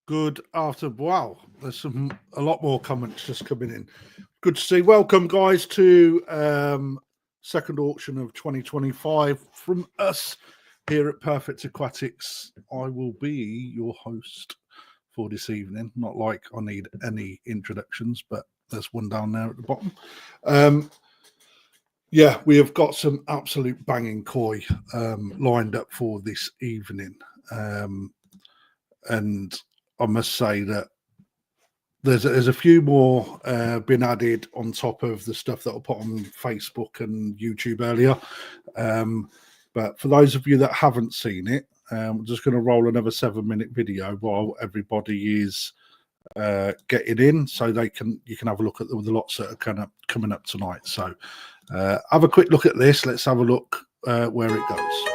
Good after. Wow, there's a lot more comments just coming in. Good to see. Welcome, guys, to second auction of 2025 from us here at Perfect Aquatics. I will be your host for this evening. Not like I need any introductions, but there's one down there at the bottom. Yeah, we have got some absolute banging koi lined up for this evening. And I must say that there's a few more been added on top of the stuff that I put on Facebook and YouTube earlier. But for those of you that haven't seen it, I'm just going to roll another 7-minute video while everybody is getting in, so you can have a look at the lots that are kind of coming up tonight. So have a quick look at this. Let's have a look where it goes.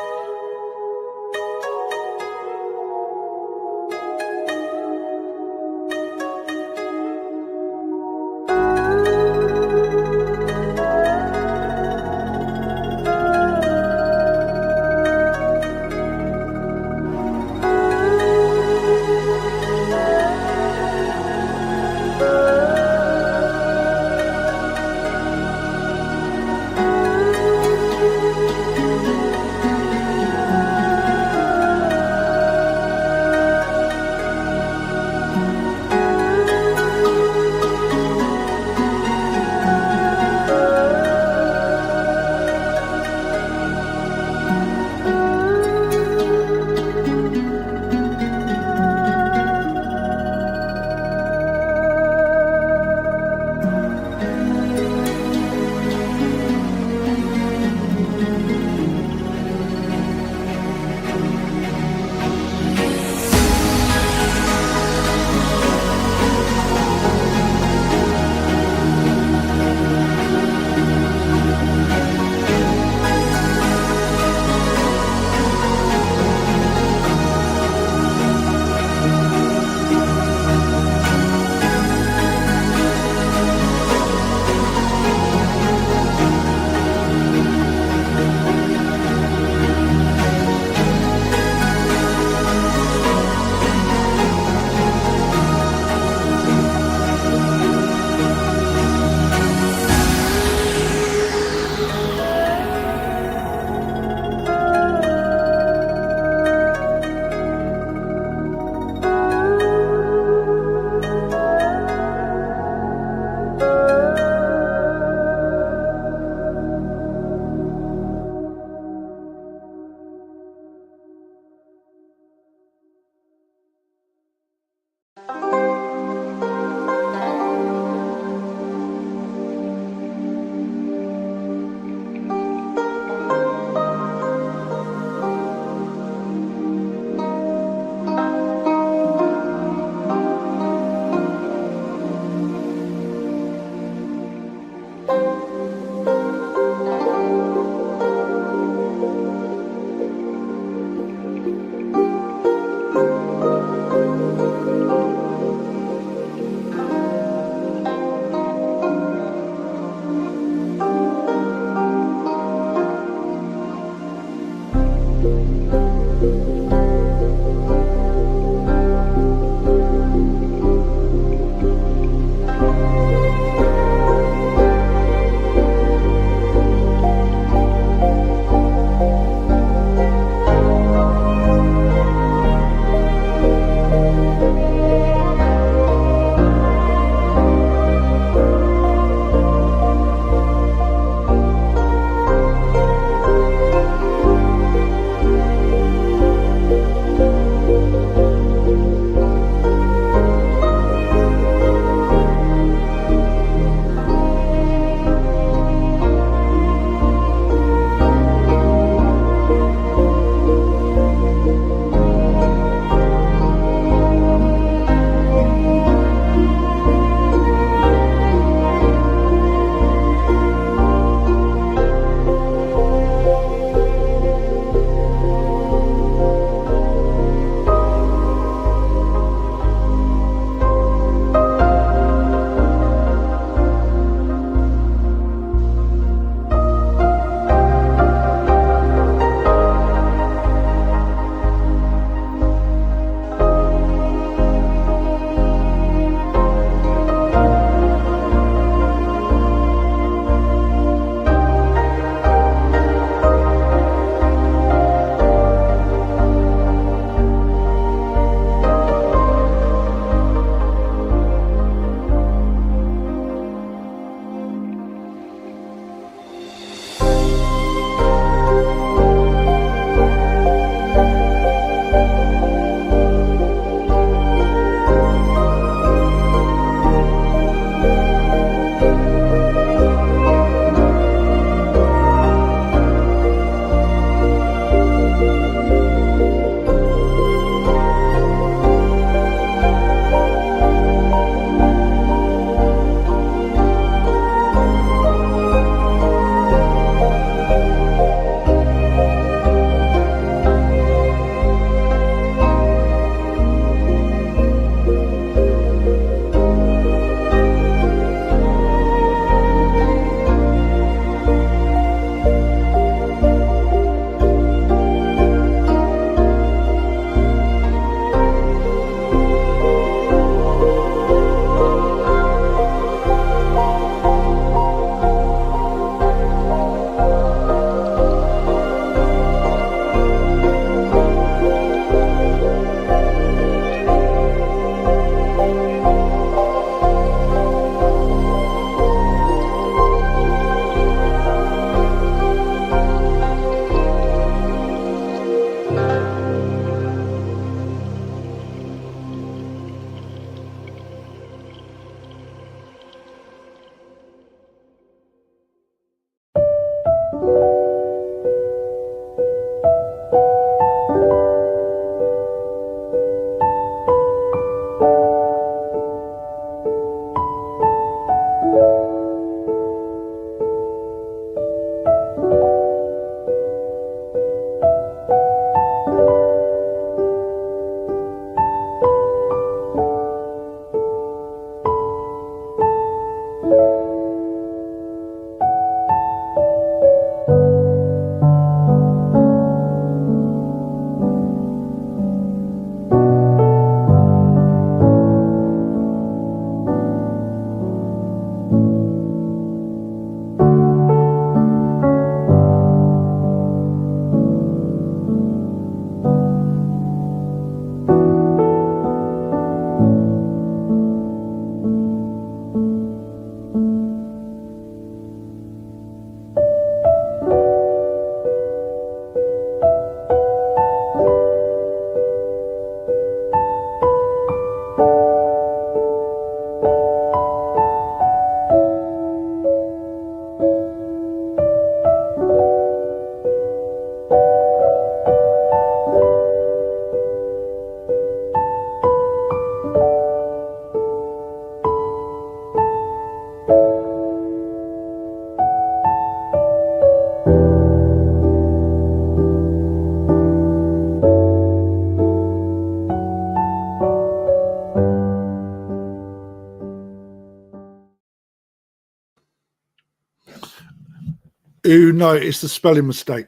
Who noticed the spelling mistake?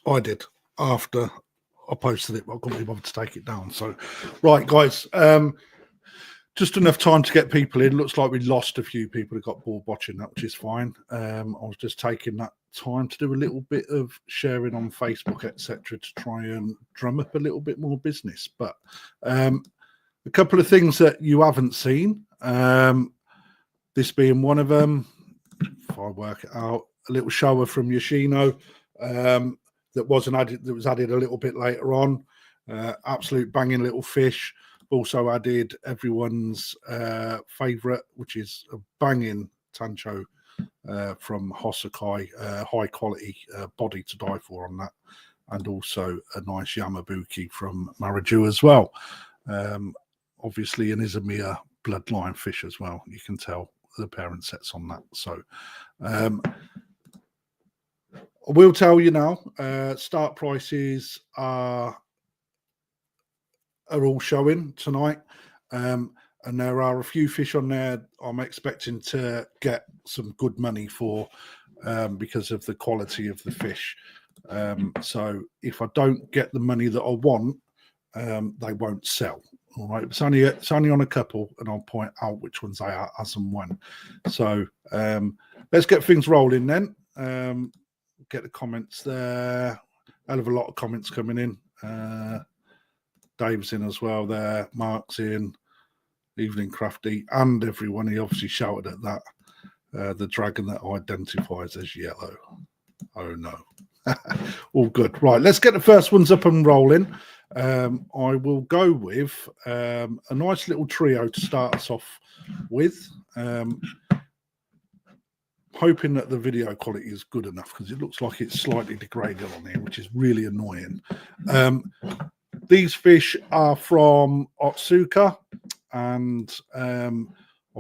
I did after I posted it, but I couldn't be bothered to take it down. So, right, guys, just enough time to get people in. Looks like we lost a few people who got bored watching that, which is fine. I was just taking that time to do a little bit of sharing on Facebook, etc., to try and drum up a little bit more business. But a couple of things that you haven't seen, this being one of them. If I work it out, a little shower from Yoshino that wasn't added, that was added a little bit later on. Absolute banging little fish. Also added everyone's favourite, which is a banging Tancho from Hosakai, high quality body to die for on that, and also a nice Yamabuki from Marujyu as well. Obviously an Izumi bloodline fish as well. You can tell the parent sets on that. So I will tell you now, start prices are all showing tonight, and there are a few fish on there I'm expecting to get some good money for, because of the quality of the fish. So if I don't get the money that I want, they won't sell. All right, it's only on a couple, and I'll point out which ones they are as and when. So let's get things rolling then. Get the comments there. Hell of a lot of comments coming in. Dave's in as well there. Mark's in. Evening Crafty, and everyone. He obviously shouted at that. The dragon that identifies as yellow. Oh no. All good. Right, let's get the first ones up and rolling. I will go with a nice little trio to start us off with. Hoping that the video quality is good enough, because it looks like it's slightly degraded on here, which is really annoying. These fish are from Otsuka, and I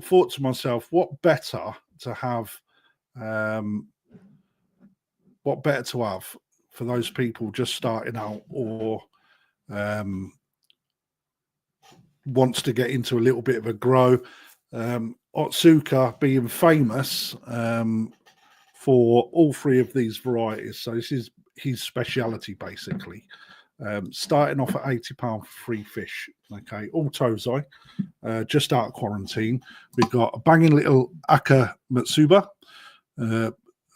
thought to myself, what better to have for those people just starting out, or wants to get into a little bit of a grow. Otsuka being famous for all three of these varieties. So this is his speciality, basically. Starting off at £80 for 3 fish. Okay, all Tozai, just out of quarantine. We've got a banging little Aka Matsuba,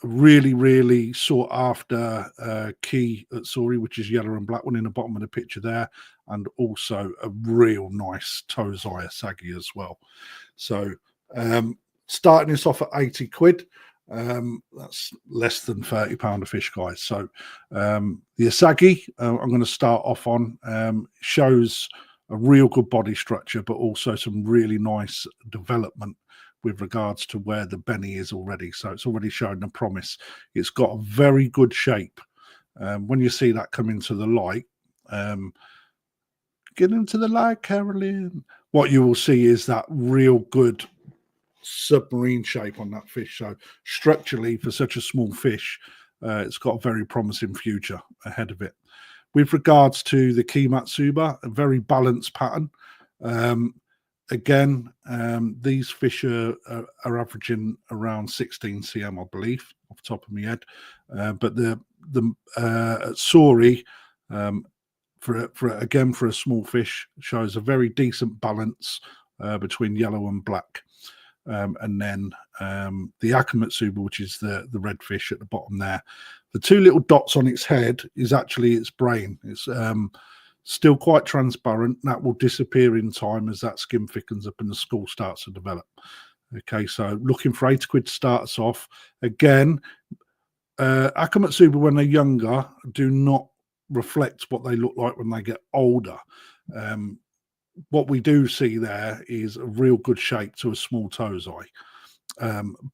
really, really sought after key at Sori, which is yellow and black one in the bottom of the picture there, and also a real nice Tozai Asagi as well. So starting this off at 80 quid. That's less than £30 a fish, guys. So the Asagi I'm going to start off on, shows a real good body structure, but also some really nice development with regards to where the belly is already. So it's already showing the promise. It's got a very good shape. When you see that come into the light, get into the light, Caroline. What you will see is that real good submarine shape on that fish. So structurally, for such a small fish, it's got a very promising future ahead of it. With regards to the Key Matsuba, a very balanced pattern. Again, these fish are averaging around 16 cm, I believe, off the top of my head. But the Sori, for a small fish, shows a very decent balance between yellow and black. And then the Akamatsuba, which is the red fish at the bottom there. The 2 little dots on its head is actually its brain. It's still quite transparent. That will disappear in time as that skin thickens up and the skull starts to develop. Okay, so looking for 80 quid to start us off. Again, Akamatsuba, when they're younger, do not reflect what they look like when they get older. What we do see there is a real good shape to a small Tozai.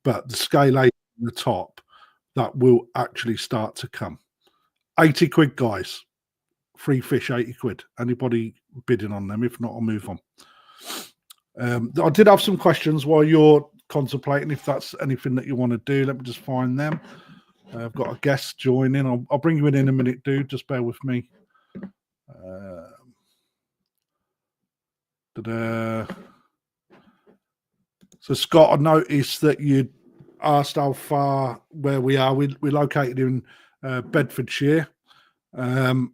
But the scale 8 on the top, that will actually start to come. 80 quid, guys. 3 fish, 80 quid. Anybody bidding on them? If not, I'll move on. I did have some questions while you're contemplating if that's anything that you want to do. Let me just find them. I've got a guest joining. I'll bring you in a minute, dude. Just bear with me. So, Scott, I noticed that you asked how far where we are. We're located in Bedfordshire, and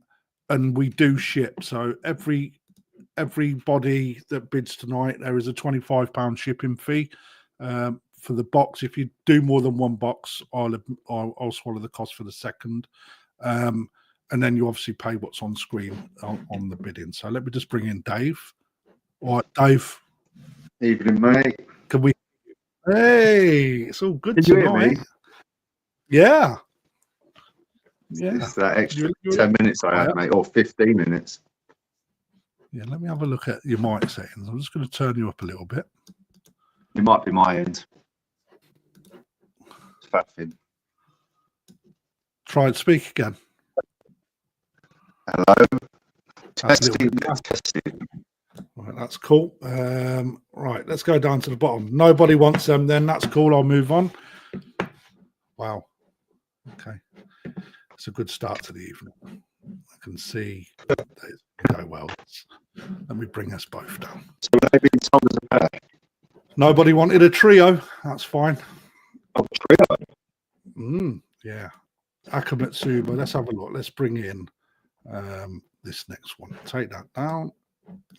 we do ship. So everybody that bids tonight, there is a £25 shipping fee for the box. If you do more than one box, I'll swallow the cost for the second. And then you obviously pay what's on screen on the bidding. So let me just bring in Dave. All right, Dave. Evening, mate. Can we? Hey, it's all good Can you hear tonight. me? Yeah. It's that extra 10 minutes I had, mate, or 15 minutes. Yeah, let me have a look at your mic settings. I'm just going to turn you up a little bit. It might be my end. It's faffing. Try and speak again. Hello. Testing. Right, that's cool. Right, let's go down to the bottom. Nobody wants them then. That's cool. I'll move on. Wow. Okay. It's a good start to the evening. I can see that it's go well. Let me bring us both down. So they've been told as a pair. Nobody wanted a trio. That's fine. Oh, trio? Yeah. Akamatsuba. Let's have a look. Let's bring in this next one. Take that down.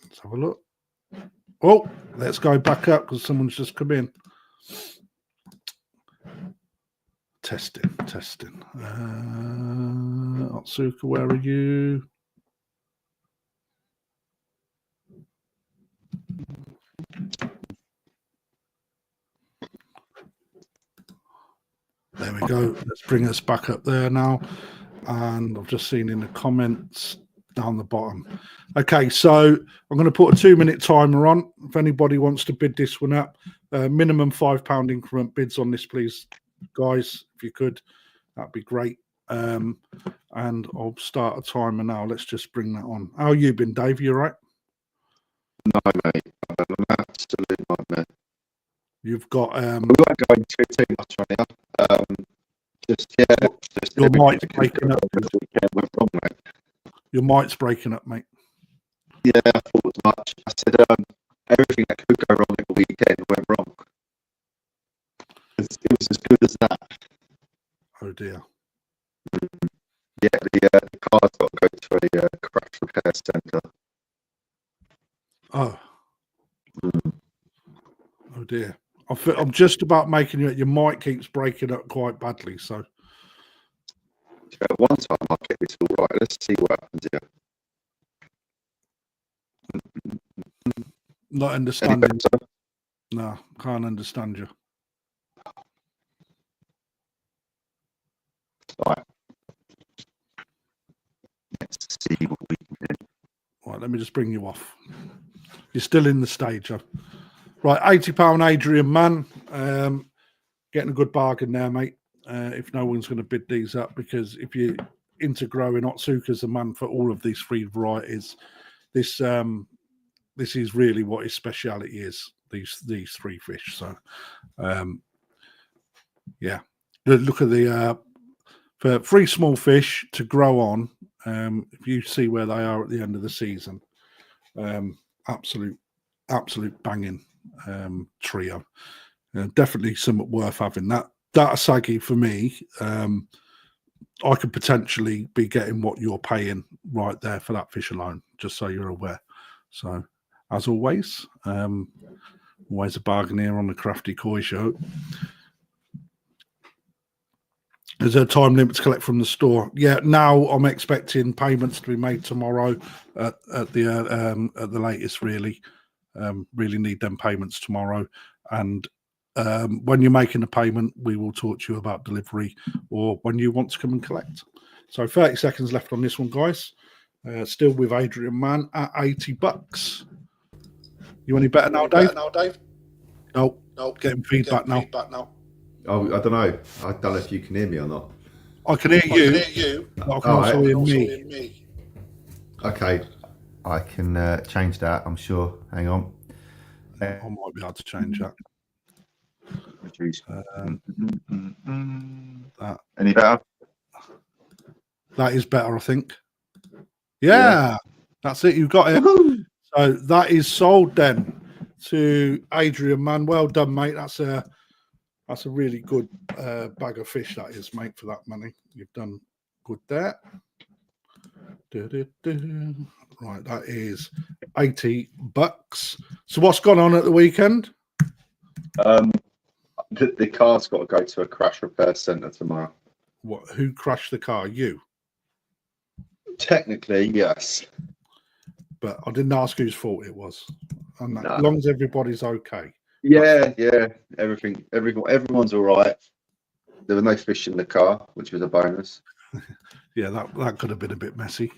Let's have a look. Oh, let's go back up because someone's just come in. Testing. Otsuka, where are you? There we go. Let's bring us back up there now. And I've just seen in the comments down the bottom. Okay, so I'm going to put a 2-minute timer on. If anybody wants to bid this one up, minimum £5 increment bids on this, please, guys. If you could, that'd be great. And I'll start a timer now. Let's just bring that on. How you been, Dave? You all right? No, mate. I'm an absolute nightmare. You've got we won't go into it too much right now. Just your mic's breaking up. Went wrong, mate. Your mic's breaking up, mate. Yeah, I thought as much. I said everything that could go wrong at the weekend went wrong. It was as good as that. Oh dear. Yeah, the car's got to go to a crash repair centre. Oh. Oh dear. I'm just about making you. Your mic keeps breaking up quite badly. So. At one time, I'll get this all right. Let's see what happens here. Not understanding. No, can't understand you. Right. Let's see what we can do. Right, let me just bring you off. You're still in the stage. Right, £80 Adrian Mann. Getting a good bargain there, mate. If no one's going to bid these up, because if you're into growing, Otsuka's the man for all of these 3 varieties. This is really what his speciality is. These 3 fish. So, yeah. Look at the for 3 small fish to grow on. If you see where they are at the end of the season, absolute banging trio. Definitely something worth having. That Asagi for me, I could potentially be getting what you're paying right there for that fish alone, just so you're aware. So, as always, always a bargain here on the Crafty Koi Show. There's a time limit to collect from the store. Yeah, now I'm expecting payments to be made tomorrow at the latest. Really need them payments tomorrow. And when you're making a payment, we will talk to you about delivery or when you want to come and collect. So 30 seconds left on this one, guys. Still with Adrian Mann at $80. You any better now, Dave? No, getting feedback now. Oh, I don't know. I don't know if you can hear me or not. I can hear you. I can also hear me. Okay. I can change that, I'm sure. Hang on. I might be able to change that. Any better? That is better, I think. Yeah. That's it. You got it. Woo-hoo! So that is sold then to Adrian Mann. Well done, mate. That's That's a really good bag of fish, that is, mate, for that money. You've done good there. Right, that is $80. So what's gone on at the weekend? The car's got to go to a crash repair centre tomorrow. What? Who crashed the car? You? Technically, yes. But I didn't ask whose fault it was. And No. as long as everybody's okay. Yeah. Everyone's all right. There were no fish in the car, which was a bonus. Yeah, that could have been a bit messy.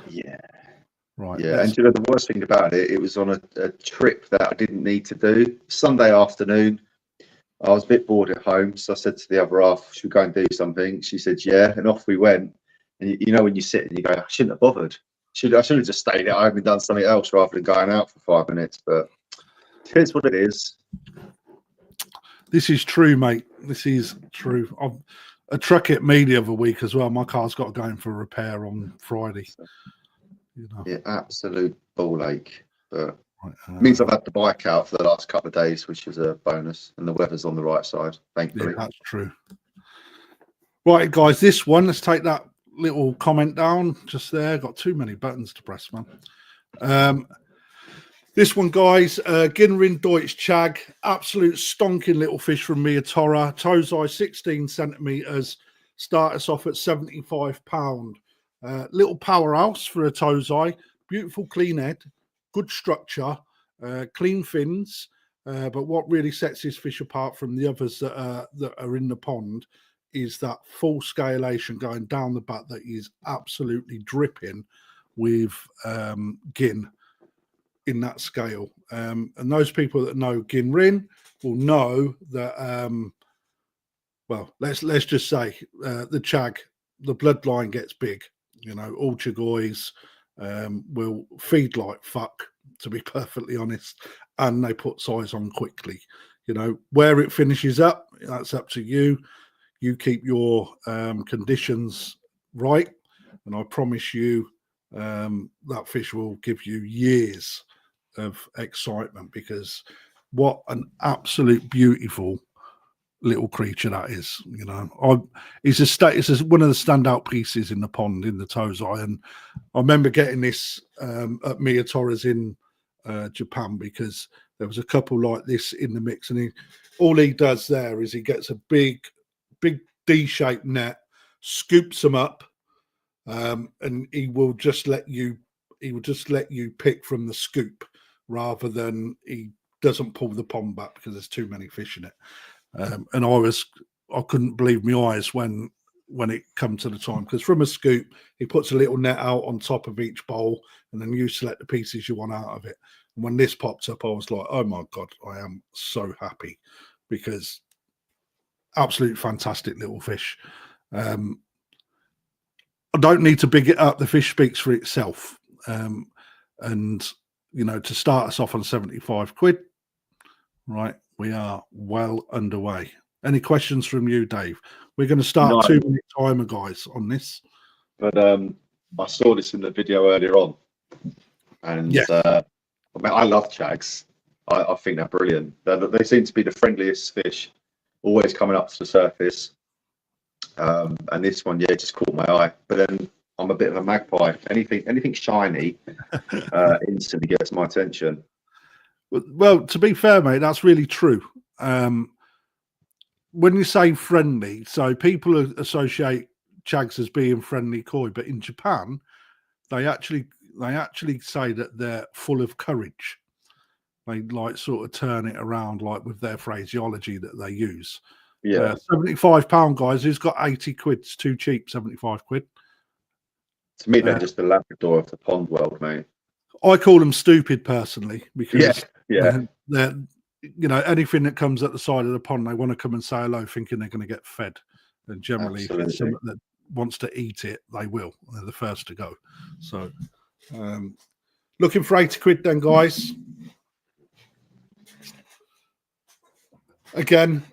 Yeah. Right. Yeah, and you know the worst thing about it, it was on a trip that I didn't need to do. Sunday afternoon, I was a bit bored at home, so I said to the other half, "Should we go and do something?" She said, "Yeah," and off we went. And you know when you sit and you go, "I shouldn't have bothered. I should have just stayed at home and done something else rather than going out for 5 minutes." But here's what it is. This is true, mate. This is true. A truck hit me the other week as well. My car's got to go in for repair on Friday. You know. Yeah, absolute ball ache. But Right, it means I've had the bike out for the last couple of days, which is a bonus, and the weather's on the right side, thankfully. Yeah, that's true. Right, guys, this one, let's take that little comment down just there. Got too many buttons to press, man. This one, guys, Gin Rin Chagoi, absolute stonking little fish from Miyatora. Tozai 16 centimeters, start us off at £75. Little powerhouse for a Tozai, beautiful clean head, good structure, clean fins. But what really sets this fish apart from the others that are in the pond is that full scalation going down the butt that is absolutely dripping with gin in that scale. And those people that know Gin Rin will know that, well, let's just say the Chag, the bloodline gets big. You know, all Chagois will feed like fuck, to be perfectly honest, and they put size on quickly. You know, where it finishes up, that's up to you. You keep your conditions right, and I promise you that fish will give you years of excitement, because what an absolute beautiful little creature that is. You know, it's one of the standout pieces in the pond in the Tozai, and I remember getting this at Miyatora's in Japan, because there was a couple like this in the mix, and all he does there is he gets a big D-shaped net, scoops them up, and he will just let you pick from the scoop, rather than he doesn't pull the pond back because there's too many fish in it. And I couldn't believe my eyes when it come to the time, because from a scoop he puts a little net out on top of each bowl, and then you select the pieces you want out of it. And when this popped up, I was like, oh my god, I am so happy, because absolute fantastic little fish. I don't need to big it up. The fish speaks for itself. And you know, to start us off on 75 quid, right, we are well underway. Any questions from you, Dave? We're going to start 2 minute timer, guys, on this. But I saw this in the video earlier on, and yes. I mean, I love Chags. I think they're brilliant. They seem to be the friendliest fish, always coming up to the surface. And this one, yeah, just caught my eye. But then I'm a bit of a magpie. Anything shiny instantly gets my attention. Well, to be fair, mate, that's really true. When you say friendly, so people associate Chags as being friendly koi, but in Japan, they actually say that they're full of courage. They like sort of turn it around, like with their phraseology that they use. Yeah, £75, guys. Who's got 80 quid? It's too cheap. 75 quid. To me, they're just the Labrador of the pond world, mate. I call them stupid personally, because yeah. They're you know, anything that comes at the side of the pond, they want to come and say hello, thinking they're going to get fed. And generally, if it's someone that wants to eat it, they will. They're the first to go. So, looking for 80 quid then, guys. Again,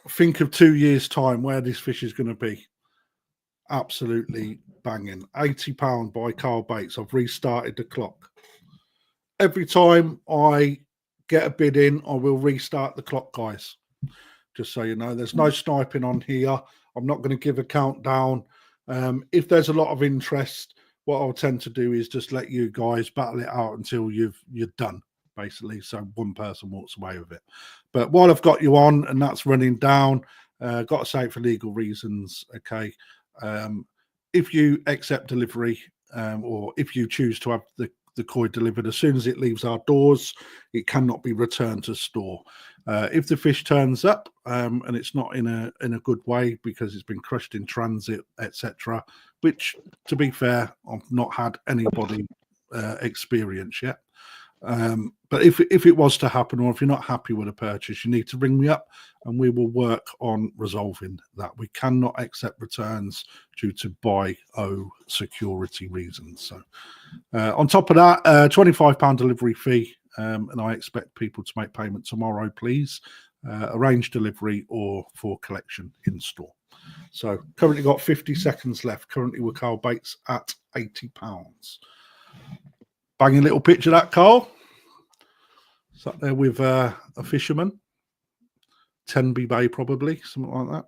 think of 2 years' time where this fish is going to be. Absolutely banging. £80 by Carl Bates. I've restarted the clock. Every time I get a bid in, I will restart the clock, guys. Just so you know, there's no sniping on here. I'm not going to give a countdown. If there's a lot of interest, what I'll tend to do is just let you guys battle it out until you're done, basically. So one person walks away with it. But while I've got you on and that's running down, got to say it for legal reasons. Okay. If you accept delivery, or if you choose to have the koi delivered, as soon as it leaves our doors, it cannot be returned to store. If the fish turns up and it's not in a good way because it's been crushed in transit, etc., which, to be fair, I've not had anybody experience yet. But if it was to happen, or if you're not happy with a purchase, you need to ring me up and we will work on resolving that. We cannot accept returns due to security reasons. So on top of that, £25 delivery fee, and I expect people to make payment tomorrow, please. Arrange delivery or for collection in store. So currently got 50 seconds left. Currently with Carl Bates at £80. Banging little picture of that, Carl. Sat there with a fisherman. Tenby Bay, probably, something like that.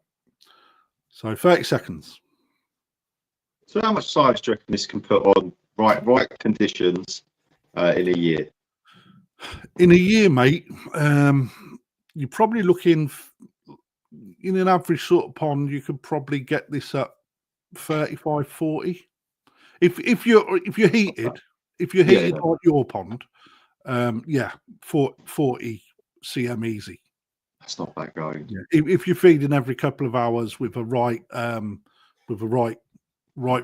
So 30 seconds. So how much size do you reckon this can put on right conditions in a year? In a year, mate, you're probably looking in an average sort of pond. You could probably get this up 35, 40. If you're heated, like your pond, 40 cm easy. That's not bad going. Yeah. If you're feeding every couple of hours with a right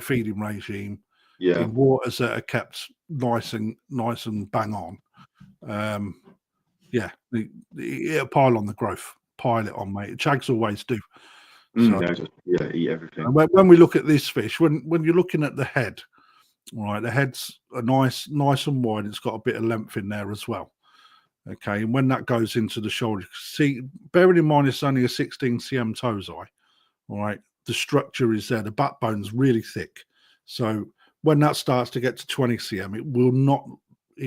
feeding regime, in waters that are kept nice and bang on, it'll pile on the growth. Pile it on, mate. Chags always do. Eat everything. And when we look at this fish, when you're looking at the head, all right, the head's a nice and wide. It's got a bit of length in there as well. Okay, and when that goes into the shoulder, see, bearing in mind it's only a 16 cm toes eye, all right, the structure is there, the backbone's really thick. So when that starts to get to 20 cm, it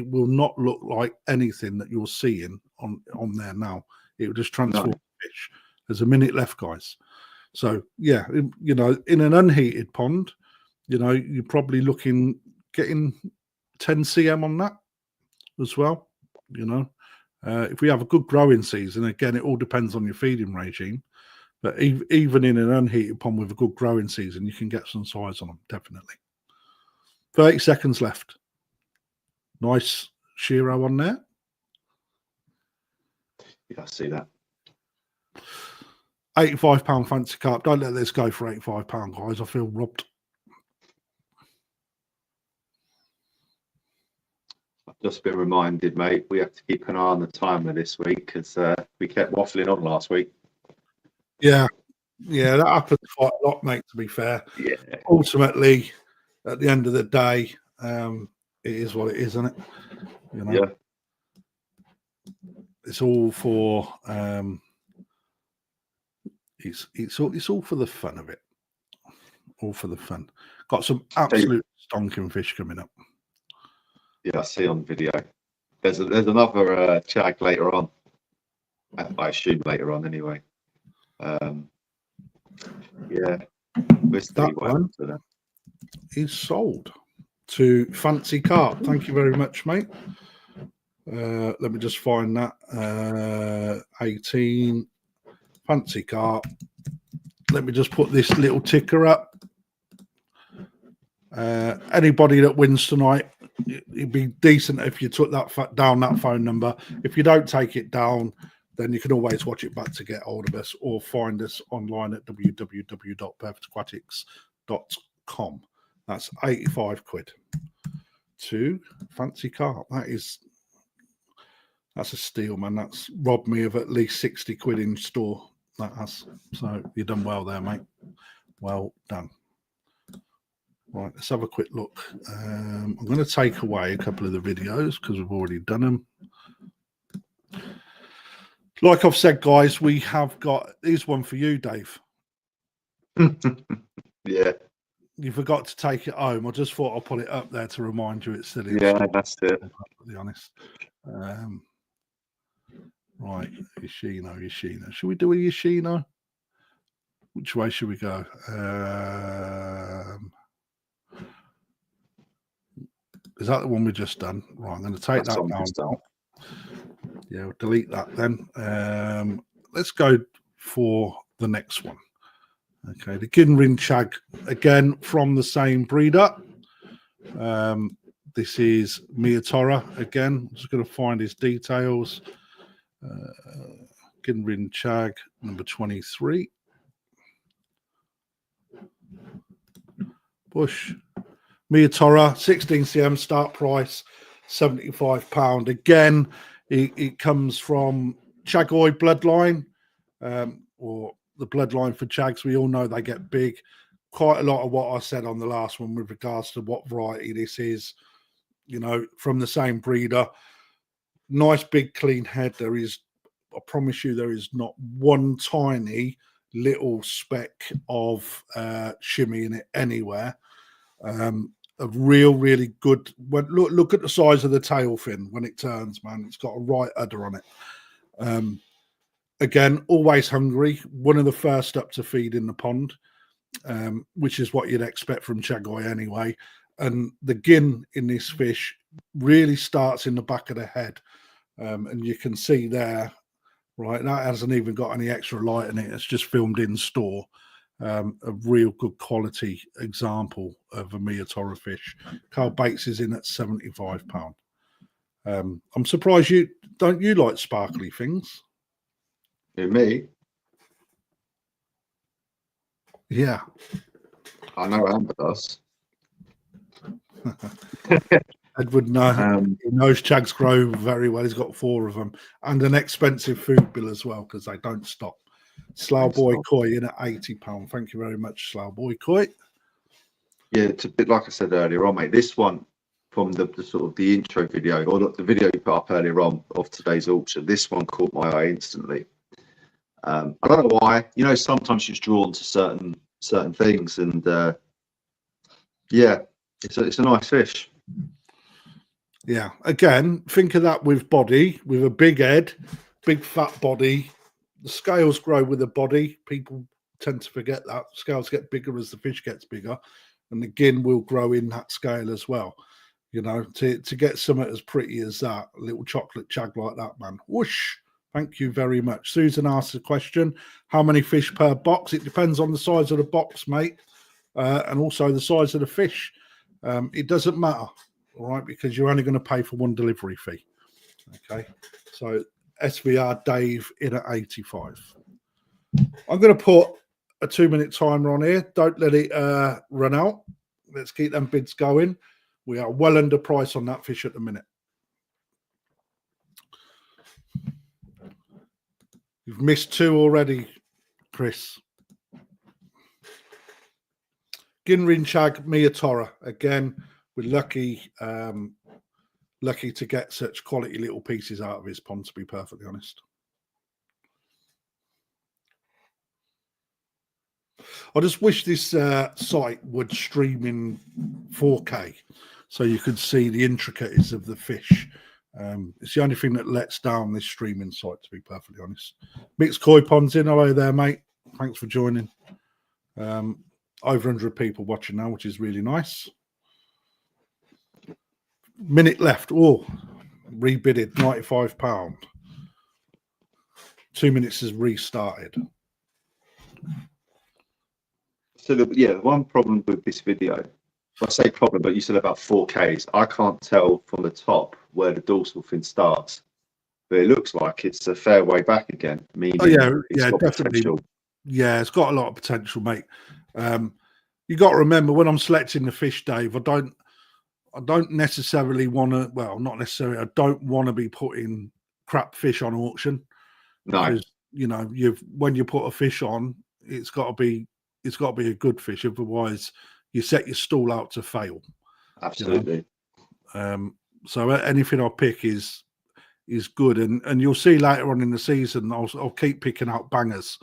will not look like anything that you're seeing on there now. It will just transform the fish. There's a minute left, guys. So yeah, in an unheated pond, you're probably getting 10 cm on that as well. If we have a good growing season, again, it all depends on your feeding regime. But even in an unheated pond with a good growing season, you can get some size on them, definitely. 30 seconds left. Nice Shiro on there. Yeah, I see that. £85 fancy carp. Don't let this go for £85, guys. I feel robbed. I've just been reminded, mate, we have to keep an eye on the timer this week because we kept waffling on last week. Yeah, that happens quite a lot, mate, to be fair. Yeah. Ultimately, at the end of the day, it is what it is, isn't it? Yeah. It's all for it's all for the fun of it. All for the fun. Got some absolute stonking fish coming up. Yeah, I see on video. There's another chag later on. I assume later on anyway. That one is sold to Fancy Carp. Thank you very much, mate. Let me just find that. 18 Fancy Carp. Let me just put this little ticker up. Anybody that wins tonight, it'd be decent if you took down that phone number. If you don't take it down, then you can always watch it back to get hold of us, or find us online at www.perfectaquatics.com. That's 85 quid to Fancy Carp. That's a steal, man. That's robbed me of at least 60 quid in store. That has. So you've done well there, mate. Well done. Right, let's have a quick look. I'm going to take away a couple of the videos because we've already done them. Like I've said, guys, we have got this one for you, Dave. Yeah. You forgot to take it home. I just thought I'll put it up there to remind you it's still in Yeah, store, that's it. to be honest. Right, Yoshino. Should we do a Yoshino? Which way should we go? Is that the one we just done? Right, I'm going to take that down. Yeah, we'll delete that then. Let's go for the next one. Okay, the Gin Rin Chag, again from the same breeder. This is Miyatora again. I'm just going to find his details. Gin Rin Chag, number 23. Bush. Miyatora, 16 cm start price, £75. Again, it comes from Chagoi bloodline, or the bloodline for Chags. We all know they get big. Quite a lot of what I said on the last one with regards to what variety this is, you know, from the same breeder. Nice big clean head. There is, I promise you, there is not one tiny little speck of shimmy in it anywhere. A really good. Look at the size of the tail fin when it turns, man. It's got a right udder on it. Again, always hungry. One of the first up to feed in the pond, which is what you'd expect from Chagoi anyway. And the gin in this fish really starts in the back of the head, and you can see there, right? That hasn't even got any extra light in it. It's just filmed in store. A real good quality example of a Miyatora fish. Carl Bates is in at £75. I'm surprised you like sparkly things. Me? Yeah. I know Amber does. Edward he knows Chags grow very well. He's got 4 of them and an expensive food bill as well because they don't stop. Slough Boy Koi in at £80. Thank you very much, Slough Boy Koi. Yeah, it's a bit like I said earlier on, mate. This one from the sort of the intro video, or the video you put up earlier on of today's auction, this one caught my eye instantly. I don't know why. You know, sometimes you're drawn to certain things, and yeah, it's a nice fish. Yeah. Again, think of that with body, with a big head, big fat body. The scales grow with the body. People tend to forget that. Scales get bigger as the fish gets bigger, and the gin will grow in that scale as well. You know, to get something as pretty as that, a little chocolate chag like that, man. Whoosh. Thank you very much. Susan asked a question. How many fish per box? It depends on the size of the box, mate, and also the size of the fish. It doesn't matter, all right, because you're only going to pay for one delivery fee. Okay, so SVR Dave in at 85. I'm going to put a 2-minute timer on here. Don't let it run out. Let's keep them bids going. We are well under price on that fish at the minute. You've missed 2 already, Chris. Gin Rin Chag Miyatora. Again, we're lucky to get such quality little pieces out of his pond, to be perfectly honest. I just wish this site would stream in 4K so you could see the intricacies of the fish. It's the only thing that lets down this streaming site, to be perfectly honest. Mixed Koi Ponds in. Hello there, mate. Thanks for joining. Over 100 people watching now, which is really nice. Minute left. Oh, rebidded, £95. 2 minutes has restarted. So, the one problem with this video, I say problem, but you said about 4Ks. I can't tell from the top where the dorsal fin starts, but it looks like it's a fair way back again. Meaning definitely. Potential. Yeah, it's got a lot of potential, mate. You got to remember when I'm selecting the fish, Dave, I don't necessarily want to. Well, not necessarily. I don't want to be putting crap fish on auction. No, because, you know, when you put a fish on, it's got to be a good fish. Otherwise, you set your stall out to fail. Absolutely. You know? So anything I pick is good, and you'll see later on in the season, I'll keep picking out bangers,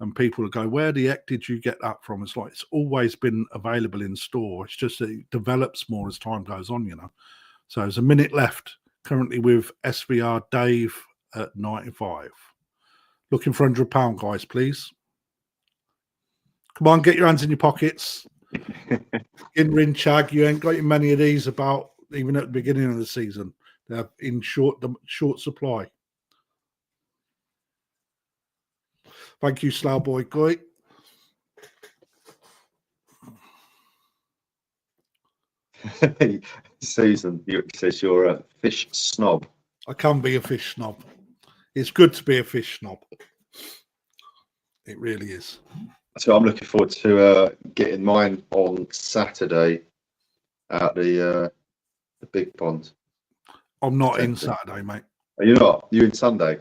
and people will go, "Where the heck did you get that from?" It's like it's always been available in store. It's just that it develops more as time goes on, you know. So there's a minute left currently with SVR Dave at 95. Looking for £100, guys, please. Come on, get your hands in your pockets. Gin Rin Chag, you ain't got many of these about, even at the beginning of the season. They're in short supply. Thank you, Slowboy Goy. Susan says you're a fish snob. I can be a fish snob. It's good to be a fish snob. It really is. So I'm looking forward to getting mine on Saturday at the big pond. I'm not in Saturday, mate. Are you not? You in Sunday?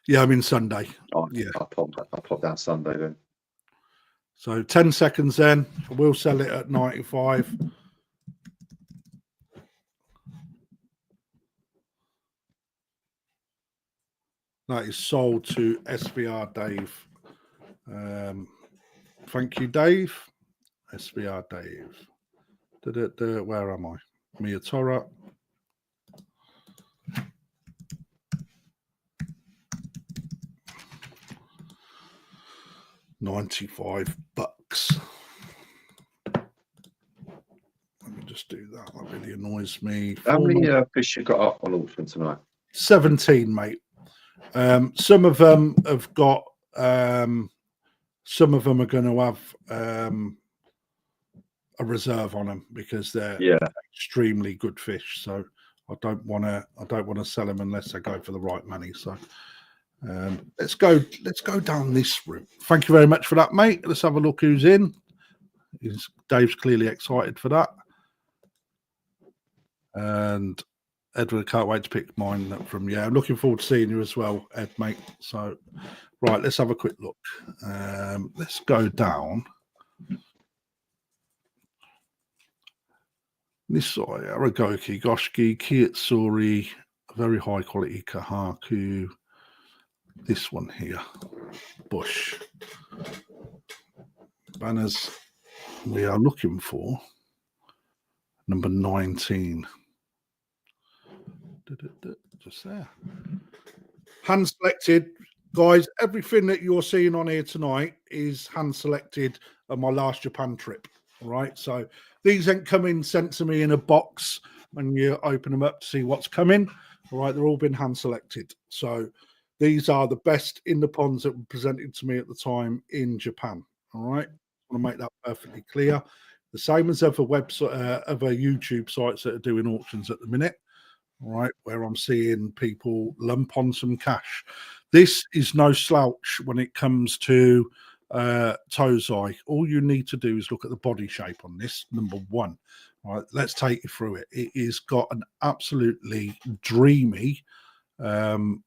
Yeah, I'm in Sunday. Oh, yeah. I'll pop down Sunday then. So 10 seconds then. I will sell it at 95. That is sold to SVR Dave. Thank you, Dave. SVR Dave. Where am I? Miyatora. $95. Let me just do that. That really annoys me. How many fish you got up on auction tonight? 17, mate. Some of them have got. Some of them are going to have a reserve on them because they're extremely good fish. So I don't want to sell them unless they go for the right money. So let's go down this route. Thank you very much for that, mate. Let's have a look who's in. Dave's clearly excited for that, and Edward, can't wait to pick mine up from you. I'm looking forward to seeing you as well, Ed, mate. So, right, let's have a quick look. Let's go down. This side, Aragoke, Goshiki, Kitsuri, very high quality Kohaku. This one here, Bush. Banners, we are looking for number 19. Just there. Hand selected, guys. Everything that you're seeing on here tonight is hand selected at my last Japan trip. All right, so these ain't coming sent to me in a box when you open them up to see what's coming. All right, they're all been hand selected. So these are the best in the ponds that were presented to me at the time in Japan. All right, I want to make that perfectly clear. The same as other website, other YouTube sites that are doing auctions at the minute. All right, where I'm seeing people lump on some cash. This is no slouch when it comes to Tozai. All you need to do is look at the body shape on this, number one. All right, let's take you through it. It is got an absolutely dreamy Kohaku.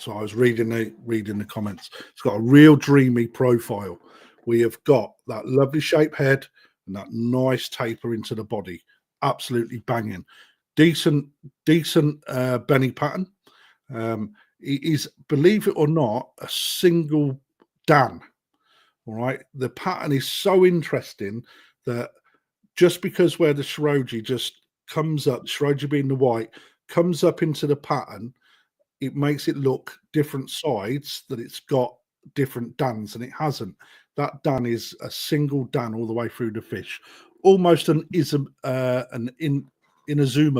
So I was reading the comments. It's got a real dreamy profile. We have got that lovely shaped head and that nice taper into the body. Absolutely banging. Decent Benny pattern. It is, believe it or not, a single Dan. All right. The pattern is so interesting that just because where the Shiroji just comes up, Shiroji being the white, comes up into the pattern, it makes it look different sides, that it's got different dans, and it hasn't. That Dan is a single Dan all the way through the fish. Almost an Inazuma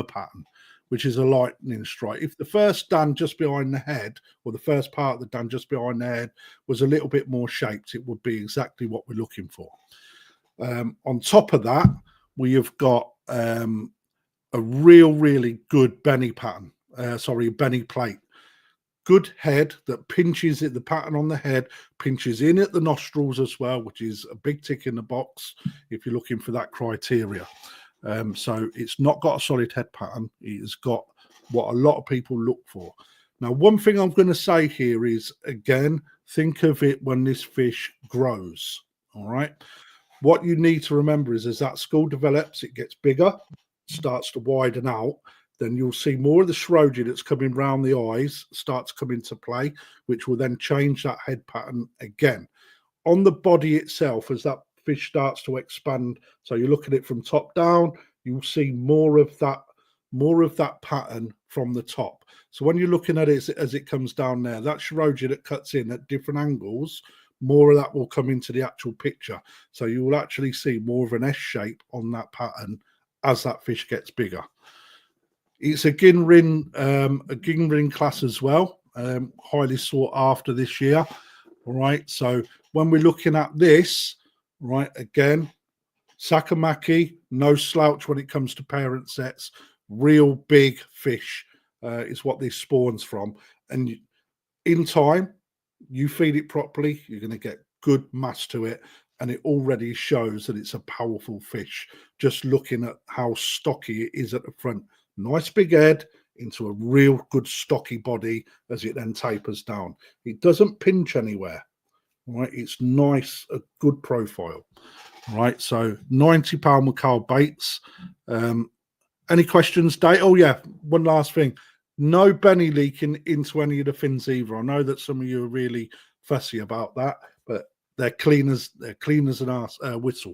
pattern, which is a lightning strike. If the first Dan just behind the head, or the first part of the Dan just behind the head, was a little bit more shaped, it would be exactly what we're looking for. On top of that, we have got a really good Benny pattern. Benny plate. Good head that pinches it, the pattern on the head pinches in at the nostrils as well, which is a big tick in the box if you're looking for that criteria. So it's not got a solid head pattern. It has got what a lot of people look for. Now, one thing I'm going to say here is, again, think of it when this fish grows. All right. What you need to remember is as that school develops, it gets bigger, starts to widen out. Then you'll see more of the Shiroji that's coming round the eyes start to come into play, which will then change that head pattern again. On the body itself, as that fish starts to expand, so you look at it from top down, you'll see more of that pattern from the top. So when you're looking at it as it comes down there, that shiroji that cuts in at different angles, more of that will come into the actual picture. So you will actually see more of an S shape on that pattern as that fish gets bigger. It's a Gin Rin class as well, highly sought after this year. All right, so when we're looking at this, right, again, Sakamaki, no slouch when it comes to parent sets, real big fish is what this spawns from. And in time, you feed it properly, you're going to get good mass to it, and it already shows that it's a powerful fish. Just looking at how stocky it is at the front. Nice big head into a real good stocky body as it then tapers down. It doesn't pinch anywhere, right? It's nice, a good profile, right? So £90 with Carl Bates. Any questions, Dave? Oh yeah, one last thing. No Benny leaking into any of the fins either. I know that some of you are really fussy about that, but they're clean as an arse, whistle.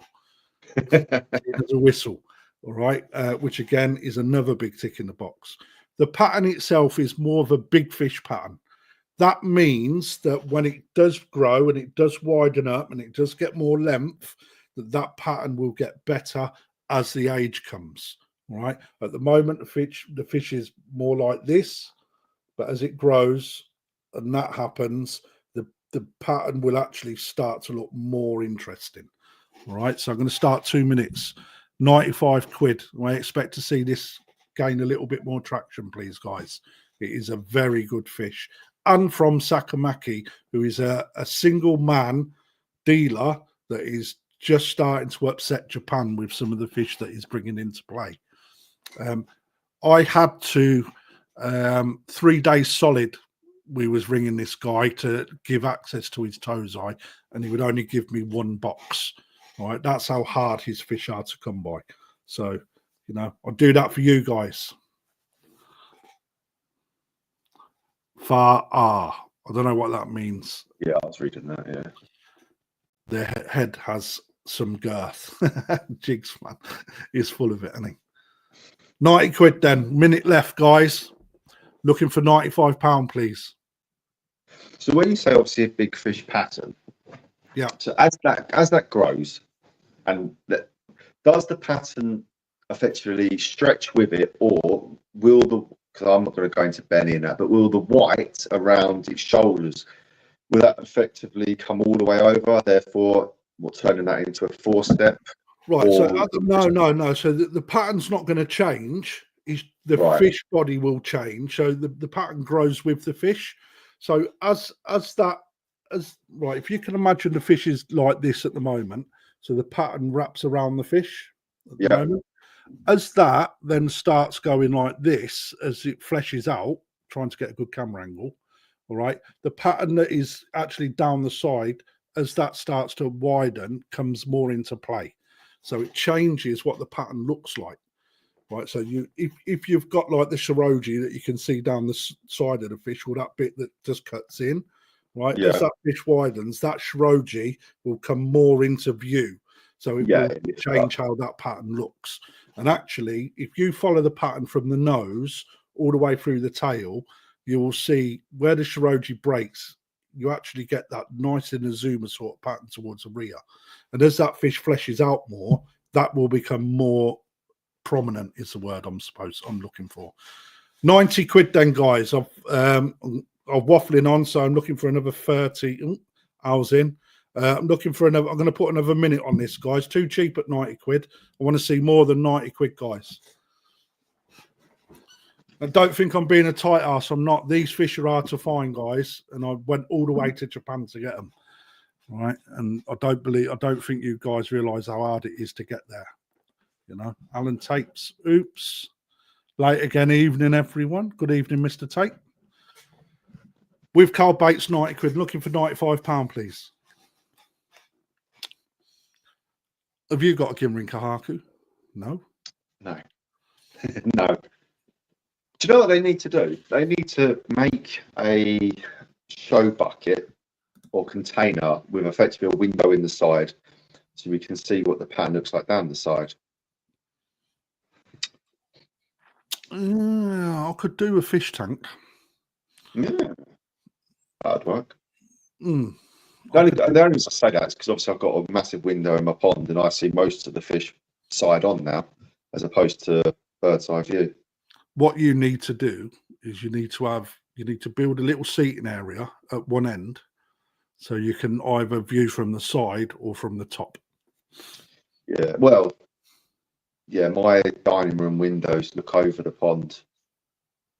Clean as a whistle. All right, which again is another big tick in the box. The pattern itself is more of a big fish pattern. That means that when it does grow and it does widen up and it does get more length, that pattern will get better as the age comes. All right. At the moment, the fish is more like this, but as it grows and that happens, the pattern will actually start to look more interesting. All right. So I'm going to start 2 minutes. 95 quid. I expect to see this gain a little bit more traction, please, guys. It is a very good fish. And from Sakamaki, who is a single man dealer that is just starting to upset Japan with some of the fish that he's bringing into play. I had to 3 days solid. We was ringing this guy to give access to his tozai, and he would only give me 1 box. All right, that's how hard his fish are to come by. So, you know, I'll do that for you guys. Far I don't know what that means. Yeah, I was reading that. Yeah, Their head has some girth. Jigs, man, he's full of it, isn't he? 90 quid then. Minute left, guys. Looking for £95, please. So when you say obviously a big fish pattern, yeah. So as that grows, and does the pattern effectively stretch with it, or will because I'm not going to go into Benny in that, but will the white around its shoulders, will that effectively come all the way over? Therefore, turning that into a 4-step? Right. So no. So the pattern's not going to change. The fish body will change. So the pattern grows with the fish. So as right, if you can imagine the fish is like this at the moment, so the pattern wraps around the fish at the moment. As that then starts going like this, as it fleshes out, trying to get a good camera angle, all right, the pattern that is actually down the side, as that starts to widen, comes more into play. So it changes what the pattern looks like, right? So if you've got like the shiroji that you can see down the side of the fish, or that bit that just cuts in, right? As that fish widens, that shiroji will come more into view. So it will change how that pattern looks. And actually, if you follow the pattern from the nose all the way through the tail, you will see where the shiroji breaks, you actually get that nice in a zoomer sort of pattern towards the rear. And as that fish fleshes out more, that will become more prominent, is the word I'm looking for. 90 quid then, guys. I'm waffling on, so I'm looking for another 30 hours in. I'm looking for another. I'm going to put another minute on this, guys. Too cheap at 90 quid. I want to see more than 90 quid, guys. I don't think I'm being a tight ass. I'm not. These fish are hard to find, guys, and I went all the way to Japan to get them. Right, and I don't think you guys realise how hard it is to get there. You know, Alan Tapes. Oops. Late again evening, everyone. Good evening, Mr. Tate. With Carl Bates, 90 quid. Looking for £95, please. Have you got a Gin Rin Kohaku? No. No. No. Do you know what they need to do? They need to make a show bucket or container with effectively a window in the side, so we can see what the pattern looks like down the side. I could do a fish tank. Yeah, hard work. Mm. The only reason I say that is because obviously I've got a massive window in my pond, and I see most of the fish side on now, as opposed to bird's eye view. What you need to do is you need to build a little seating area at one end, so you can either view from the side or from the top. Yeah, well, yeah, my dining room windows look over the pond,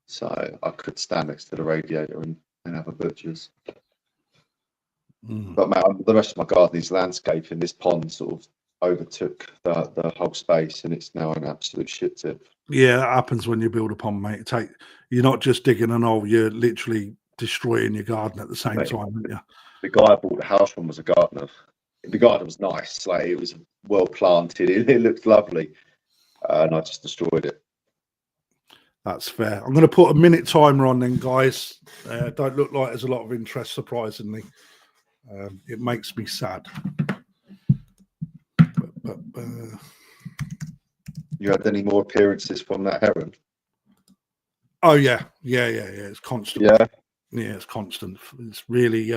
so I could stand next to the radiator and have a butcher's. Mm. But the rest of my garden is landscaping. This pond sort of overtook the whole space, and it's now an absolute shit tip. Yeah, that happens when you build a pond, mate. You're not just digging an hole; you're literally destroying your garden at the same time, aren't you? The guy I bought the house from was a gardener. The garden was nice, like it was well planted. It looked lovely, and I just destroyed it. That's fair. I'm going to put a minute timer on then, guys. Don't look like there's a lot of interest, surprisingly. It makes me sad. But You had any more appearances from that heron? oh yeah. It's constant. Yeah, It's constant. It's really,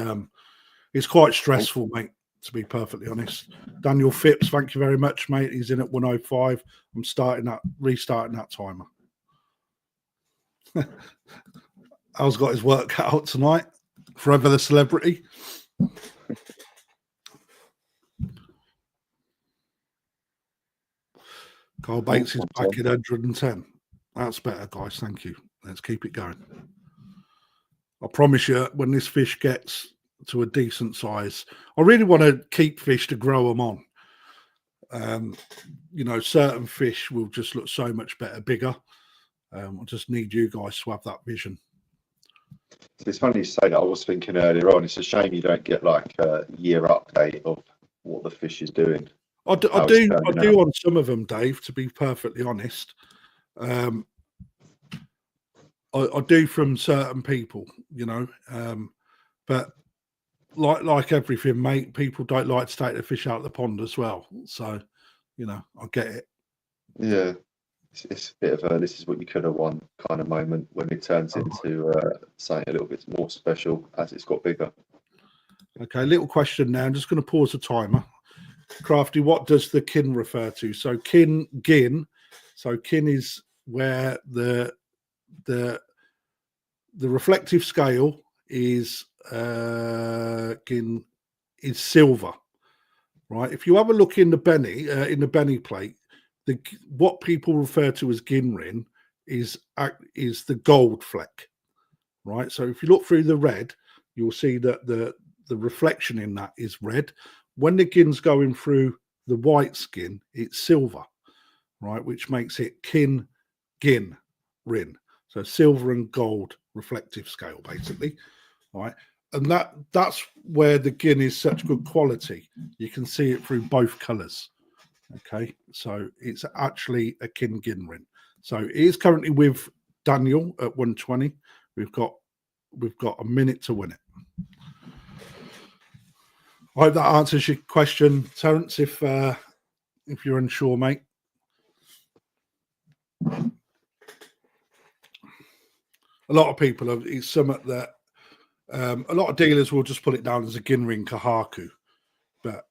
it's quite stressful, mate. To be perfectly honest, Daniel Phipps, thank you very much, mate. He's in at 105. I'm restarting that timer. Al's got his work cut out tonight. Forever the celebrity. Carl Bates is back at 110. That's better, guys. Thank you. Let's keep it going. I promise you, when this fish gets to a decent size, I really want to keep fish to grow them on. Certain fish will just look so much better, bigger. I just need you guys to have that vision. it's funny you say that. I was thinking earlier on, it's a shame you don't get like a year update of what the fish is doing. I do on some of them, Dave, to be perfectly honest. I do from certain people, but like everything, mate, people don't like to take the fish out of the pond as well. So, I get it. Yeah, it's a bit of a this is what you could have won kind of moment when it turns into something a little bit more special as it's got bigger. Okay, little question now. I'm just going to pause the timer. Crafty, what does the kin refer to? So kin is where the reflective scale is kin is silver, right? If you have a look in the Benny plate, what people refer to as Gin Rin is the gold fleck, right? So if you look through the red, you'll see that the reflection in that is red. When the gin's going through the white skin, it's silver, right? Which makes it Gin Rin. So silver and gold reflective scale, basically, right? And that's where the gin is such good quality. You can see it through both colours. Okay, so it's actually a Gin Rin. So it is currently with Daniel at 120. We've got a minute to win it. I hope that answers your question, Terence. If you're unsure, mate. A lot of people it's something that a lot of dealers will just put it down as a Gin Rin Kohaku, but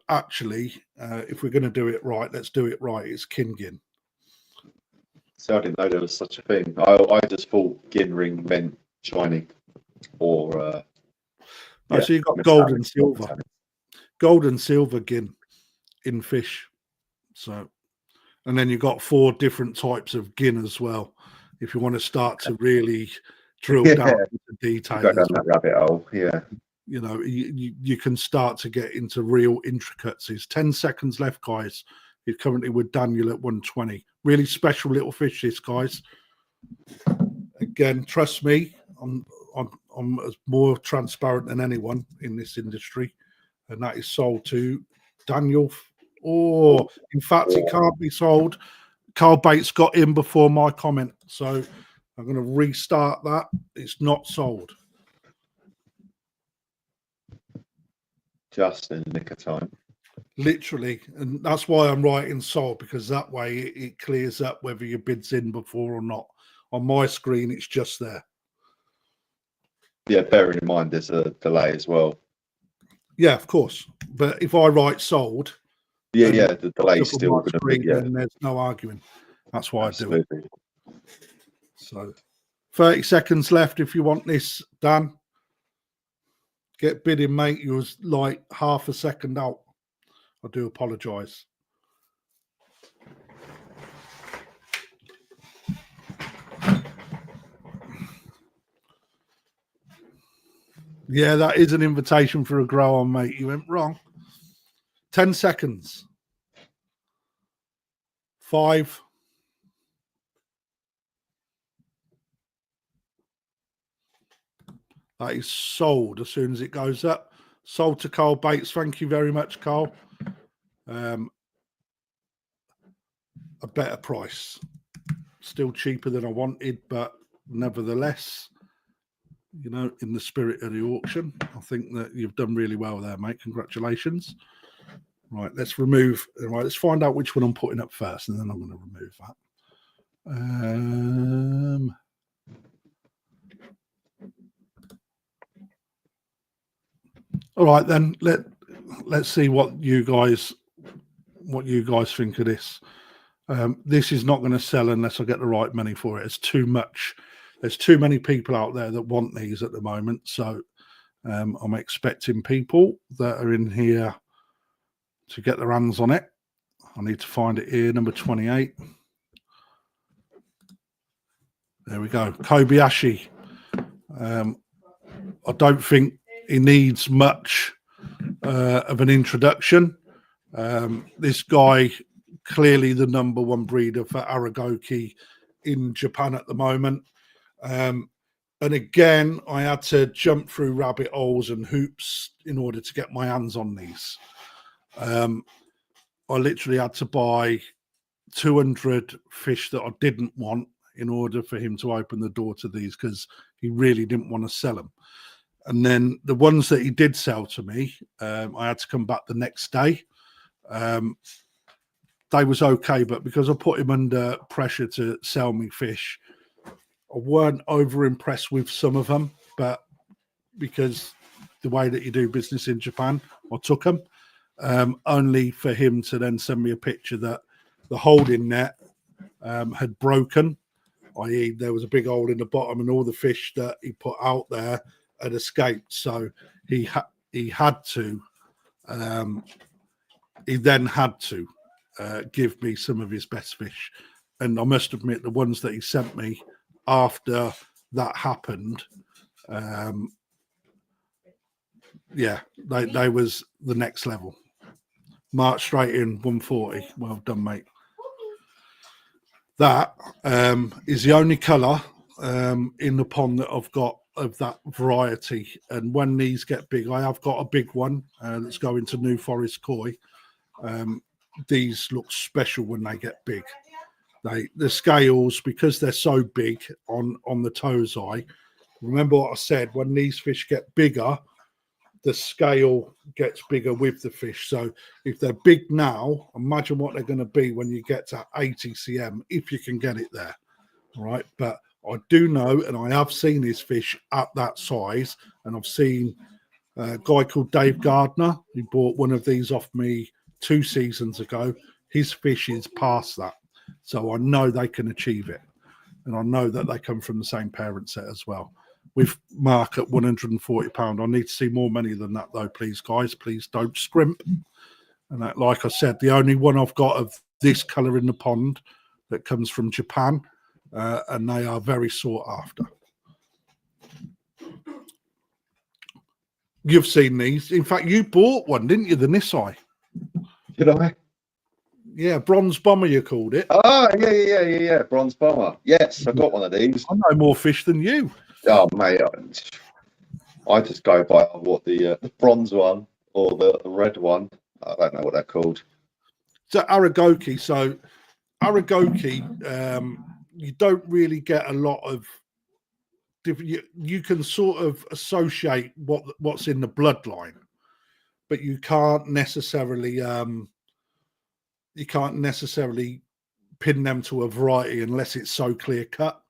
actually, if we're going to do it right, let's do it right. It's Gin. So I didn't know there was such a thing. I just thought Gin Ring meant shiny or. So you've got gold and silver. Gold and silver gin in fish. So, and then you've got 4 different types of gin as well. If you want to start to really drill down into detail. Go down that rabbit hole, yeah. You can start to get into real intricacies. 10 seconds left, guys. You're currently with Daniel at 120. Really special little fish, this, guys. Again, trust me, I'm more transparent than anyone in this industry, and that is sold to Daniel. In fact, it can't be sold. Carl Bates got in before my comment, so I'm going to restart that. It's not sold. Just in the nick of time. Literally, and that's why I'm writing sold, because that way it clears up whether your bid's in before or not. On my screen, it's just there. Yeah, bearing in mind there's a delay as well. Yeah, of course. But if I write sold, Yeah, the delay's up on still my going to screen, be. Yeah, then there's no arguing. That's why absolutely. I do it. So 30 seconds left if you want this, Dan. Get bidding, mate. You was like half a second out. I do apologise. Yeah, that is an invitation for a grow on, mate. You went wrong. 10 seconds. 5. That is sold as soon as it goes up. Sold to Carl Bates. Thank you very much, Carl. A better price. Still cheaper than I wanted, but nevertheless, you know, in the spirit of the auction, I think that you've done really well there, mate. Congratulations. Right, let's remove. Right, let's find out which one I'm putting up first, and then I'm going to remove that. All right, then let's see what you guys think of this. This is not going to sell unless I get the right money for it. It's too much. There's too many people out there that want these at the moment. So I'm expecting people that are in here to get their hands on it. I need to find it here, number 28. There we go. Kobayashi. I don't think he needs much of an introduction. This guy, clearly the number one breeder for Aragoke in Japan at the moment. And again, I had to jump through rabbit holes and hoops in order to get my hands on these. I literally had to buy 200 fish that I didn't want in order for him to open the door to these, because he really didn't want to sell them. And then the ones that he did sell to me, I had to come back the next day. They was okay, but because I put him under pressure to sell me fish, I weren't over impressed with some of them. But because the way that you do business in Japan, I took them, only for him to then send me a picture that the holding net had broken, i.e. there was a big hole in the bottom and all the fish that he put out there had escaped. So he then had to give me some of his best fish. And I must admit, the ones that he sent me after that happened, they was the next level. March straight in 140. Well done, mate. That is the only colour in the pond that I've got of that variety. And when these get big, I have got a big one that's going to New Forest Koi. These look special when they get big. The scales, because they're so big on the toes eye. Remember what I said, when these fish get bigger, the scale gets bigger with the fish. So if they're big now, imagine what they're going to be when you get to 80 cm, if you can get it there. All right. But I do know, and I have seen his fish at that size, and I've seen a guy called Dave Gardner who bought one of these off me 2 seasons ago. His fish is past that. So I know they can achieve it. And I know that they come from the same parent set as well. With Mark at £140. I need to see more money than that, though, please, guys. Please don't scrimp. And that, like I said, the only one I've got of this colour in the pond that comes from Japan, and they are very sought after. You've seen these. In fact, you bought one, didn't you? The Nisai. Did I? Yeah, Bronze Bomber, you called it. Oh, yeah. Bronze Bomber. Yes, I got one of these. I know more fish than you. Oh, mate. I just go by what the bronze one or the red one. I don't know what they're called. So Aragoke. So Aragoke, you don't really get a lot of different. You can sort of associate what's in the bloodline, but you can't necessarily pin them to a variety unless it's so clear cut.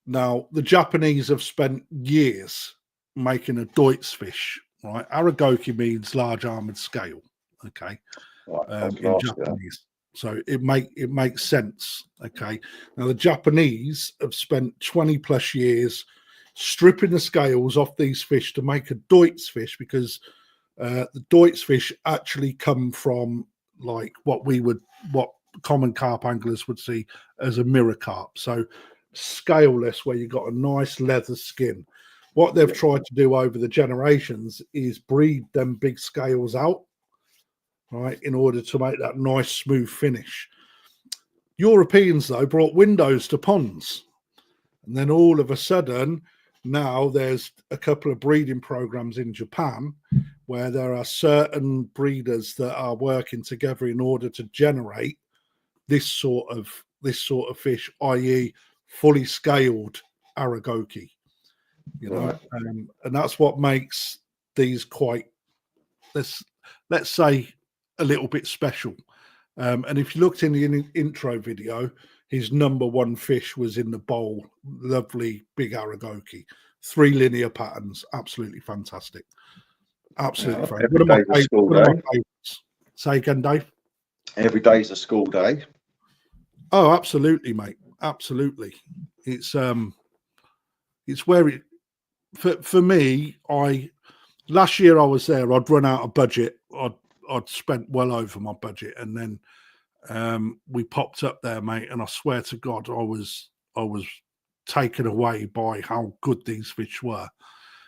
Now, the Japanese have spent years making a Deutz fish, right? Aragoke means large armored scale, okay, Right, in Japanese. So it makes sense, okay. Now, the Japanese have spent 20 plus years stripping the scales off these fish to make a Deutz fish, because the Deutz fish actually come from like what common carp anglers would see as a mirror carp. So scaleless, where you got a nice leather skin. What they've tried to do over the generations is breed them big scales out, right, in order to make that nice smooth finish. Europeans, though, brought windows to ponds, and then all of a sudden now there's a couple of breeding programs in Japan where there are certain breeders that are working together in order to generate this sort of fish, i.e. fully scaled Aragoke, you know. Right. And that's what makes these quite, let's say, a little bit special. And if you looked in the intro video, his number one fish was in the bowl. Lovely big Aragoke, 3 linear patterns, absolutely fantastic. Absolutely fantastic. One of my favorites. Say again, Dave. Every day's a school day. Oh, absolutely, mate. Absolutely. It's where it, for me, last year I was there, I'd run out of budget. I'd spent well over my budget, and then we popped up there, mate, and I swear to God, I was taken away by how good these fish were.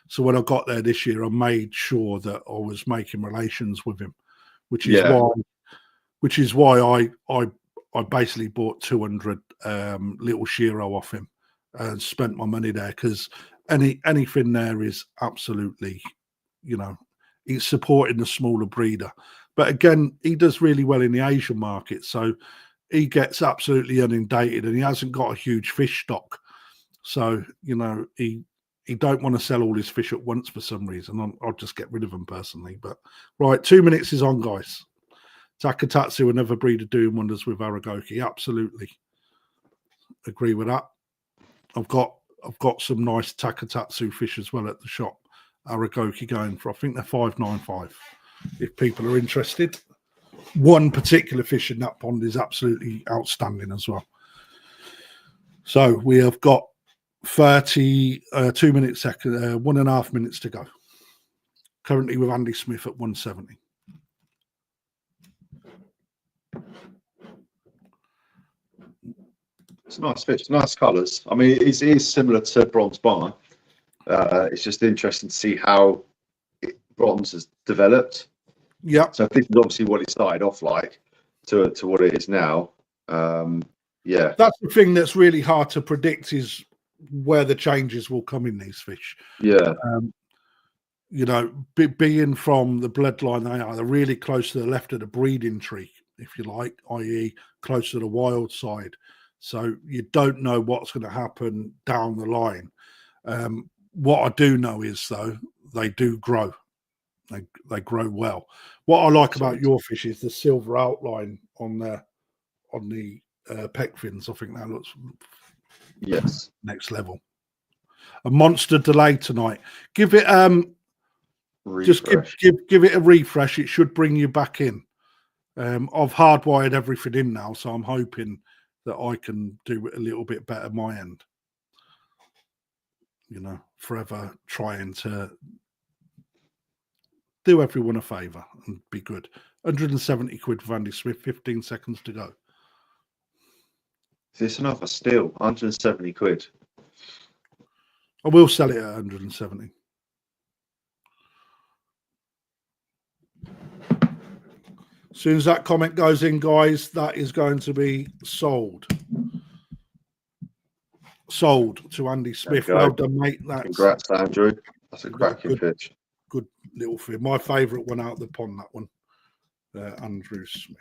So when I got there this year, I made sure that I was making relations with him, which is why I basically bought 200 little Shiro off him and spent my money there, because anything there is absolutely, you know, he's supporting the smaller breeder. But again, he does really well in the Asian market, so he gets absolutely inundated, and he hasn't got a huge fish stock. So, you know, he don't want to sell all his fish at once for some reason. I'll just get rid of them personally. But right, 2 minutes is on, guys. Takatatsu, another breeder doing wonders with Aragoke. Absolutely agree with that. I've got some nice Takatatsu fish as well at the shop. Aragoke going for, I think they're $5.95 if people are interested. One particular fish in that pond is absolutely outstanding as well. So we have got 2 minutes, 1.5 minutes to go. Currently with Andy Smith at 170. It's a nice fish, nice colours. I mean, it is similar to Bronze Bar. It's just interesting to see how bronze has developed. Yeah. So this is obviously what it started off like to what it is now. Yeah. That's the thing that's really hard to predict, is where the changes will come in these fish. Yeah. You know, being from the bloodline they're really close to the left of the breeding tree, if you like, i.e. close to the wild side. So you don't know what's going to happen down the line. What I do know is, though, they do grow. They grow well. What I like about your fish is the silver outline on the pec fins. I think that looks next level. A monster delay tonight. Give it just give it a refresh. It should bring you back in. I've hardwired everything in now, so I'm hoping that I can do it a little bit better my end. You know, forever trying to do everyone a favour and be good. 170 quid for Andy Smith, 15 seconds to go. Is this another steal? 170 quid. I will sell it at 170. As soon as that comment goes in, guys, that is going to be sold. Sold to Andy Smith. Well done, mate. Congrats, Andrew. That's a cracking fish. Good little fish. My favourite one out of the pond, that one. Andrew Smith.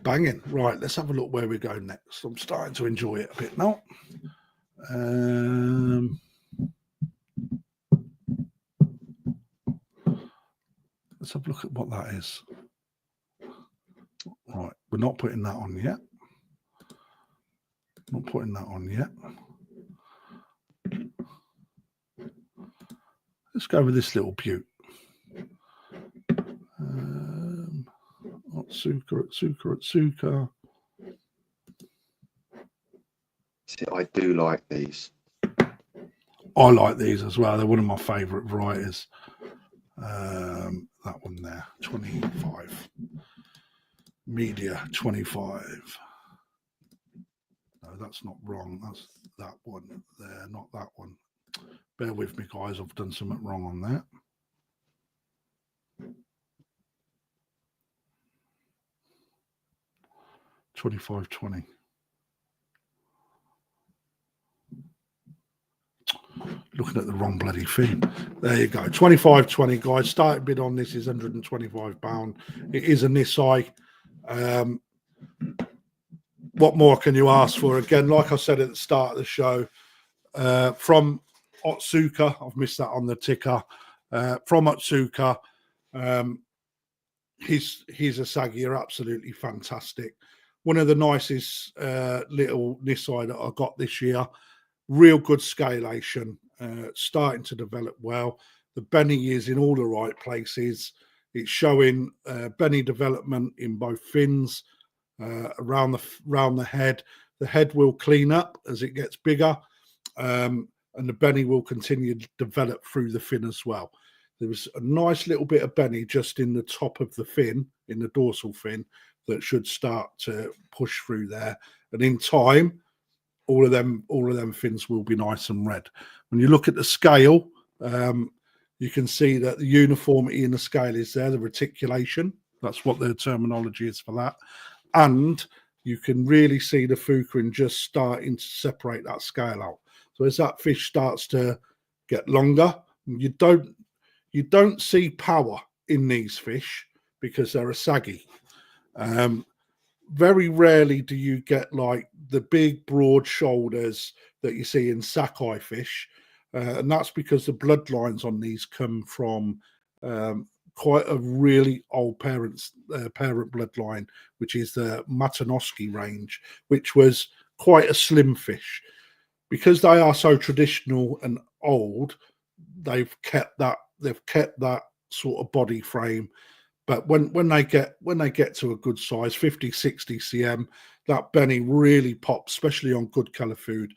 Banging. Right, let's have a look where we go next. I'm starting to enjoy it a bit now. Let's have a look at what that is. Right, we're not putting that on yet. Not putting that on yet. Let's go with this little beaut. Otsuka. See, I do like these. I like these as well. They're one of my favourite varieties. That one there, 25. Media 25. No, that's not wrong. That's that one there, not that one. Bear with me, guys. I've done something wrong on that. $25.20. Looking at the wrong bloody thing. There you go. $25.20, guys. Starting bid on this is £125. It is a Nisai. What more can you ask for? Again, like I said at the start of the show, from Otsuka, I've missed that on the ticker. From Otsuka, his Asagi are absolutely fantastic. One of the nicest little Nisai that I got this year. Real good scalation, starting to develop well. The Benny is in all the right places. It's showing Benny development in both fins, around the head. The head will clean up as it gets bigger, and the Benny will continue to develop through the fin as well. There was a nice little bit of Benny just in the top of the fin, in the dorsal fin, that should start to push through there. And in time, all of them fins will be nice and red. When you look at the scale, you can see that the uniformity in the scale is there, the reticulation. That's what the terminology is for that. And you can really see the fukurin just starting to separate that scale out. So as that fish starts to get longer, you don't see power in these fish because they're Asagi. Very rarely do you get like the big broad shoulders that you see in Sakai fish, and that's because the bloodlines on these come from quite a really old parent bloodline, which is the Matanoski range, which was quite a slim fish. Because they are so traditional and old, they've kept that sort of body frame. But when they get to a good size, 50, 60 cm, that Benny really pops, especially on good colour food.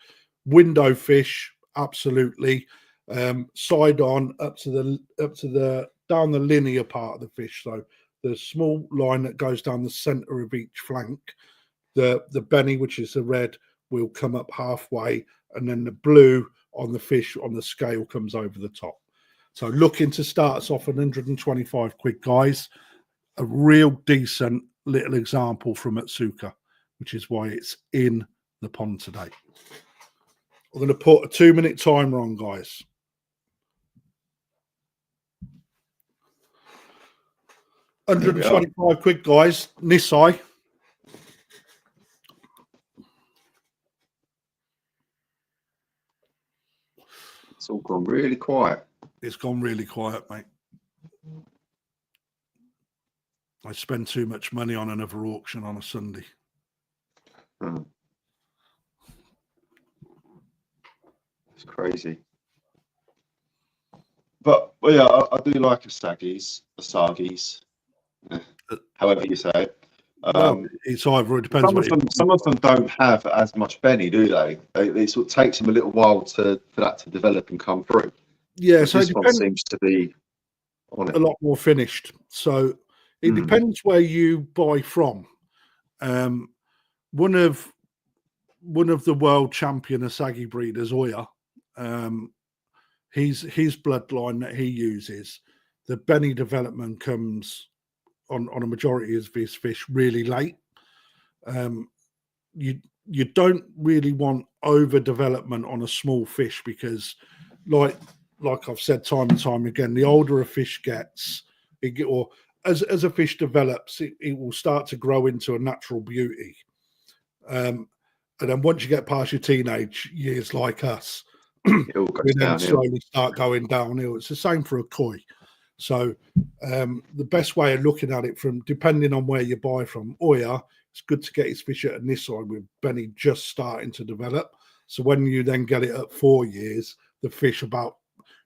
Window fish, absolutely. Side on up to the down the linear part of the fish. So the small line that goes down the centre of each flank, the Benny, which is the red, will come up halfway, and then the blue on the fish on the scale comes over the top. So looking to start us off at 125 quid, guys. A real decent little example from Otsuka, which is why it's in the pond today. I'm going to put a 2-minute timer on, guys. £125 quid, guys. Nisai. It's all gone really quiet. It's gone really quiet, mate. I spend too much money on another auction on a Sunday. It's crazy. But yeah, I do like Asagis, however you say it. Well, it's either, it depends. Some of them don't have as much Benny, do they? It sort of takes them a little while for that to develop and come through. Yeah, but so this one seems to be on it. A lot more finished. So it depends where you buy from. One of the world champion Asagi breeders, Oya, his bloodline that he uses, the Benny development comes on a majority of his fish really late. You don't really want overdevelopment on a small fish because, like I've said time and time again, the older a fish gets, as a fish develops, it will start to grow into a natural beauty. And then once you get past your teenage years, like us, It all goes we then downhill. slowly start going downhill. It's the same for a koi. So the best way of looking at it, from depending on where you buy from, Oya, it's good to get his fish at this side with Benny just starting to develop. So when you then get it at 4 years, the fish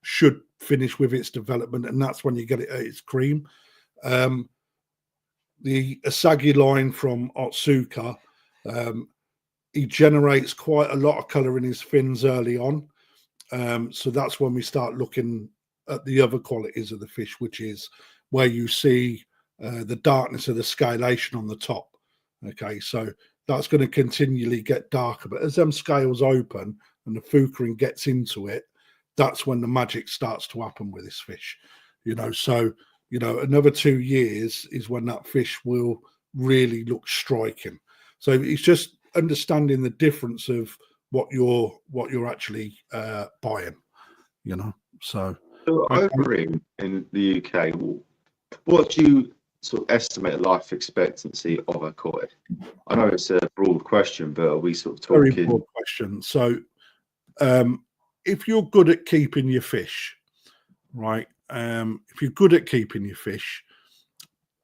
should finish with its development, and that's when you get it at its cream. The Asagi line from Otsuka, he generates quite a lot of colour in his fins early on. So that's when we start looking at the other qualities of the fish, which is where you see the darkness of the scalation on the top. Okay, so that's going to continually get darker. But as them scales open and the fukurin gets into it, that's when the magic starts to happen with this fish. So another 2 years is when that fish will really look striking. So it's just understanding the difference of what you're actually buying, So over in the UK, what do you sort of estimate life expectancy of a koi? I know it's a broad question, but are we sort of talking? Very broad question. So if you're good at keeping your fish, right? If you're good at keeping your fish,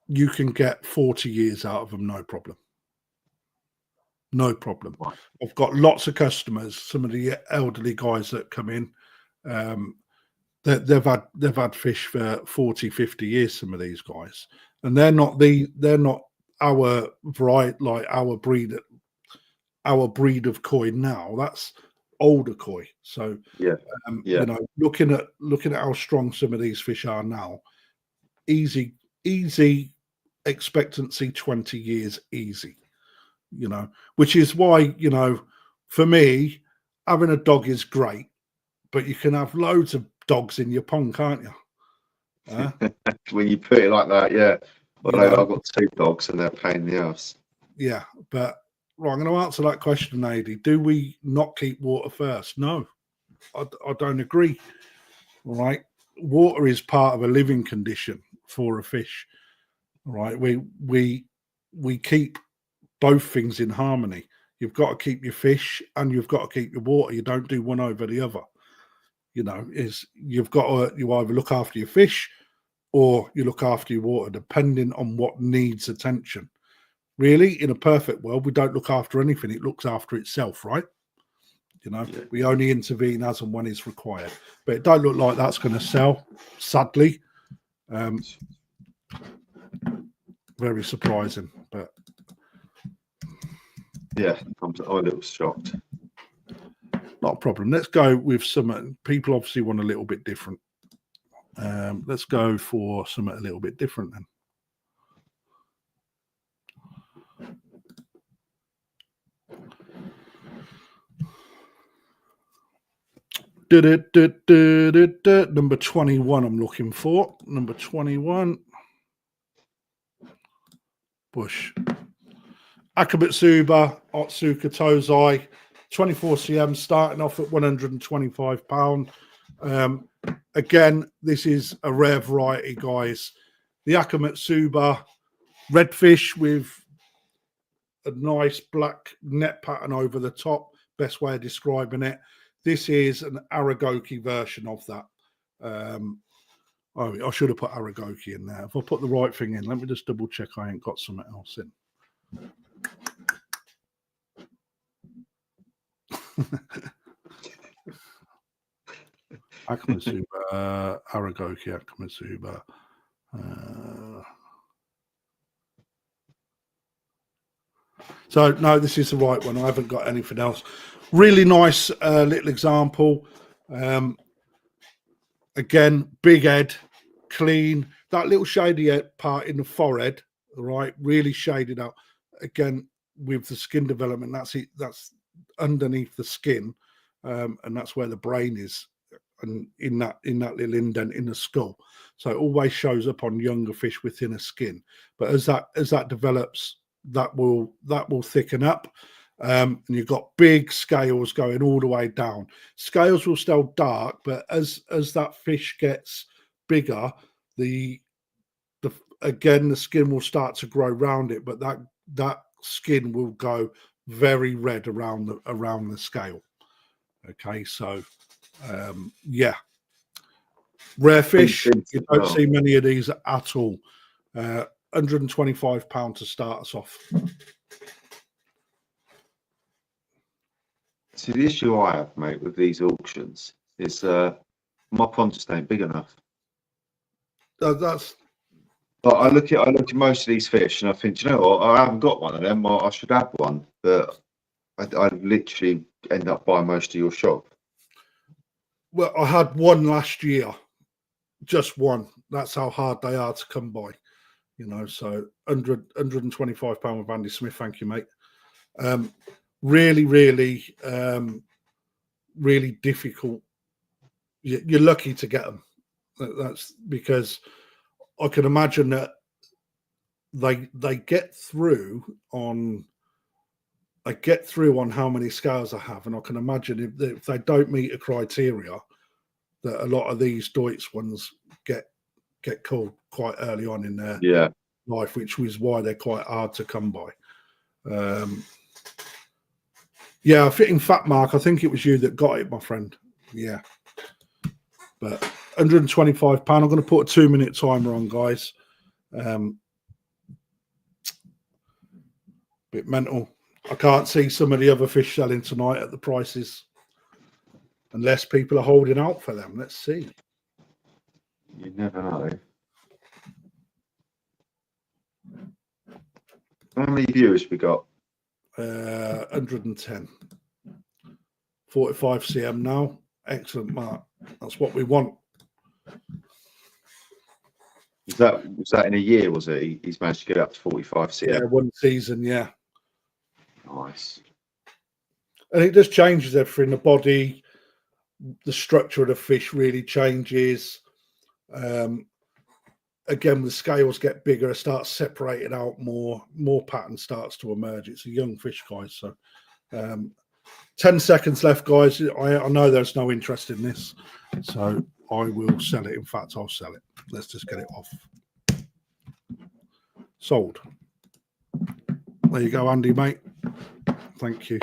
you can get 40 years out of them, no problem. No problem. Right. I've got lots of customers, some of the elderly guys that come in, they've had fish for 40, 50 years, some of these guys. And they're not our variety, like our breed of koi now. That's older koi. So looking at how strong some of these fish are now, easy expectancy 20 years, easy. Which is why, for me, having a dog is great, but you can have loads of dogs in your pond, can't you? When you put it like that, yeah. Well, I've got 2 dogs and they're a pain in the ass. Yeah, but right, I'm going to answer that question, Adi. Do we not keep water first? No, I don't agree. All right, water is part of a living condition for a fish. All right, we keep both things in harmony. You've got to keep your fish and you've got to keep your water. You don't do one over the other. You either look after your fish or you look after your water, depending on what needs attention. Really, in a perfect world, we don't look after anything. It looks after itself, right? We only intervene as and when it's required. But it don't look like that's going to sell, sadly. Very surprising, but yeah, I'm a little shocked. Not a problem. Let's go with some. People obviously want a little bit different. Let's go for something a little bit different then. Number 21 I'm looking for. Number 21. Bush. Akamatsuba, Otsuka Tozai, 24 cm, starting off at £125. Again, this is a rare variety, guys. The Akamatsuba redfish with a nice black net pattern over the top. Best way of describing it. This is an Aragoke version of that. I should have put Aragoke in there. If I put the right thing in, let me just double check I ain't got something else in. Akamatsuba, Aragoke, Akamatsuba. So, no, this is the right one. I haven't got anything else. Really nice little example. Again, big head, clean. That little shady head part in the forehead, right, really shaded out. Again, with the skin development, that's it. That's underneath the skin, and that's where the brain is, and in that little indent in the skull. So it always shows up on younger fish with thinner skin. But as that develops, that will thicken up, and you've got big scales going all the way down. Scales will still dark, but as that fish gets bigger, the skin will start to grow around it, but that skin will go very red around the scale. Okay, so yeah, rare fish. You don't see many of these at all. £125 to start us off. See, the issue I have, mate, with these auctions is my pond just ain't big enough. That's. But I look at most of these fish and I think, you know what, I haven't got one of them. I should have one, but I literally end up buying most of your shop. Well, I had one last year, just one. That's how hard they are to come by, you know. So £125 with Andy Smith, thank you, mate. Really, really, really difficult. You're lucky to get them. That's because I can imagine that they get through on. I get through on how many scales I have, and I can imagine if they don't meet a criteria, that a lot of these Deutsch ones get called quite early on in their life, which is why they're quite hard to come by. Yeah, fitting fat mark. I think it was you that got it, my friend. Yeah, but £125. I'm going to put a 2-minute timer on, guys. Bit mental. I can't see some of the other fish selling tonight at the prices, unless people are holding out for them. Let's see. You never know. How many viewers we got? 110. 45 cm now. Excellent, Mark. That's what we want. Was that in a year? Was it? He's managed to get up to 45 cm. Yeah, one season. Yeah. Nice. And it just changes everything. The body, the structure of the fish really changes. Again, the scales get bigger, it starts separating out more pattern starts to emerge. It's a young fish, guys. So 10 seconds left, guys. I know there's no interest in this, so I will sell it. In fact, I'll sell it. Let's just get it off. Sold. There you go, Andy, mate. Thank you.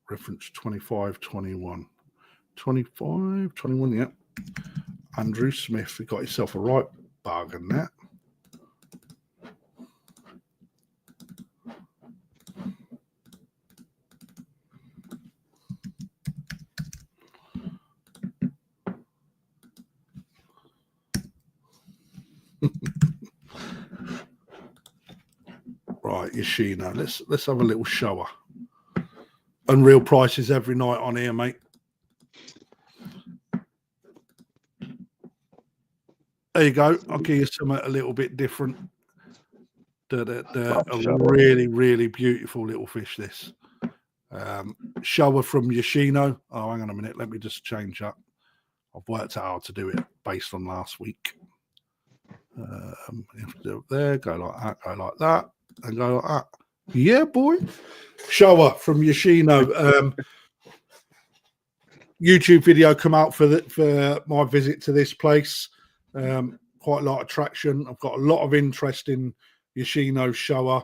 Reference 2521. 2521, yeah. Andrew Smith, he got himself a right bargain there. Right, Yoshino. Let's have a little shower. Unreal prices every night on here, mate. There you go. I'll give you something a little bit different. A really, really beautiful little fish, this. Shower from Yoshino. Oh, hang on a minute. Let me just change that. I've worked out how to do it based on last week. You have to do it there. Go like that, and go like that. Yeah, boy. Shower from Yoshino. YouTube video come out for my visit to this place. Quite a lot of traction. I've got a lot of interest in Yoshino shower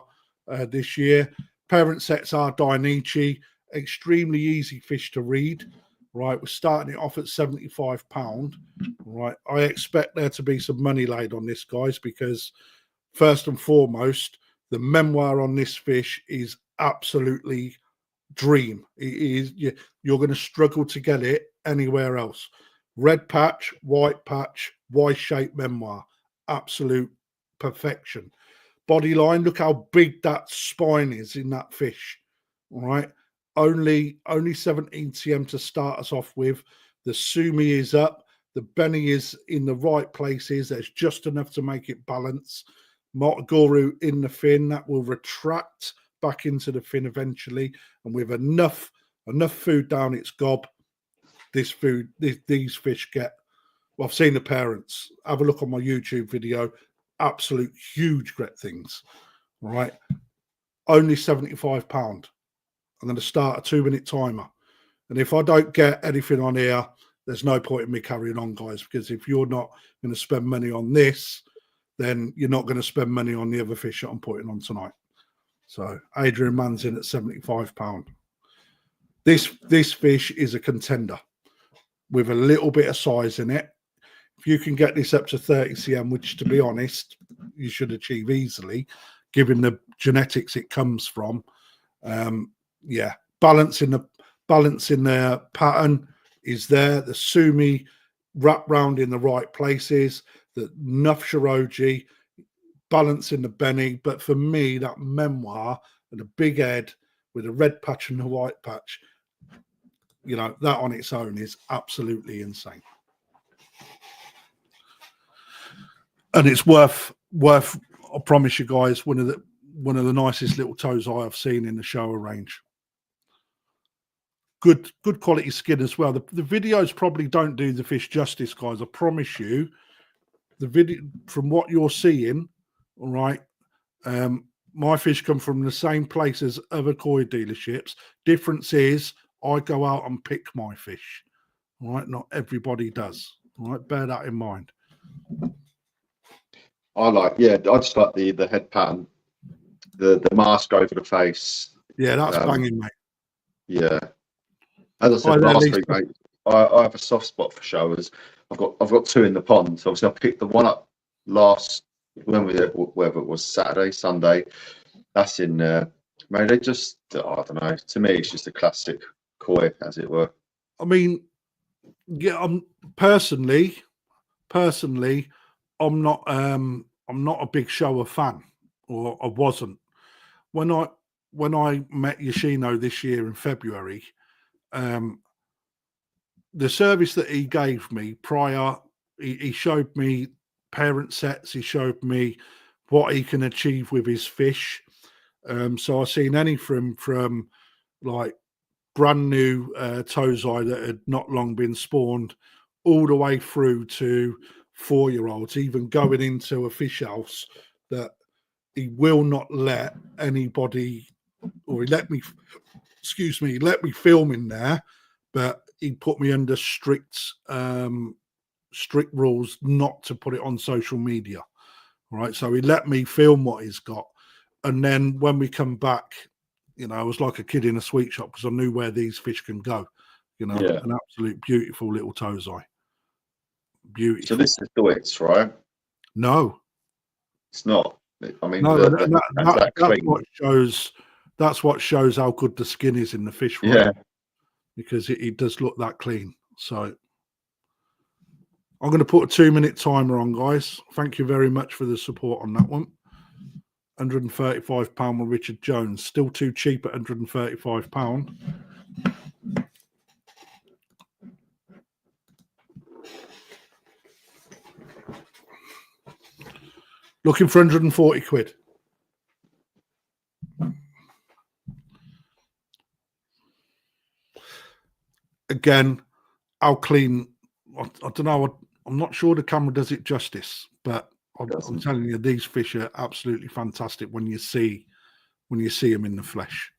this year. Parent sets are Dainichi. Extremely easy fish to read. Right, we're starting it off at £75. Right, I expect there to be some money laid on this, guys, because first and foremost, the memoir on this fish is absolutely dream. It is, you're going to struggle to get it anywhere else. Red patch, Y shaped memoir, absolute perfection. Body line, look how big that spine is in that fish. All right, only 17 cm to start us off with. The sumi is up, the benny is in the right places. There's just enough to make it balance. Matsuba in the fin that will retract back into the fin eventually, and with enough food down its gob, these fish get. Well, I've seen the parents. Have a look on my YouTube video. Absolute huge great things. All right, only £75. I'm going to start a 2-minute timer, and if I don't get anything on here, there's no point in me carrying on, guys, because if you're not going to spend money on this, then you're not going to spend money on the other fish that I'm putting on tonight. So Adrian Mann's in at £75. This fish is a contender with a little bit of size in it. If you can get this up to 30 cm, which to be honest, you should achieve easily, given the genetics it comes from. Yeah, balancing the pattern is there. The sumi wrapped round in the right places. The nuff shiroji, balancing the benny. But for me, that memoir and the big head with the red patch and the white patch, you know, that on its own is absolutely insane. And it's worth. I promise you guys, one of the nicest little toes I have seen in the shower range. Good quality skin as well. The videos probably don't do the fish justice, guys. I promise you. The video, from what you're seeing, all right. My fish come from the same place as other koi dealerships. Difference is I go out and pick my fish. All right, not everybody does. All right, bear that in mind. I just like the head pattern, the mask over the face. Yeah, that's banging, mate. Yeah, as I said last week, mate, I have a soft spot for showers. I've got two in the pond. So obviously, I picked the one up whether it was Saturday, Sunday. That's in man, they just, I don't know. To me, it's just a classic koi, as it were. I mean, yeah, I'm personally, I'm not a big shower fan, or I wasn't. When I met Yoshino this year in February, the service that he gave me prior, he showed me parent sets, he showed me what he can achieve with his fish. So I've seen anything from like brand new tozai that had not long been spawned, all the way through to 4-year-olds, even going into a fish house that he will not let anybody, or he let me film in there, but he put me under strict rules not to put it on social media. Right, so he let me film what he's got, and then when we come back, you know, I was like a kid in a sweet shop because I knew where these fish can go. You know, Yeah. An absolute beautiful little tozai. Beautiful. So this is Deutz, right? No, it's not. I mean, no, that's that's what shows how good the skin is in the fish. Right? Yeah, because it does look that clean. So I'm going to put a 2-minute timer on, guys. Thank you very much for the support on that one. £135 with Richard Jones. Still too cheap at £135. Looking for 140 quid. Again, how clean. I don't know. I'm not sure the camera does it justice, but I'm telling you, these fish are absolutely fantastic when you see them in the flesh.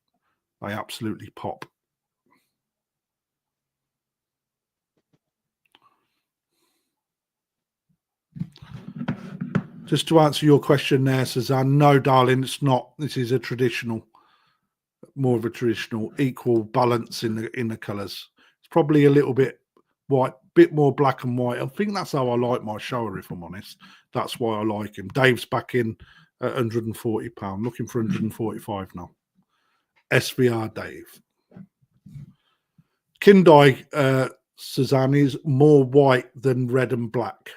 They absolutely pop. Just to answer your question there, Suzanne, no, darling, it's not. This is a traditional, more of a traditional equal balance in the colours. It's probably a little bit white, bit more black and white. I think that's how I like my shower, if I'm honest. That's why I like him. Dave's back in at £140. Looking for 145 now. SVR Dave. Kindai, Suzanne, is more white than red and black.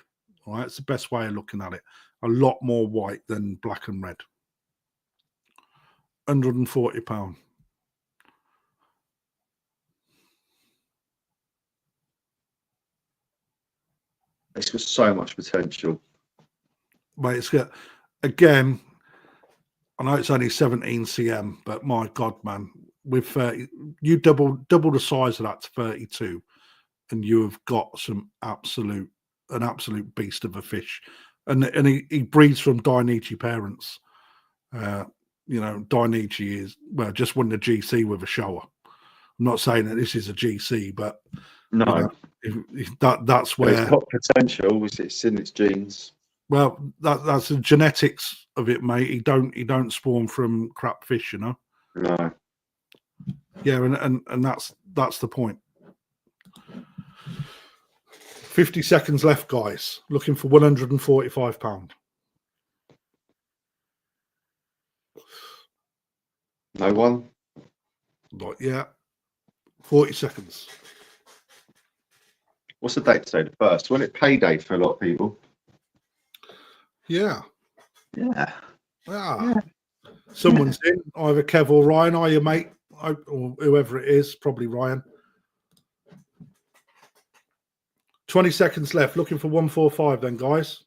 All right, it's the best way of looking at it. A lot more white than black and red. £140. it's got so much potential. But it's got, again, I know it's only 17 cm, but my God, man, with 30, you double the size of that to 32, and you have got an absolute beast of a fish. And he breeds from Dainichi parents. You know, Dainichi is, well, just won the GC with a shower. I'm not saying that this is a GC, but No, you know, That's It's where. got potential. It's in its genes. Well, that's the genetics of it, mate. He don't spawn from crap fish, you know. No. Yeah, and that's the point. 50 seconds left, guys. Looking for £145. No one. Right, yeah. 40 seconds. What's the date today? The 1st. Wasn't it payday for a lot of people? Yeah. Yeah. Ah. Someone's in, either Kev or Ryan. Are you, mate? Or whoever it is, probably Ryan. 20 seconds left. Looking for 145 then, guys.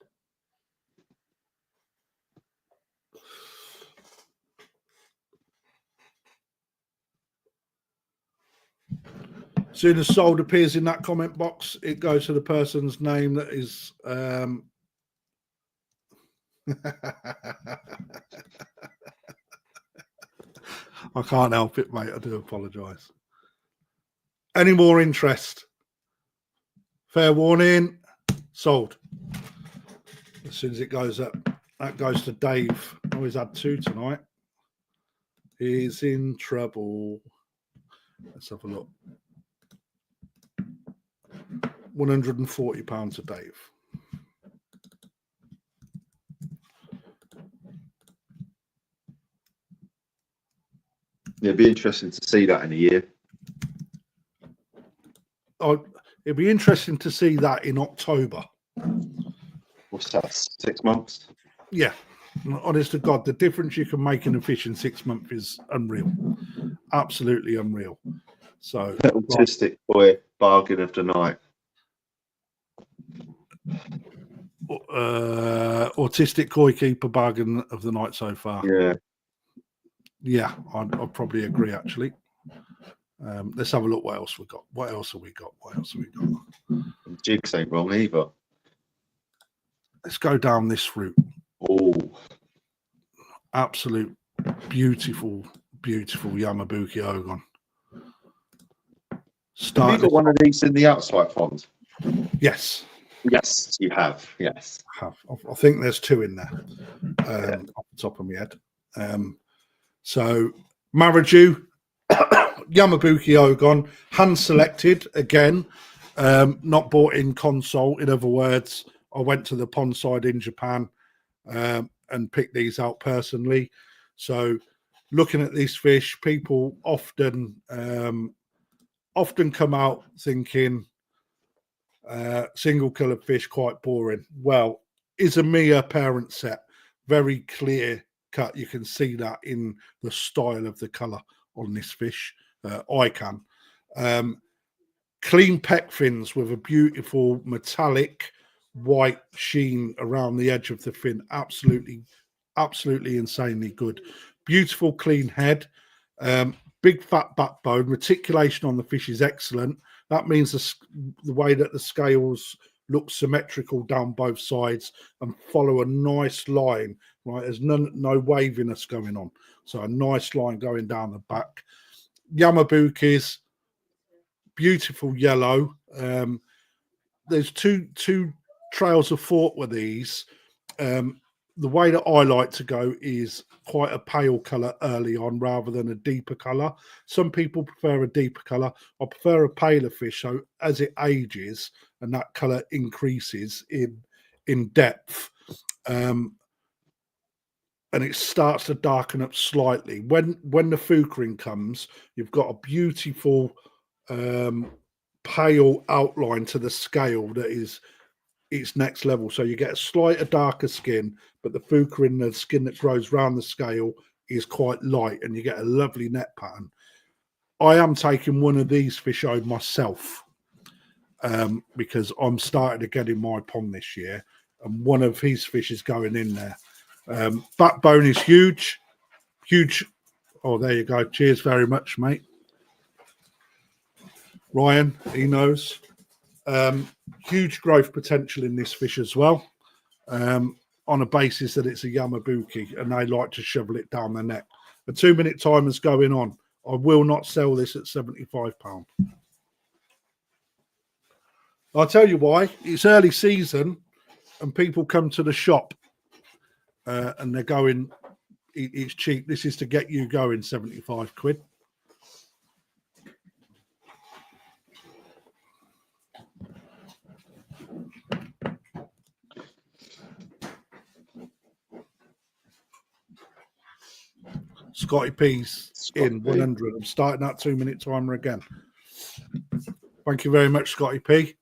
As soon as sold appears in that comment box, it goes to the person's name that is I can't help it, mate. I do apologise. Any more interest? Fair warning. Sold. As soon as it goes up, that goes to Dave. Oh, he's had 2 tonight. He's in trouble. Let's have a look. £140 a Dave. Yeah, it'd be interesting to see that in a year. Oh, it'd be interesting to see that in October. What's that? 6 months? Yeah. Honest to God, the difference you can make in a fish in 6 months is unreal. Absolutely unreal. So, autistic boy bargain of the night. Autistic koi keeper bargain of the night so far. Yeah, I'd probably agree, actually. Let's have a look. What else we got? What else have we got? Jigs ain't wrong either. Let's go down this route. Oh, Absolute beautiful Yamabuki Ogon. Have you got one of these in the outside font? Yes. Yes, you have. Yes. I think there's 2 in there. Off the top of my head. So Marujyu Yamabuki Ogon, hand selected again, not bought in console. In other words, I went to the pond side in Japan and picked these out personally. So looking at these fish, people often come out thinking single coloured fish quite boring. Well, Izamiya parent set, very clear cut. You can see that in the style of the colour on this fish. I can. Clean pec fins with a beautiful metallic white sheen around the edge of the fin. Absolutely insanely good. Beautiful clean head. Big fat backbone. Reticulation on the fish is excellent. That means the way that the scales look symmetrical down both sides and follow a nice line, right? There's no waviness going on. So a nice line going down the back. Yamabuki's beautiful yellow. There's two trails of thought with these. The way that I like to go is quite a pale colour early on rather than a deeper colour. Some people prefer a deeper colour. I prefer a paler fish. So as it ages and that colour increases in depth, and it starts to darken up slightly. When the Fukurin comes, you've got a beautiful pale outline to the scale that is its next level. So you get a slightly darker skin, but the Fukurin, the skin that grows around the scale, is quite light, and you get a lovely net pattern. I am taking one of these fish home myself because I'm starting to get in my pond this year, and one of his fish is going in there. Backbone is huge. Oh, there you go. Cheers very much, mate. Ryan, he knows. Huge growth potential in this fish as well, on a basis that it's a Yamabuki and they like to shovel it down their neck. A 2-minute time is going on. I will not sell this at £75. I'll tell you why. It's early season, and people come to the shop, and they're going. It's cheap. This is to get you going. 75 quid. Scotty P's in 100. I'm starting that 2-minute timer again. Thank you very much, Scotty P.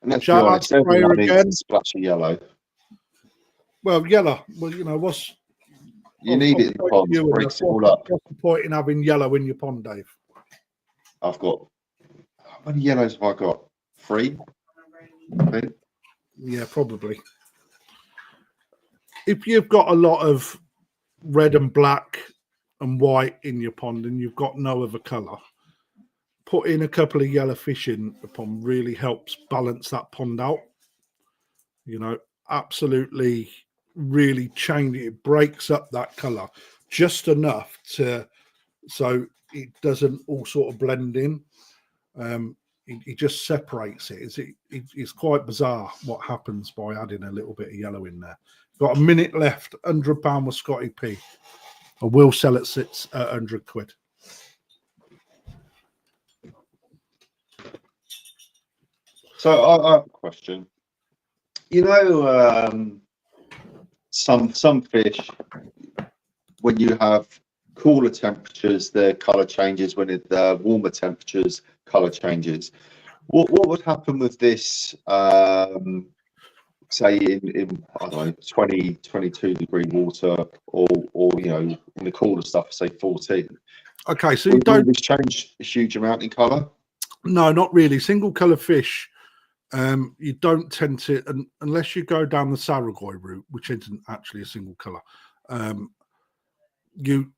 And let's Shout be out honest, to Freya everyone needs again. a splash of yellow. Well, yellow. Well, you know, what's You need it in the pond. Breaks it all up. What's the point in having yellow in your pond, Dave? I've got, how many yellows have I got? 3, I think. Yeah, probably. If you've got a lot of red and black and white in your pond and you've got no other colour, putting a couple of yellow fish in the pond really helps balance that pond out. You know, absolutely really change it. It breaks up that colour just enough so it doesn't all sort of blend in. It just separates it. It's quite bizarre what happens by adding a little bit of yellow in there. Got a minute left. £100 with Scotty P. I will sell it at 100 quid. So I have a question. You know, some fish, when you have cooler temperatures, their colour changes. When it warmer temperatures, colour changes. What would happen with this? Say in I don't know 20, 22 degree water, or you know, in the cooler stuff, say 14. Okay, so you don't change a huge amount in colour. No, not really. Single colour fish, you don't tend to, unless you go down the Saragoi route, which isn't actually a single colour. You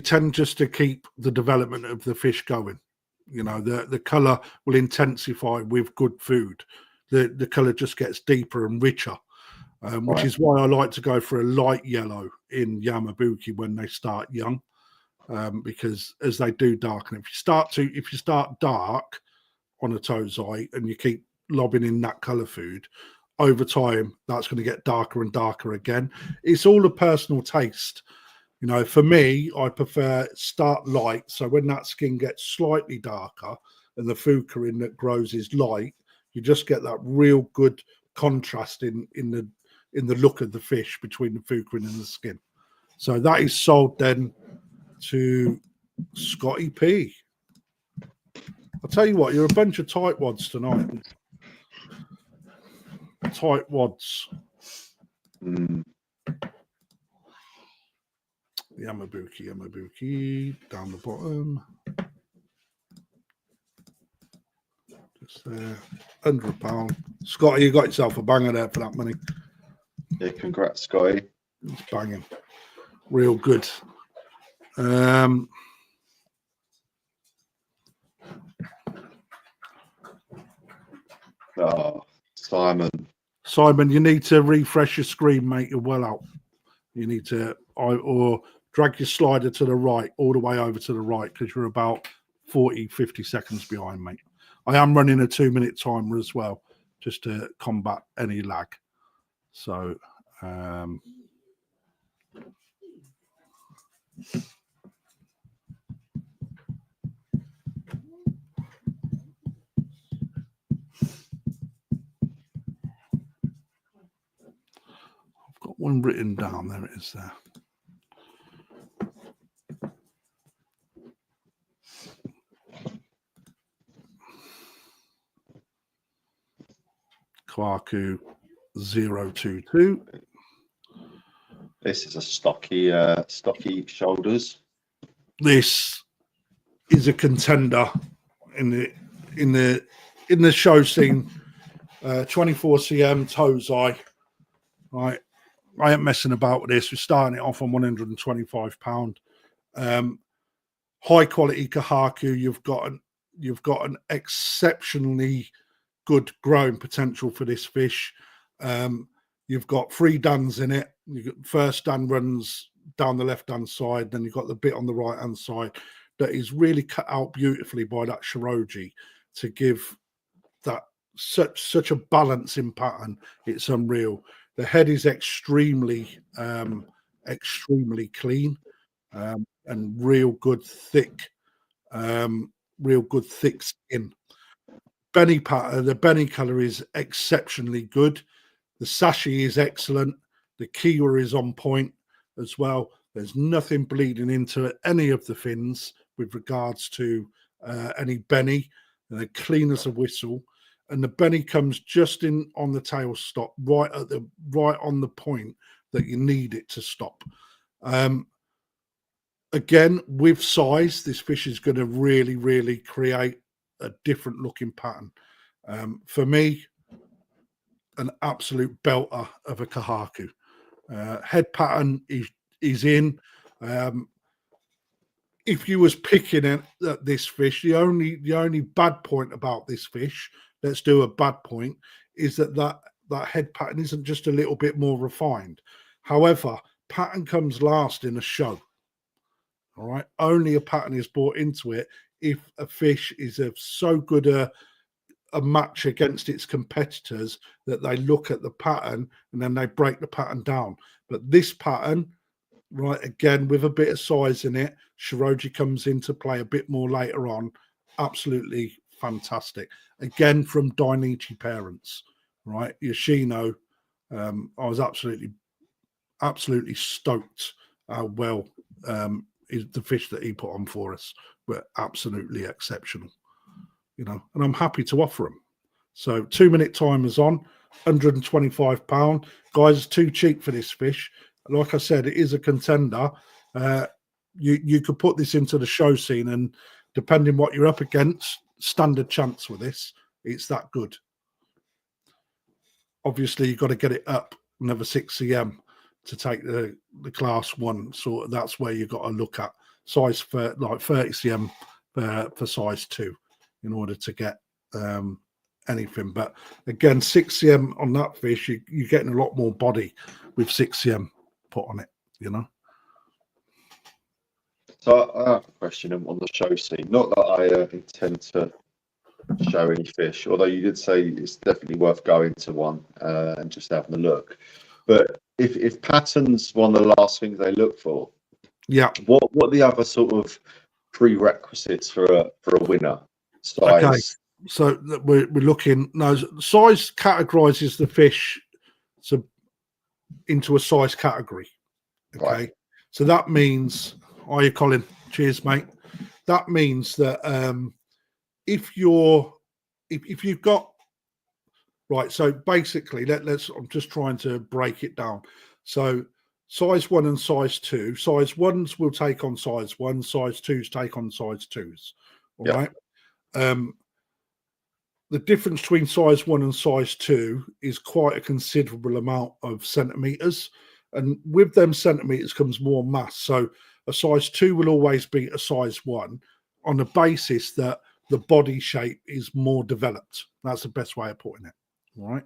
tend just to keep the development of the fish going. You know, the colour will intensify with good food. The colour just gets deeper and richer, which is why I like to go for a light yellow in Yamabuki when they start young. Because as they do darken, if you start dark on a tozai and you keep lobbing in that color food, over time that's going to get darker and darker again. It's all a personal taste. You know, for me, I prefer start light, so when that skin gets slightly darker and the fukarin that grows is light, you just get that real good contrast in the look of the fish between the fukarin and the skin. So that is sold then to Scotty P. I'll tell you what, you're a bunch of tightwads tonight. Tightwads. Yamabuki, down the bottom. Just there. £100. Scotty, you got yourself a banger there for that money. Yeah, congrats, Scotty. It's banging. Real good. Oh, Simon, you need to refresh your screen, mate. You're well out. You need to or drag your slider to the right, all the way over to the right, because you're about 40-50 seconds behind, mate. I am running a 2-minute timer as well, just to combat any lag. So I've got one written down. There it is there. Kohaku 022. this is a stocky shoulders. This is a contender in the show scene. 24 cm tozai. Right, I ain't messing about with this. We're starting it off on £125. High quality Kohaku. You've got an exceptionally good growing potential for this fish. You've got 3 dans in it. First dan runs down the left hand side, then you've got the bit on the right hand side that is really cut out beautifully by that shiroji to give that such a balancing pattern. It's unreal. The head is extremely clean, and real good thick skin. Benny pattern, the Benny color is exceptionally good. The sashi is excellent. The kiwa is on point as well. There's nothing bleeding into any of the fins with regards to any Benny. They're clean as a whistle. And the Benny comes just in on the tail stop, right on the point that you need it to stop. Again, with size, this fish is going to really, really create a different looking pattern. For me, an absolute belter of a Kohaku. Head pattern is in. If you was picking at this fish, the only bad point about this fish, let's do a bad point, is that head pattern isn't just a little bit more refined. However, pattern comes last in a show. All right, only a pattern is brought into it if a fish is of so good a match against its competitors that they look at the pattern and then they break the pattern down. But this pattern, right, again, with a bit of size in it, Shiroji comes into play a bit more later on. Absolutely fantastic. Again, from Dainichi parents, right? Yoshino, I was absolutely stoked how well the fish that he put on for us were absolutely exceptional, you know, and I'm happy to offer them. So 2-minute timers on, £125. Guys, it's too cheap for this fish. Like I said, it is a contender. You could put this into the show scene, and depending what you're up against, standard chance with this. It's that good. Obviously, you've got to get it up another 6 cm to take the class one. So that's where you've got to look at size for like 30 cm for size 2 in order to get anything. But again, 6 cm on that fish, you're getting a lot more body with 6 cm put on it, you know. So I have a question on the show scene. Not that I intend to show any fish, although you did say it's definitely worth going to one and just having a look. But if pattern's one of the last things they look for, yeah, what are the other sort of prerequisites for a winner? Size. Okay, so we're looking now. Size categorizes the fish into a size category. Okay, right. So that means, are you Colin? Cheers, mate. That means that if you've got right, so basically let's I'm just trying to break it down. So size 1 and size 2. Size 1s will take on size 1. Size 2s take on size 2s. All right. The difference between size 1 and size 2 is quite a considerable amount of centimeters, and with them centimeters comes more mass. So a size 2 will always beat a size 1 on the basis that the body shape is more developed. That's the best way of putting it. All right.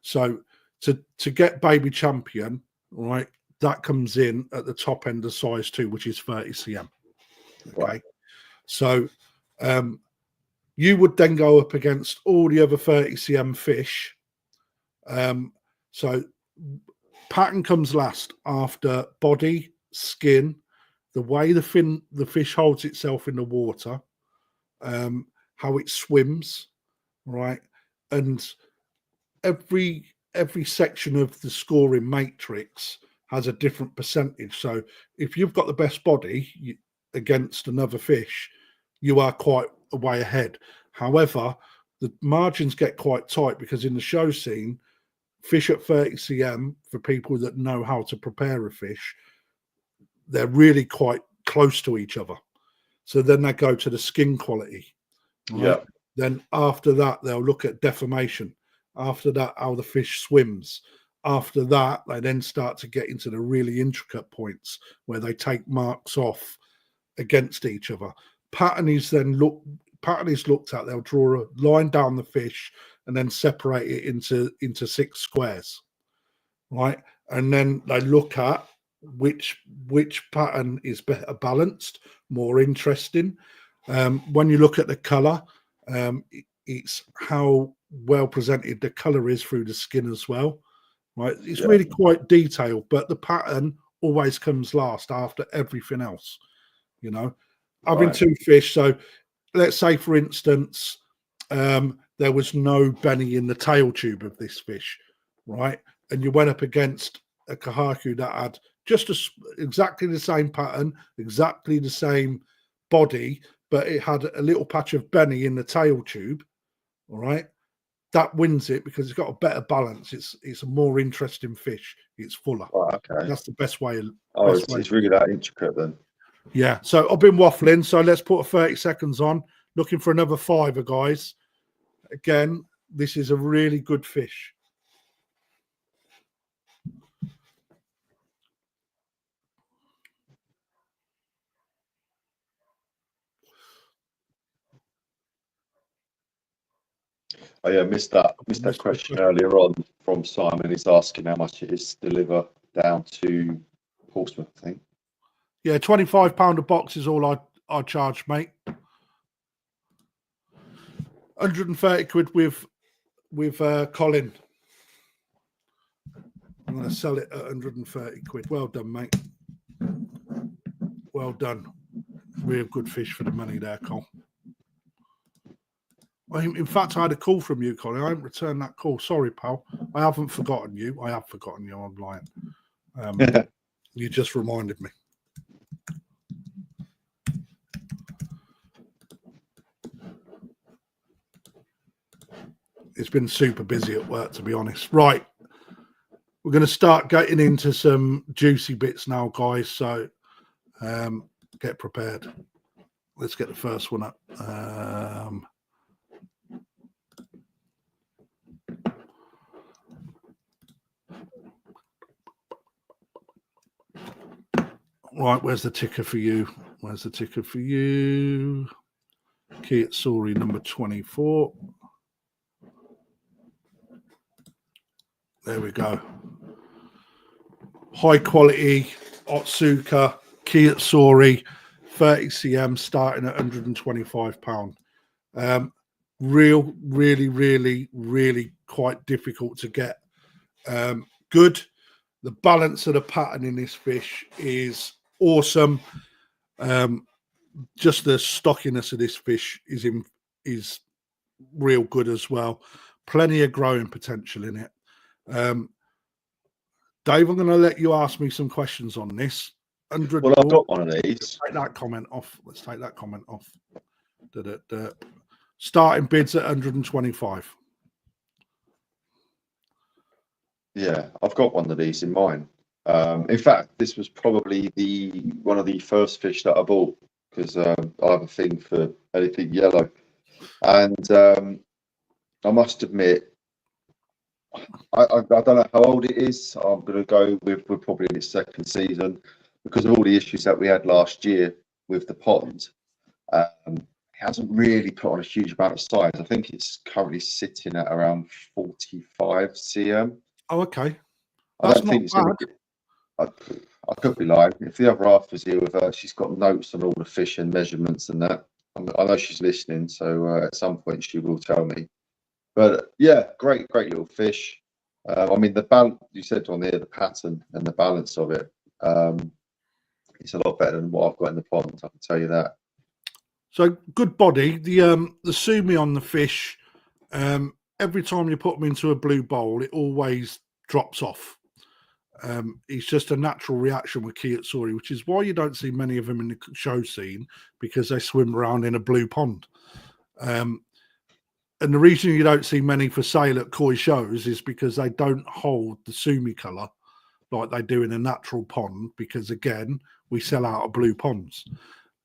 So to get baby champion, right, that comes in at the top end of size 2, which is 30 cm. Okay. Right. So you would then go up against all the other 30 cm fish. So pattern comes last after body, skin, the way the fish holds itself in the water, how it swims, right? And every section of the scoring matrix has a different percentage. So if you've got the best body against another fish, you are quite a way ahead. However, the margins get quite tight because in the show scene, fish at 30 cm, for people that know how to prepare a fish, they're really quite close to each other. So then they go to the skin quality. Right? Yeah. Then after that, they'll look at deformation. After that, how the fish swims. After that, they then start to get into the really intricate points where they take marks off against each other. Pattern is looked at. They'll draw a line down the fish and then separate it into 6 squares, right? And then they look at which pattern is better balanced, more interesting. When you look at the color, it's how well presented the color is through the skin as well. Right, it's really quite detailed, but the pattern always comes last after everything else. You know, having two fish. So let's say, for instance, there was no Benny in the tail tube of this fish, right? And you went up against a Kohaku that had just exactly the same pattern, exactly the same body, but it had a little patch of Benny in the tail tube, all right? That wins it because it's got a better balance. It's a more interesting fish. It's fuller. Okay. That's the best way. It's really that intricate then. Yeah. So I've been waffling. So let's put a 30 seconds on. Looking for another fiver, guys. Again, this is a really good fish. Oh yeah, missed that question earlier on from Simon. He's asking how much it is to deliver down to Portsmouth, I think. Yeah, £25 a box is all I charge, mate. 130 quid with Colin. I'm going to sell it at 130 quid. Well done, mate. Well done. Real good fish for the money there, Col. In fact, I had a call from you, Colin. I haven't returned that call. Sorry, pal. I haven't forgotten you. I have forgotten you. I'm lying. You just reminded me. It's been super busy at work, to be honest. Right. We're going to start getting into some juicy bits now, guys. So get prepared. Let's get the first one up. Right, where's the ticker for you? Where's the ticker for you? Kitsuri number 24. There we go. High quality Otsuka Kitsuri 30 cm starting at £125. Really quite difficult to get. Good. The balance of the pattern in this fish is awesome. Just the stockiness of this fish is real good as well. Plenty of growing potential in it. Dave, I'm going to let you ask me some questions on this. Well, I've got one of these. Take that comment off. Let's take that comment off. Starting bids at 125. Yeah, I've got one of these in mind. In fact, this was probably one of the first fish that I bought because I have a thing for anything yellow. And I must admit, I don't know how old it is. I'm going to go with we're probably in its second season because of all the issues that we had last year with the pond. It hasn't really put on a huge amount of size. I think it's currently sitting at around 45 cm. Oh, okay. I don't think it's going to. I could be lying. If the other half was here with her, she's got notes on all the fish and measurements and that. I know she's listening, so at some point she will tell me. But yeah, great little fish. I mean, the balance you said on there, the pattern and the balance of it, it's a lot better than what I've got in the pond. I can tell you that. So good body. The sumi on the fish. Every time you put them into a blue bowl, it always drops off. It's just a natural reaction with Kitsuri, which is why you don't see many of them in the show scene because they swim around in a blue pond. And the reason you don't see many for sale at koi shows is because they don't hold the sumi colour like they do in a natural pond because, again, we sell out of blue ponds.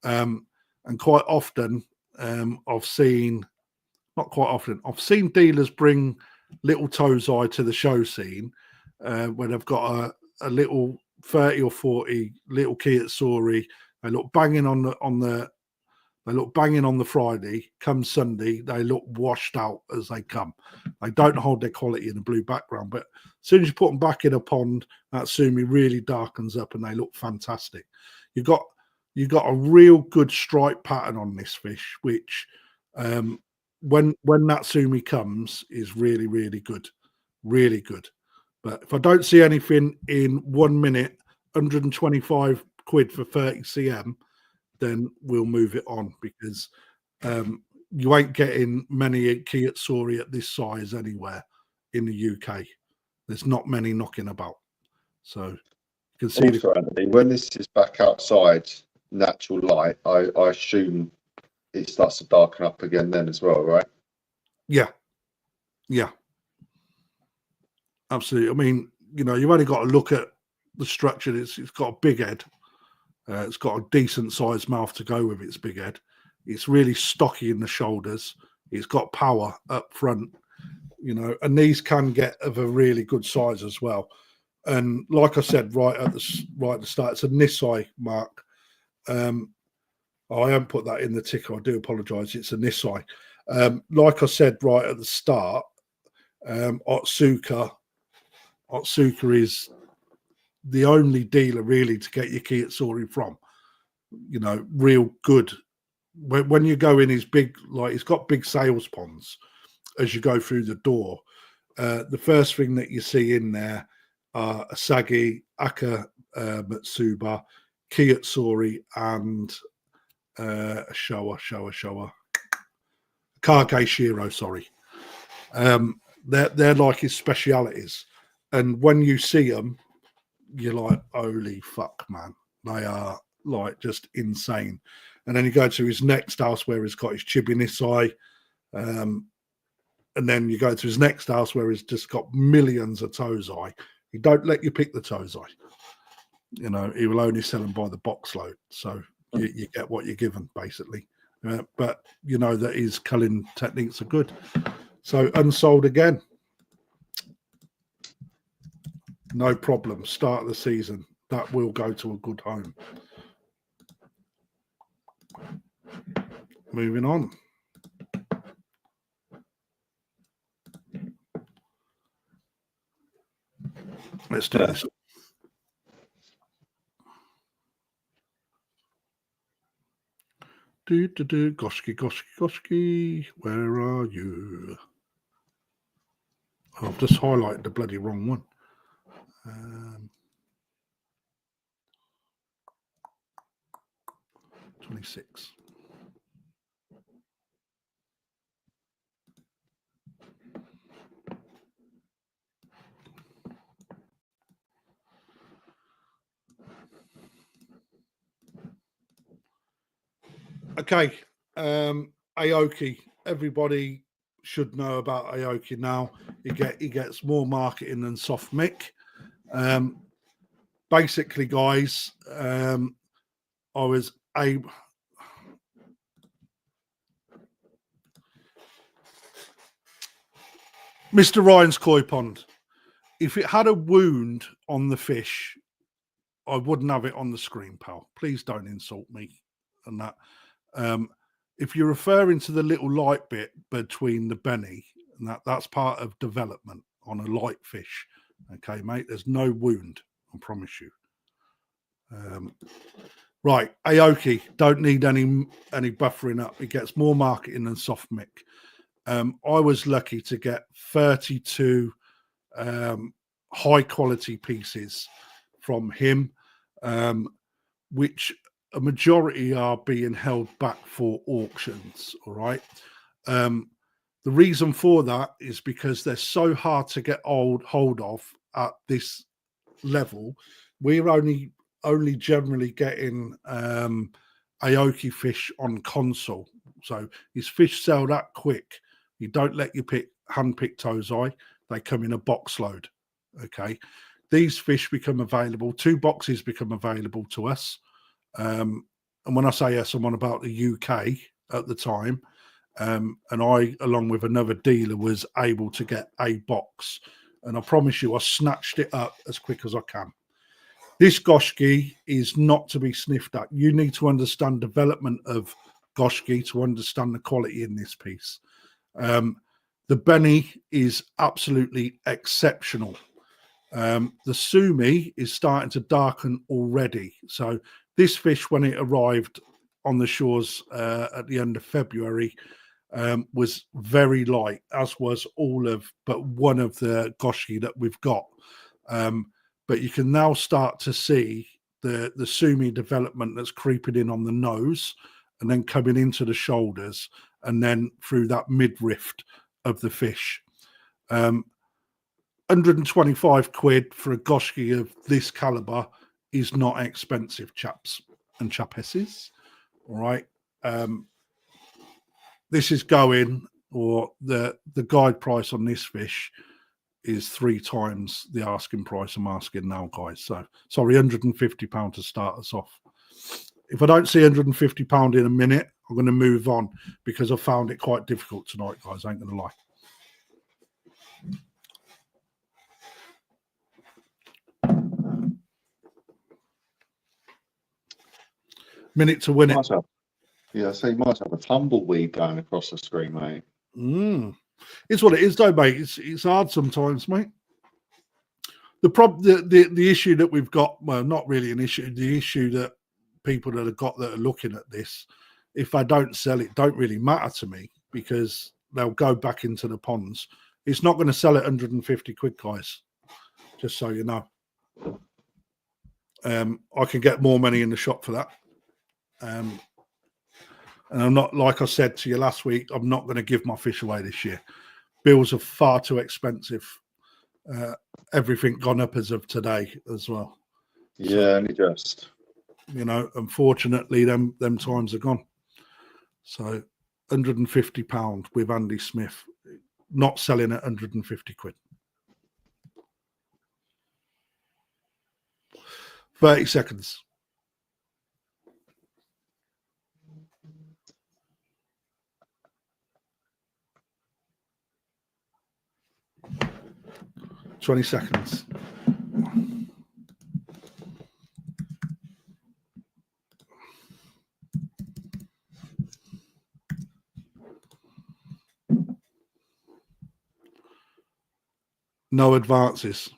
And quite often, I've seen dealers bring little Tozai to the show scene when they've got a little 30 or 40 little Kitsuri. They look banging on the Friday. Come Sunday, they look washed out as they come. They don't hold their quality in a blue background, but as soon as you put them back in a pond, that sumi really darkens up and they look fantastic. You've got a real good stripe pattern on this fish, which when Natsumi comes is really, really good. Really good. But if I don't see anything in 1 minute, 125 quid for 30 cm, then we'll move it on, because you ain't getting many Kiyotsuori at this size anywhere in the UK. There's not many knocking about. So you can see Also, Anthony, when this is back outside natural light, I assume it starts to darken up again then as well, right? Yeah. Absolutely. I mean, you've only got to look at the structure. It's got a big head. It's got a decent sized mouth to go with its big head. It's really stocky in the shoulders. It's got power up front, and these can get of a really good size as well. And like I said, right at the start, it's a Nisai mark. I haven't put that in the ticker. I do apologise. It's a Nisai. Like I said right at the start, Otsuka is the only dealer really to get your Kiyotsuori from. Real good. When you go in, he's big, like he's got big sales ponds as you go through the door. The first thing that you see in there are Asagi, Matsuba, Kiyotsuori, and Showa. Kage Shiro, sorry. They're like his specialities. And when you see them, you're like, holy fuck, man. They are like just insane. And then you go to his next house where he's got his Chibi Nisai. And then you go to his next house where he's just got millions of Tozai. He don't let you pick the Tozai. He will only sell them by the box load. So you get what you're given, basically. But you know that his culling techniques are good. So unsold again. No problem. Start of the season. That will go to a good home. Moving on. Let's do this. Goshiki, where are you? I've just highlighted the bloody wrong one. 26. Okay, Aoki. Everybody should know about Aoki now. He gets more marketing than Soft Mick. Basically, guys, I was Mr. Ryan's koi pond. If it had a wound on the fish, I wouldn't have it on the screen, pal. Please don't insult me and that. If you're referring to the little light bit between the benny, and that's part of development on a light fish. Okay, mate, there's no wound, I promise you. Right, Aoki, don't need any buffering up. It gets more marketing than Soft Mick. I was lucky to get 32 high quality pieces from him, which a majority are being held back for auctions. All right. The reason for that is because they're so hard to get hold of at this level. We're only generally getting Aoki fish on console. So his fish sell that quick. You don't let you hand pick Tozai. They come in a box load. Okay. These fish become available. 2 boxes become available to us. And when I say yes, I'm on about the UK at the time. And I, along with another dealer, was able to get a box. And I promise you, I snatched it up as quick as I can. This Goshiki is not to be sniffed at. You need to understand development of Goshiki to understand the quality in this piece. The Benny is absolutely exceptional. The Sumi is starting to darken already. So this fish, when it arrived on the shores at the end of February, was very light, as was all of but one of the goshi that we've got. But you can now start to see the sumi development that's creeping in on the nose and then coming into the shoulders and then through that mid-rift of the fish. 125 quid for a goshki of this caliber is not expensive, chaps and chapesses. All right. This is going, or the guide price on this fish is 3 times the asking price I'm asking now, guys. So sorry, £150 to start us off. If I don't see £150 in a minute, I'm going to move on because I found it quite difficult tonight, guys. I ain't going to lie. Minute to win it. Yeah, so you might have a tumbleweed going across the screen, mate. It's what it is, though, mate. It's hard sometimes, mate. The issue that we've got, well, not really an issue. The issue that people that are looking at this, if I don't sell it, don't really matter to me because they'll go back into the ponds. It's not going to sell at 150 quid, guys. Just so you know. I can get more money in the shop for that. And I'm not, like I said to you last week, I'm not going to give my fish away this year. Bills are far too expensive. Everything gone up as of today as well. Yeah, only just. You know, unfortunately, them times are gone. So £150 with Andy Smith, not selling at 150 quid. 30 seconds. $20 seconds. No advances.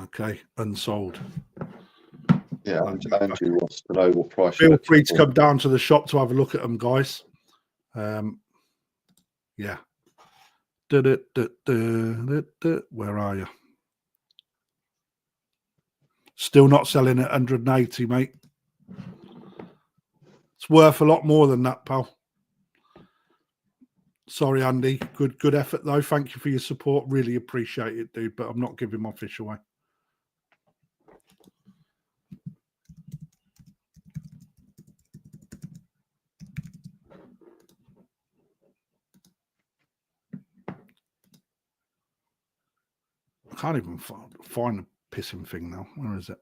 Okay, unsold. Yeah, Andrew wants to know what price. Feel free to come down to the shop to have a look at them, guys. Yeah. Where are you? Still not selling at 180, mate. It's worth a lot more than that, pal. Sorry, Andy. Good effort, though. Thank you for your support. Really appreciate it, dude. But I'm not giving my fish away. I can't even find the pissing thing now. Where is it?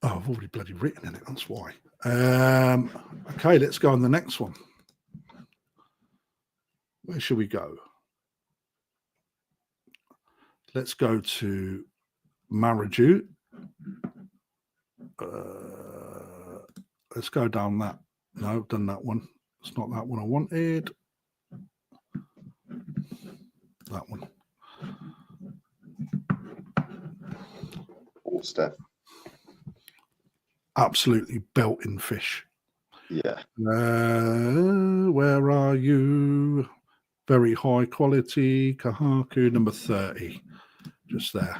Oh, I've already bloody written in it. That's why. Okay, let's go on the next one. Where should we go? Let's go to Marujyu. Let's go down that. No, I've done that one. It's not that one I wanted. That one. All step. Absolutely belting fish. Yeah. Where are you? Very high quality. Kohaku, number 30. Just there.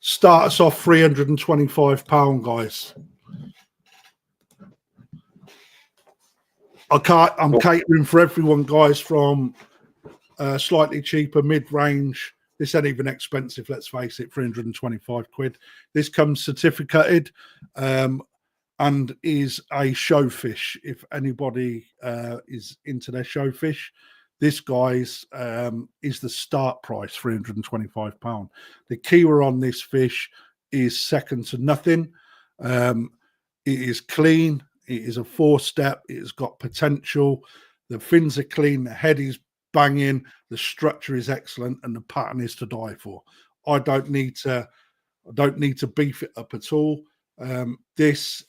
Start us off £325, guys. I'm catering for everyone, guys, from slightly cheaper, mid-range. This ain't even expensive, let's face it, 325 quid. This comes certificated and is a show fish. If anybody is into their show fish, this, guys, is the start price, £325. The keyword on this fish is second to nothing. It is clean. It is a 4-step. It has got potential. The fins are clean. The head is banging. The structure is excellent, and the pattern is to die for. I don't need to beef it up at all. This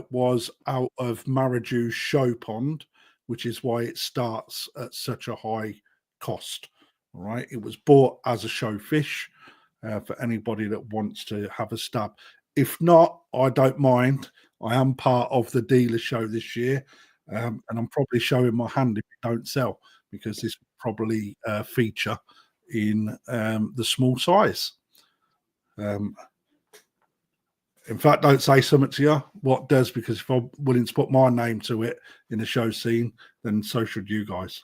was out of Marujyu show pond, which is why it starts at such a high cost. All right, it was bought as a show fish for anybody that wants to have a stab. If not, I don't mind. I am part of the dealer show this year, and I'm probably showing my hand if it don't sell, because this will probably feature in the small size. In fact, don't say something to you what does, because if I'm willing to put my name to it in the show scene, then so should you guys.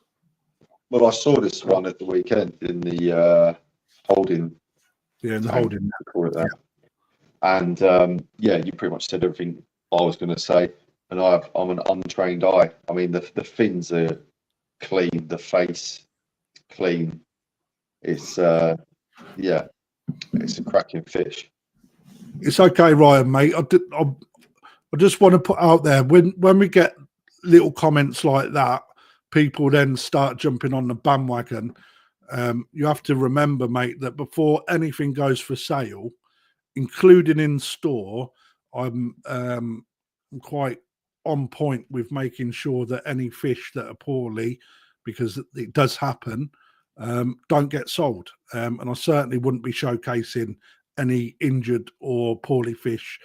Well, I saw this one at the weekend in the holding. Yeah, in the tank, holding. call it that. And yeah, you pretty much said everything I was going to say. And I'm an untrained eye. I mean, the fins are clean, the face clean. It's yeah, it's a cracking fish. It's okay, Ryan, mate. I just want to put out there, when we get little comments like that, people then start jumping on the bandwagon. You have to remember, mate, that before anything goes for sale, including in store, I'm quite on point with making sure that any fish that are poorly, because it does happen, don't get sold. And I certainly wouldn't be showcasing any injured or poorly fish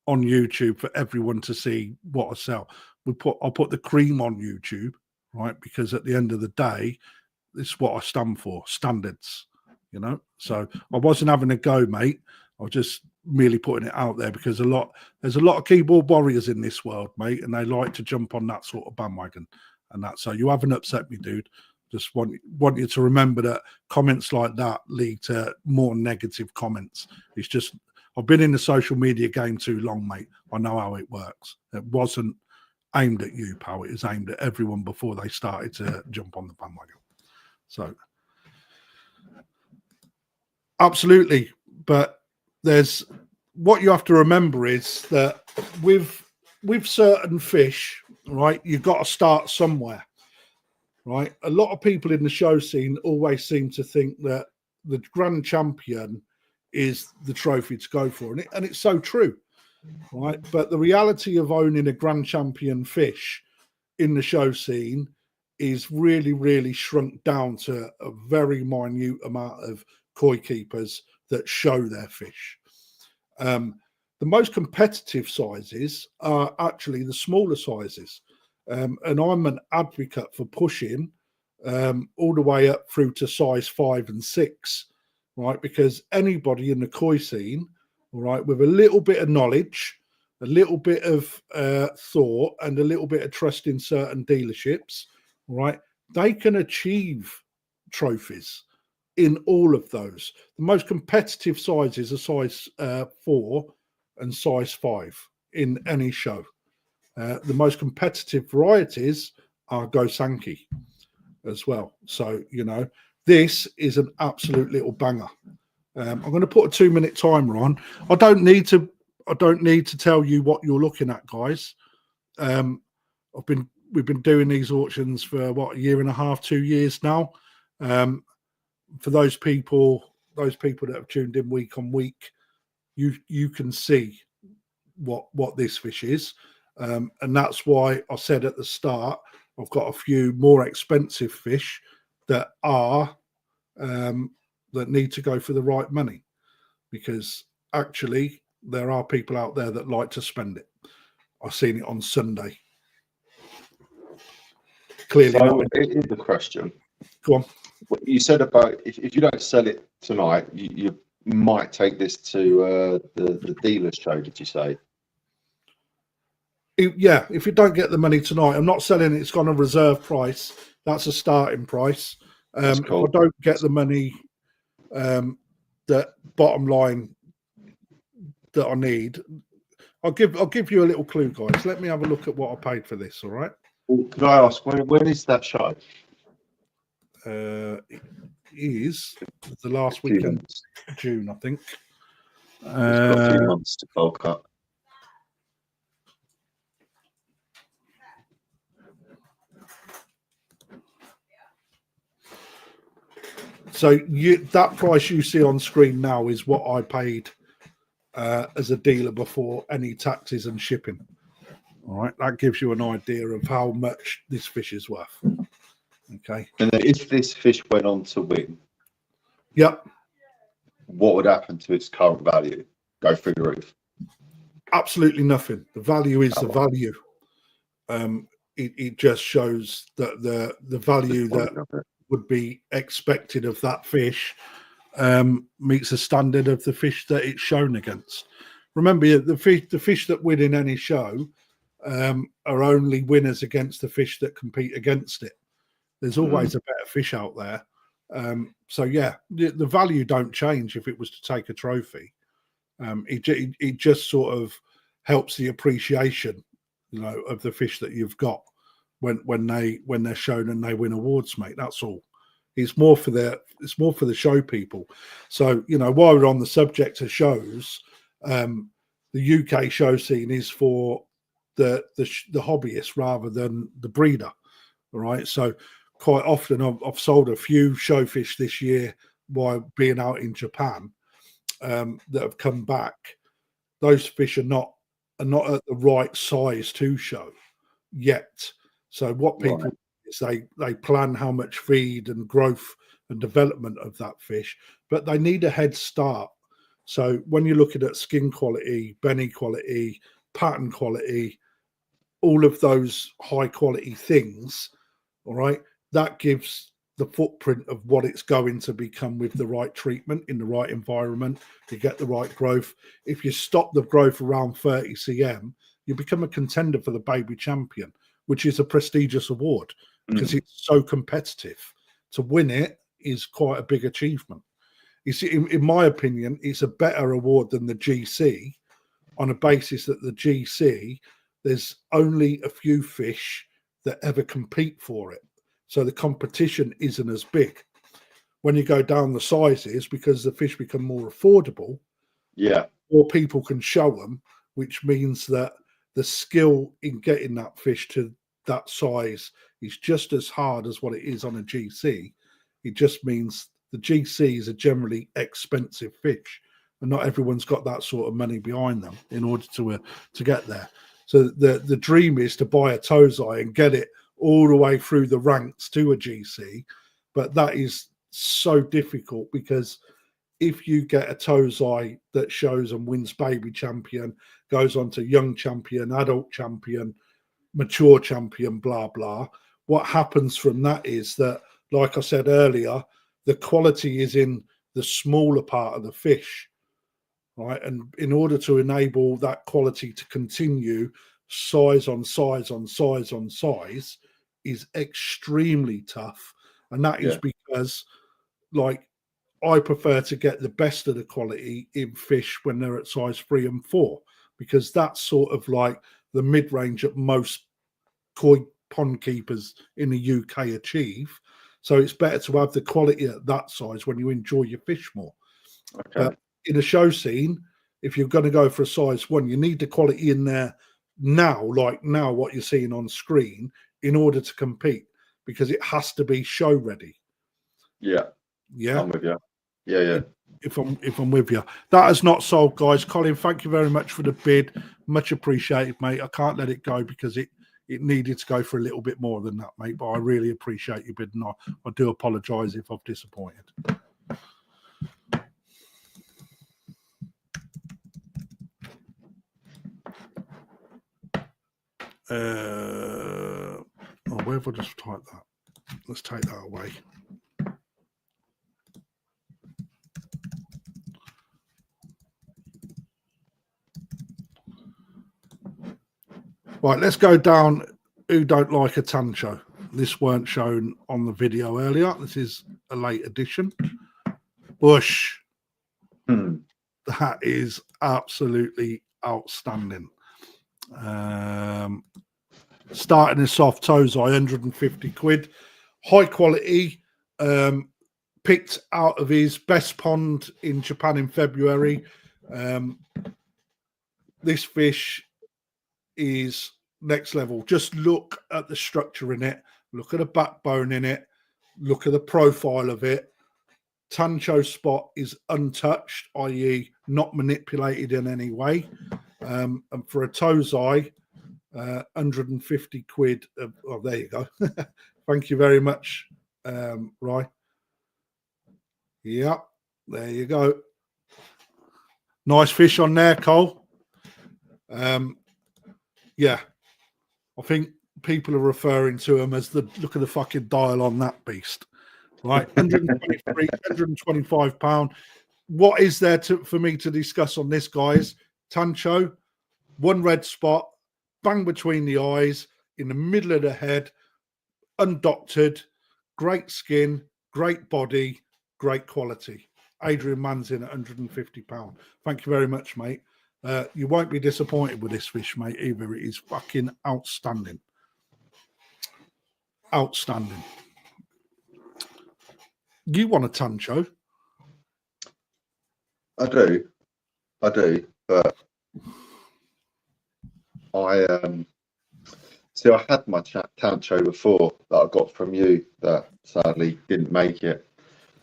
on YouTube for everyone to see what I sell. I'll put the cream on YouTube, right? Because at the end of the day, this is what I stand for, standards, you know. So I wasn't having a go, mate. I was just merely putting it out there, because there's a lot of keyboard warriors in this world, mate, and they like to jump on that sort of bandwagon. And that, so you haven't upset me, dude. Just want you to remember that comments like that lead to more negative comments. It's just, I've been in the social media game too long, mate. I know how it works. It wasn't aimed at you, pal. It was aimed at everyone before they started to jump on the bandwagon. So, absolutely. But there's, what you have to remember is that with certain fish, right, you've got to start somewhere. Right, a lot of people in the show scene always seem to think that the grand champion is the trophy to go for, and it's so true, right? But the reality of owning a grand champion fish in the show scene is really, really shrunk down to a very minute amount of koi keepers that show their fish. The most competitive sizes are actually the smaller sizes. And I'm an advocate for pushing all the way up through to size 5 and 6, right? Because anybody in the koi scene, all right, with a little bit of knowledge, a little bit of thought, and a little bit of trust in certain dealerships, right, they can achieve trophies in all of those. The most competitive sizes are size 4 and size 5 in any show. The most competitive varieties are Gosanki as well. So, you know, this is an absolute little banger. I'm going to put a 2-minute timer on. I don't need to tell you what you're looking at, guys. We've been doing these auctions for what, a year and a half, 2 years now. For those people that have tuned in week on week, you can see what this fish is. And that's why I said at the start, I've got a few more expensive fish that are that need to go for the right money, because actually there are people out there that like to spend it. I've seen it on Sunday. Clearly, so it is the question. Go on. What you said about if you don't sell it tonight, you might take this to the dealer's show. Did you say? Yeah, if you don't get the money tonight, I'm not selling it. It's gone a reserve price. That's a starting price. Cool. If I don't get the money, that bottom line that I need, I'll give you a little clue, guys. Let me have a look at what I paid for this. All right. Could I ask when is that show? It is the last weekend of June, I think. It's got a few months to bulk up. So that price you see on screen now is what I paid as a dealer before any taxes and shipping. All right, that gives you an idea of how much this fish is worth. Okay. And then if this fish went on to win, Yep. what would happen to its current value? Go through the roof. Absolutely nothing. The value is the wow. value. It just shows that the value that would be expected of that fish meets the standard of the fish that it's shown against. Remember, the fish that win in any show are only winners against the fish that compete against it. There's always a better fish out there. So yeah, the value don't change if it was to take a trophy. It just sort of helps the appreciation, of the fish that you've got when they're shown and they win awards, mate. That's all. It's more for the show people. So while we're on the subject of shows, the UK show scene is for the hobbyist rather than the breeder. All right, so quite often I've sold a few showfish this year while being out in Japan that have come back. Those fish are not at the right size to show yet. So what people do is they plan how much feed and growth and development of that fish, but they need a head start. So when you're looking at skin quality, belly quality, pattern quality, all of those high quality things, all right, that gives the footprint of what it's going to become with the right treatment in the right environment to get the right growth. If you stop the growth around 30 cm, you become a contender for the baby champion, which is a prestigious award because it's so competitive. To win it is quite a big achievement. You see, in my opinion, it's a better award than the GC on a basis that the GC, there's only a few fish that ever compete for it. So the competition isn't as big. When you go down the sizes, because the fish become more affordable, more people can show them, which means that the skill in getting that fish to that size is just as hard as what it is on a GC. It just means the GCs are generally expensive fish, and not everyone's got that sort of money behind them in order to get there. So the dream is to buy a Tozai and get it all the way through the ranks to a GC, but that is so difficult because if you get a Tozai that shows and wins baby champion, goes on to young champion, adult champion, mature champion, blah blah, what happens from that is that, like I said earlier, the quality is in the smaller part of the fish, right? And in order to enable that quality to continue, size on size on size on size is extremely tough. And that is because, like, I prefer to get the best of the quality in fish when they're at size 3 and 4, because that's sort of like the mid-range that most koi pond keepers in the UK achieve. So it's better to have the quality at that size when you enjoy your fish more. But in a show scene, if you're going to go for a size 1, you need the quality in there now, like now what you're seeing on screen, in order to compete, because it has to be show ready. Yeah. I'm with you. Yeah. If I'm with you. That has not sold, guys. Colin, thank you very much for the bid. Much appreciated, mate. I can't let it go because it needed to go for a little bit more than that, mate. But I really appreciate your bid, and I do apologise if I've disappointed. Where have I just typed that? Let's take that away. Right, let's go down. Who don't like a Tancho? This weren't shown on the video earlier. This is a late addition. Bush. That is absolutely outstanding. Starting this off, Tozai, 150 quid. High quality. Picked out of his best pond in Japan in February. This fish is next level. Just look at the structure in it. Look at the backbone in it. Look at the profile of it. Tancho spot is untouched, i.e. not manipulated in any way. And for a Tozai, 150 quid. Oh, there you go. Thank you very much, Rye. Yeah, there you go. Nice fish on there, Cole. Yeah, I think people are referring to them as the look at the fucking dial on that beast, right? 123, 125 pound. What is there for me to discuss on this, guys? Tancho, one red spot, bang between the eyes, in the middle of the head, undoctored, great skin, great body, great quality. Adrian Manzin at 150 pound. Thank you very much, mate. You won't be disappointed with this fish, mate, either. It is fucking outstanding. Outstanding. You want a Tancho? I do, but I see. I had my Tancho before that I got from you that sadly didn't make it,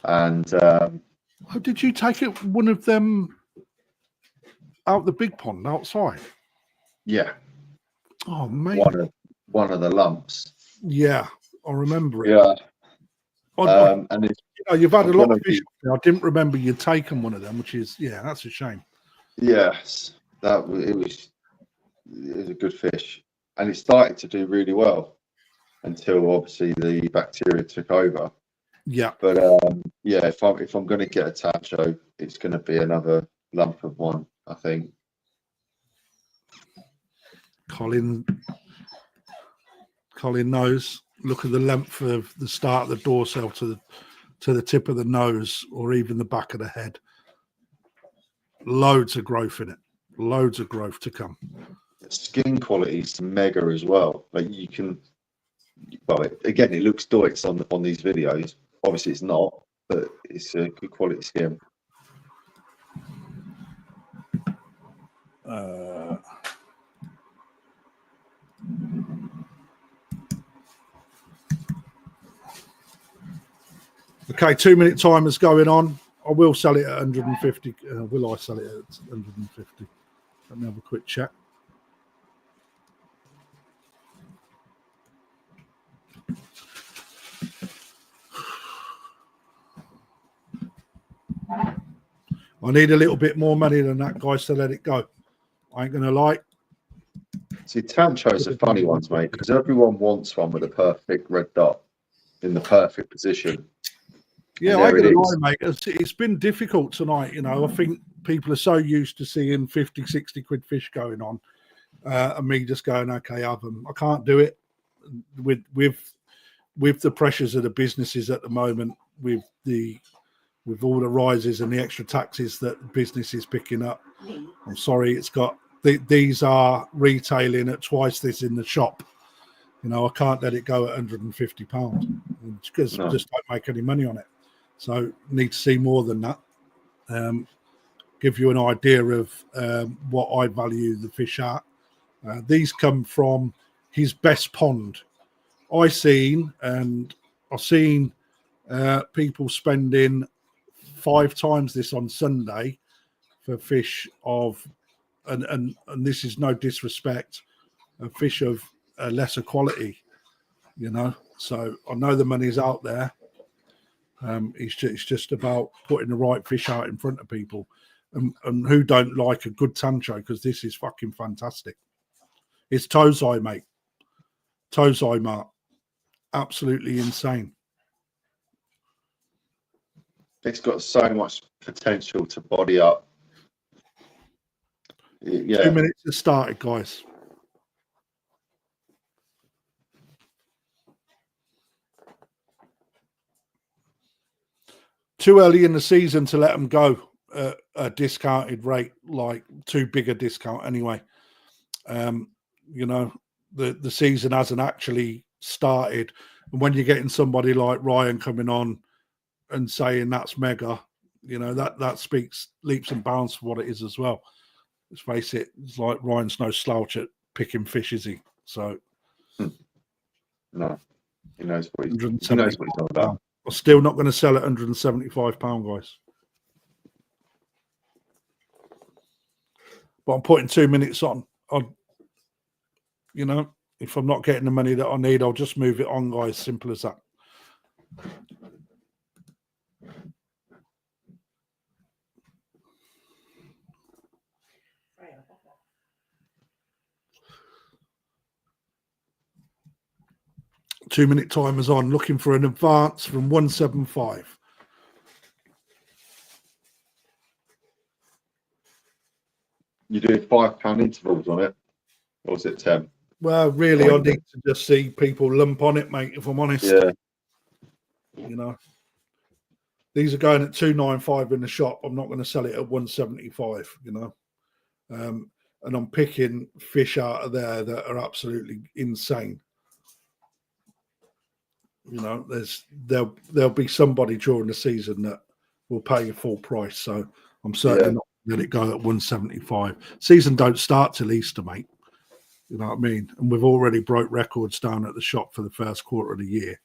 and Oh, did you take it one of them out the big pond outside? yeah, Oh, mate. one of the lumps. Yeah, I remember it. Yeah, And it's, you've had a lot of fish. I didn't remember you'd taken one of them, which is that's a shame. Yes, it was a good fish, and it started to do really well until obviously the bacteria took over. Yeah, but if I'm going to get a Tancho, it's going to be another lump of one, I think. Colin knows. Look at the length of the start of the dorsal to the tip of the nose, or even the back of the head. Loads of growth in it. Loads of growth to come. Skin quality is mega as well. Like you can, well, again, it looks doits on these videos. Obviously, it's not, but it's a good quality skin. Okay, 2-minute timer's going on. I will sell it at 150. Will I sell it at 150? Let me have a quick check. I need a little bit more money than that, guys, to let it go. I ain't going to lie. See, Tanchos are funny ones, mate, because everyone wants one with a perfect red dot in the perfect position. Yeah, I ain't going to lie, mate. It's been difficult tonight. I think people are so used to seeing 50, 60 quid fish going on, and me just going, okay, have them. I can't do it with the pressures of the businesses at the moment, with all the rises and the extra taxes that business is picking up. I'm sorry, these are retailing at twice this in the shop. I can't let it go at £150 because just don't make any money on it. So need to see more than that. Give you an idea of what I value the fish at. These come from his best pond. I've seen people spending 5 times this on Sunday for fish of, and this is no disrespect, a fish of a lesser quality, So I know the money's out there. It's just about putting the right fish out in front of people, and who don't like a good Tancho, because this is fucking fantastic. It's Tozai, mate. Tozai, Mark. Absolutely insane. It's got so much potential to body up. Yeah. 2 minutes to start it, guys. Too early in the season to let them go at a discounted rate, like too big a discount anyway. The season hasn't actually started. And when you're getting somebody like Ryan coming on and saying that's mega, that speaks leaps and bounds for what it is as well. Let's face it, it's like Ryan's no slouch at picking fish, is he? So no, he knows what he's all about. I'm still not going to sell at £175, guys. but I'm putting 2 minutes on. You know, if I'm not getting the money that I need, I'll just move it on, guys. Simple as that. Two-minute timers on, looking for an advance from 175. You doing £5 intervals on it, or is it 10? Well, really, I need to just see people lump on it, mate. If I'm honest, Yeah. You know, these are going at 295 in the shop. I'm not going to sell it at 175. You know, and I'm picking fish out of there that are absolutely insane. You know, there'll be somebody during the season that will pay you full price. So I'm certainly not going to let it go at 175. Season don't start till Easter, mate. You know what I mean? And we've already broke records down at the shop for the first quarter of the year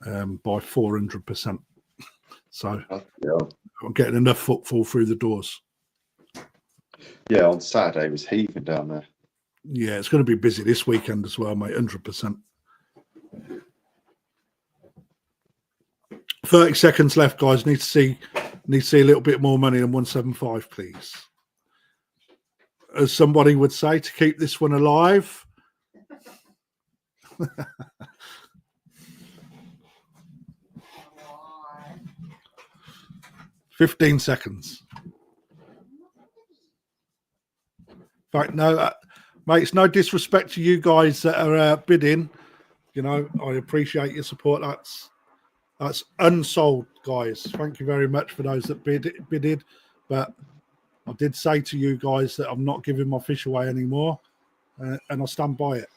by 400%. So I'm getting enough footfall through the doors. Yeah, on Saturday it was heaving down there. Yeah, it's going to be busy this weekend as well, mate. 100%. 30 seconds left, guys. Need to see a little bit more money than 175, please. As somebody would say, to keep this one alive. 15 seconds. In fact, no, mate, it's no disrespect to you guys that are bidding. You know, I appreciate your support. That's unsold, guys. Thank you very much for those that bidded. But I did say to you guys that I'm not giving my fish away anymore, and I stand by it.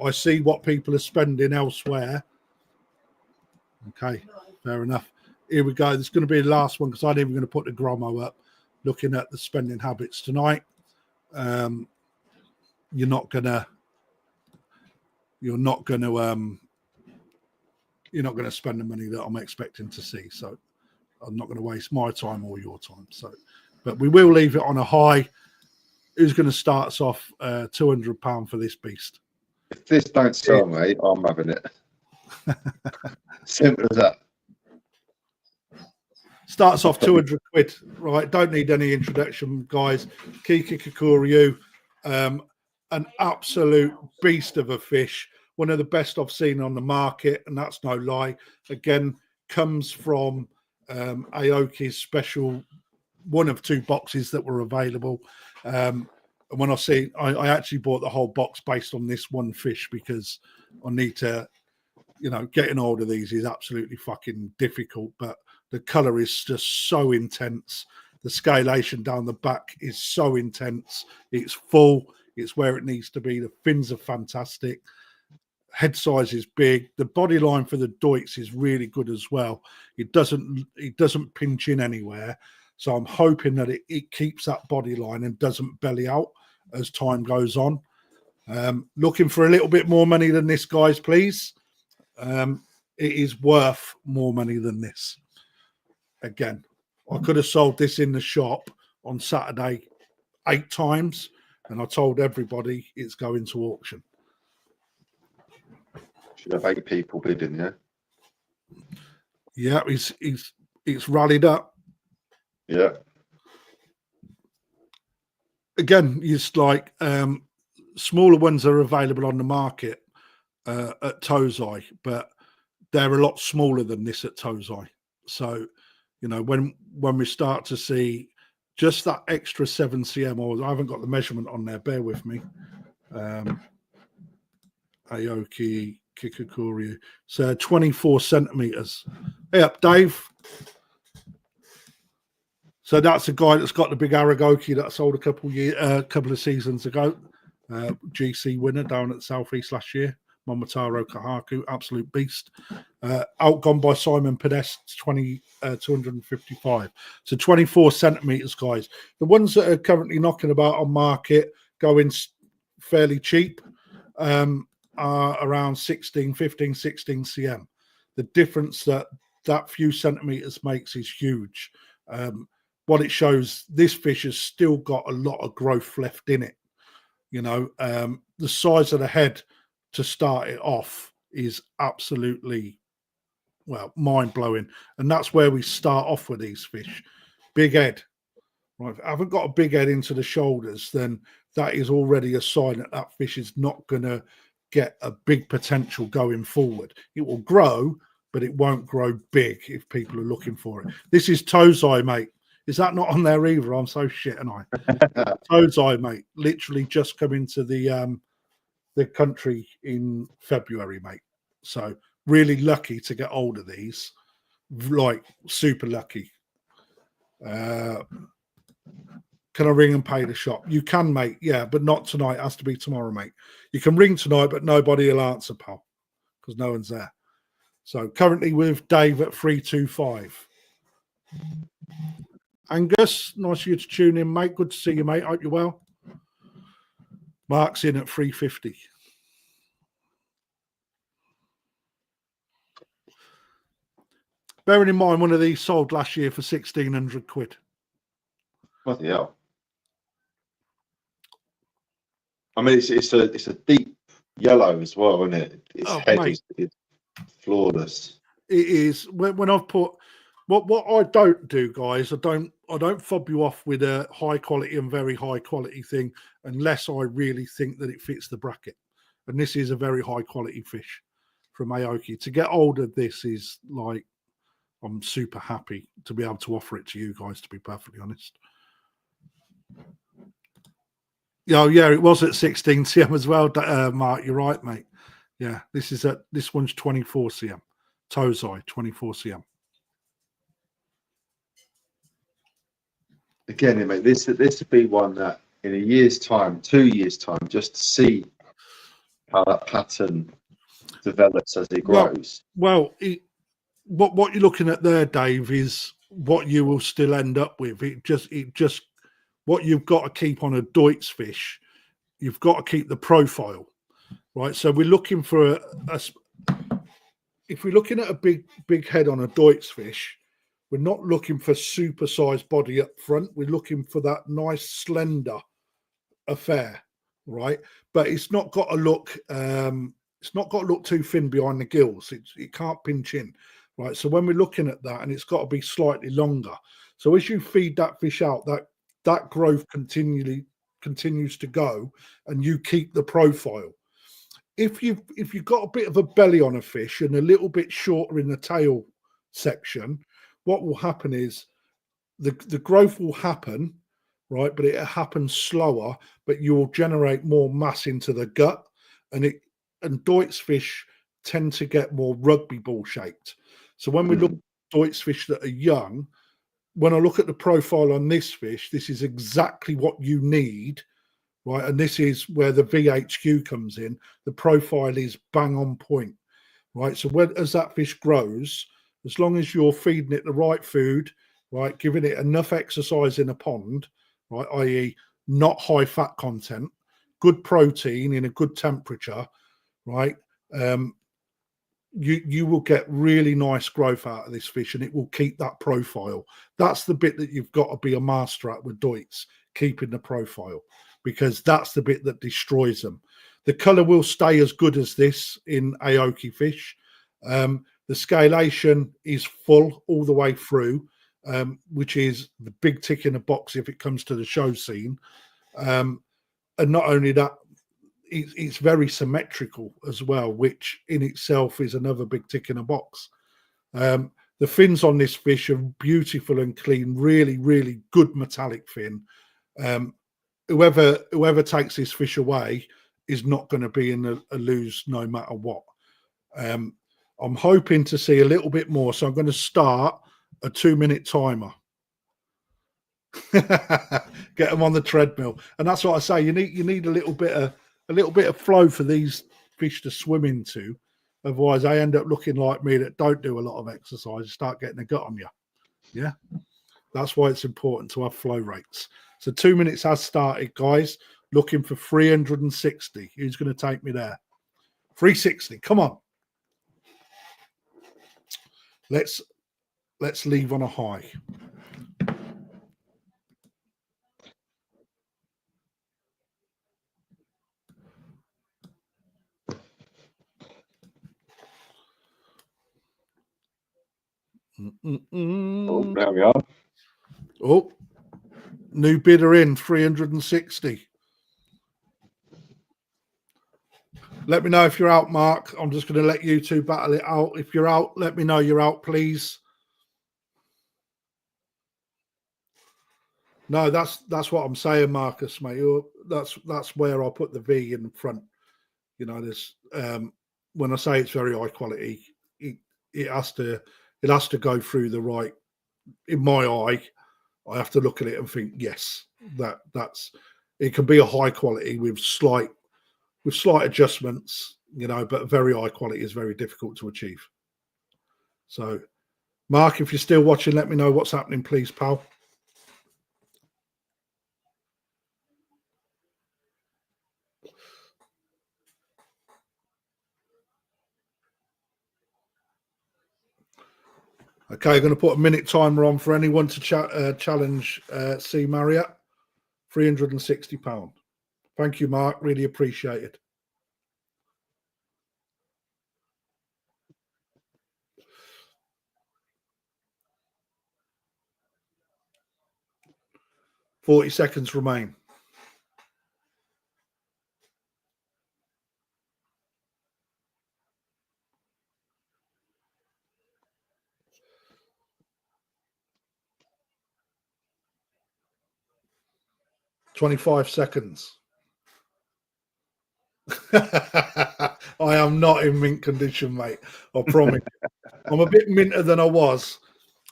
I see what people are spending elsewhere. Okay, fair enough. Here we go. This is going to be the last one because I'm even going to put the Gromo up. Looking at the spending habits tonight, you're not gonna spend the money that I'm expecting to see. So I'm not going to waste my time or your time. So, but we will leave it on a high. Who's going to start us off? £200 for this beast. If this don't sell, mate, I'm having it. Simple as that. Starts off 200 quid, right? Don't need any introduction, guys. Aoki Kikokuryu, an absolute beast of a fish. One of the best I've seen on the market, and that's no lie. Again, comes from Aoki's special, one of two boxes that were available. And when I actually bought the whole box based on this one fish because I need to, getting hold of these is absolutely fucking difficult. But the colour is just so intense. The scalation down the back is so intense. It's full. It's where it needs to be. The fins are fantastic. Head size is big. The body line for the Deutz is really good as well. It doesn't pinch in anywhere. So I'm hoping that it keeps that body line and doesn't belly out as time goes on. Looking for a little bit more money than this, guys, please. It is worth more money than this. Again, I could have sold this in the shop on Saturday 8 times, and I told everybody it's going to auction. Should have 8 people bidding, yeah? Yeah, it's rallied up. Yeah. Again, it's like smaller ones are available on the market at Tozai, but they're a lot smaller than this at Tozai. So, when we start to see just that extra 7 cm, I haven't got the measurement on there, bear with me. Aoki Kikokuryu. So 24 centimeters. Hey up, Dave. So that's a guy that's got the big Aragoke that I sold a couple of seasons ago. GC winner down at the Southeast last year. Miyatora Kohaku, absolute beast. Outgone by Simon Podest, 255. So 24 centimeters, guys. The ones that are currently knocking about on market, going fairly cheap, are around 15, 16 cm. The difference that few centimeters makes is huge. what it shows, this fish has still got a lot of growth left in it. You know, the size of the head to start it off is absolutely, well, mind-blowing. And that's where we start off with these fish. Big head. Right, if I haven't got a big head into the shoulders, then that is already a sign that that fish is not going to get a big potential going forward. It will grow, but it won't grow big if people are looking for it. This is Tozai, mate. Is that not on there either? I'm so shit, and I Tozai, mate. Literally just come into the country in February, mate. So really lucky to get hold of these. Like super lucky. Can I ring and pay the shop? You can, mate. Yeah, but not tonight. It has to be tomorrow, mate. You can ring tonight, but nobody will answer, pal, because no one's there. So currently with Dave at 325. Angus, nice of you to tune in, mate. Good to see you, mate. Hope you're well. Mark's in at 350. Bearing in mind, one of these sold last year for 1,600 quid. Bloody hell. I mean, it's a deep yellow as well, isn't it? Its head is flawless. It is. When I've put what I don't do, guys, I don't fob you off with a high quality and very high quality thing unless I really think that it fits the bracket. And this is a very high quality fish from Aoki. To get hold of this is like, I'm super happy to be able to offer it to you guys, to be perfectly honest. Yeah, it was at 16 cm as well, Mark. You're right, mate. Yeah, this one's 24 cm. Tozai, 24 cm. Again, mate, this would be one that in a year's time, 2 years' time, just to see how that pattern develops as it grows. Well, what you're looking at there, Dave, is what you will still end up with. It just what you've got to keep on a Deutz fish, you've got to keep the profile, right? So we're looking for if we're looking at a big head on a Deutz fish, we're not looking for super-sized body up front. We're looking for that nice slender affair, right? But it's not got to look too thin behind the gills. It can't pinch in, right? So when we're looking at that, and it's got to be slightly longer. So as you feed that fish out, that growth continues to go, and you keep the profile. If you've got a bit of a belly on a fish and a little bit shorter in the tail section, what will happen is the growth will happen, right? But it happens slower, but you'll generate more mass into the gut, and Deutz fish tend to get more rugby ball shaped. So when we look at Deutz fish that are young, when I look at the profile on this fish, this is exactly what you need, right? And this is where the VHQ comes in. The profile is bang on point, right? So as that fish grows, as long as you're feeding it the right food, right, giving it enough exercise in a pond, right, i.e. not high fat content, good protein in a good temperature, right, you will get really nice growth out of this fish, and it will keep that profile. That's the bit that you've got to be a master at with Deutz, keeping the profile, because that's the bit that destroys them. The color will stay as good as this in Aoki fish. The scalation is full all the way through, which is the big tick in the box if it comes to the show scene. And not only that, it's very symmetrical as well, which in itself is another big tick in a box. The fins on this fish are beautiful and clean, really, really good metallic fin. Whoever takes this fish away is not going to be in a lose no matter what. I'm hoping to see a little bit more, so I'm going to start a 2-minute timer. Get them on the treadmill, and that's what I say. You need a little bit of flow for these fish to swim into. Otherwise, they end up looking like me that don't do a lot of exercise. Start getting a gut on you. Yeah, that's why it's important to have flow rates. So 2 minutes has started, guys. Looking for 360. Who's going to take me there? 360. Come on. Let's leave on a high. Oh, there we are. Oh, new bidder in 360. Let me know if you're out, Mark. I'm just going to let you two battle it out. If you're out, let me know you're out, please. No, that's what I'm saying, Marcus, mate. That's where I put the V in front. You know, there's when I say it's very high quality, it has to go through the right. In my eye, I have to look at it and think, yes, that's it can be a high quality with slight adjustments, you know, but very high quality is very difficult to achieve. So, Mark, if you're still watching, let me know what's happening, please, pal. Okay, I'm going to put a minute timer on for anyone to challenge C. Marriott. £360. Thank you, Mark. Really appreciate it. $40 seconds remain. $25 seconds. I am not in mint condition, mate. I promise. I'm a bit minter than I was.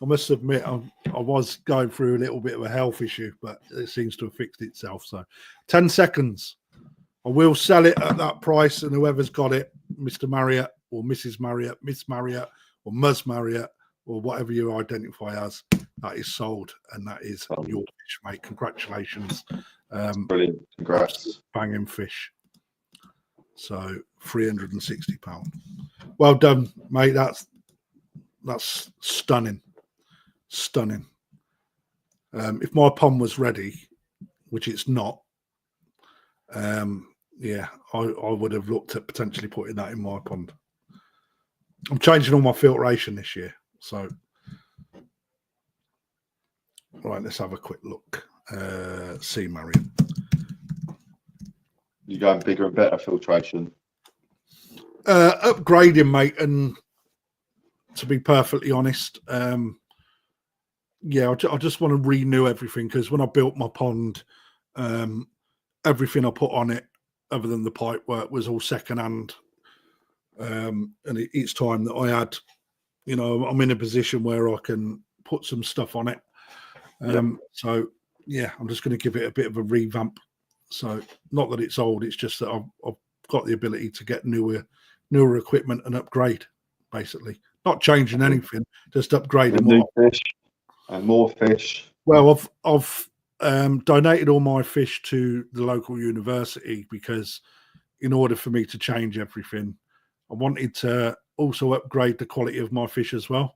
I must admit, I was going through a little bit of a health issue, but it seems to have fixed itself. So 10 seconds. I will sell it at that price, and whoever's got it, Mr. Marriott or Mrs. Marriott, Miss Marriott or Ms. Marriott or whatever you identify as, that is sold, and that is your fish, mate. Congratulations. Brilliant. Congrats. Banging fish. So £360. Well done, mate. That's stunning. Stunning. If my pond was ready, which it's not, yeah, I would have looked at potentially putting that in my pond. I'm changing all my filtration this year. So, right, let's have a quick look. See, Marion. You're going bigger and better filtration. Upgrading, mate, and to be perfectly honest, yeah, I just want to renew everything, because when I built my pond, everything I put on it, other than the pipe work, was all secondhand. And it's time that I had, you know, I'm in a position where I can put some stuff on it. So, yeah, I'm just going to give it a bit of a revamp. So, not that it's old, it's just that I've got the ability to get newer equipment and upgrade, basically. Not changing anything, just upgrading new fish and more fish. Well, I've donated all my fish to the local university, because in order for me to change everything, I wanted to also upgrade the quality of my fish as well.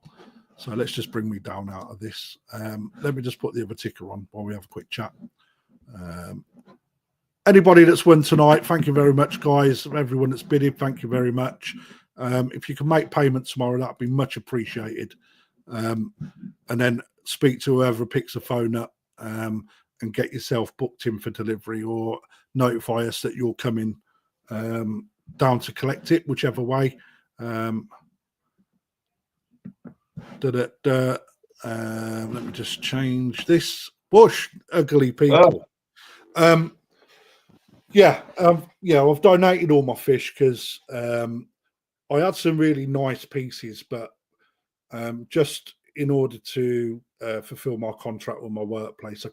So let's just bring me down out of this. Let me just put the other ticker on while we have a quick chat. Anybody that's won tonight, thank you very much, guys. Everyone that's bidded, thank you very much. If you can make payment tomorrow, that'd be much appreciated. And then speak to whoever picks a phone up and get yourself booked in for delivery, or notify us that you're coming down to collect it, whichever way. Let me just change this. Bush, ugly people. Yeah, I've donated all my fish, because I had some really nice pieces, but just in order to fulfill my contract with my workplace, I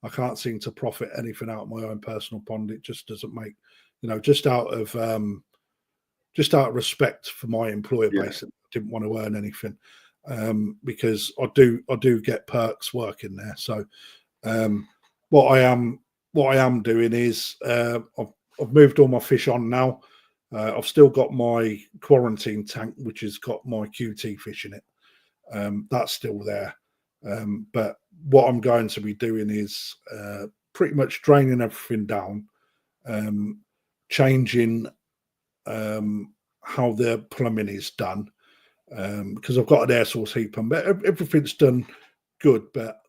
can't seem to profit anything out of my own personal pond. It just doesn't make, you know, just out of respect for my employer base. I didn't want to earn anything, because I do get perks working there. So what I am doing is I've moved all my fish on now. I've still got my quarantine tank, which has got my QT fish in it. That's still there. But what I'm going to be doing is pretty much draining everything down, changing how the plumbing is done, because I've got an air source heat pump. Everything's done good, but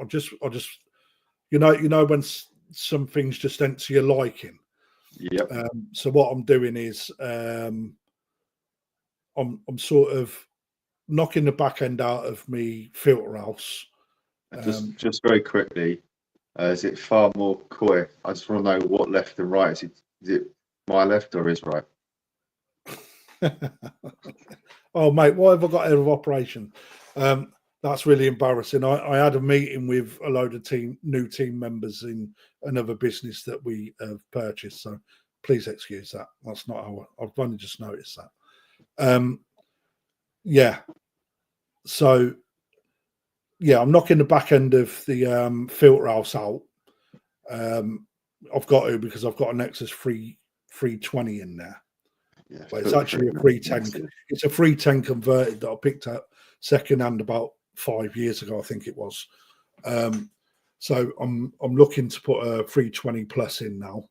I just when some things just enter your liking. Yep. So what I'm doing is I'm sort of knocking the back end out of me filter house. Just very quickly, is it far more koi? I just want to know what left and right. Is it my left or his right? Oh, mate, why have I got out of operation? That's really embarrassing. I had a meeting with a load of new team members in another business that we have purchased. So please excuse that. That's not how I've only just noticed that. Yeah. So, yeah, I'm knocking the back end of the filter house out. I've got to, because I've got a Nexus 320 in there. Yeah, But it's actually a 310. It's a 310 converted that I picked up secondhand about 5 years ago, I think it was. So I'm looking to put a 320 plus in now.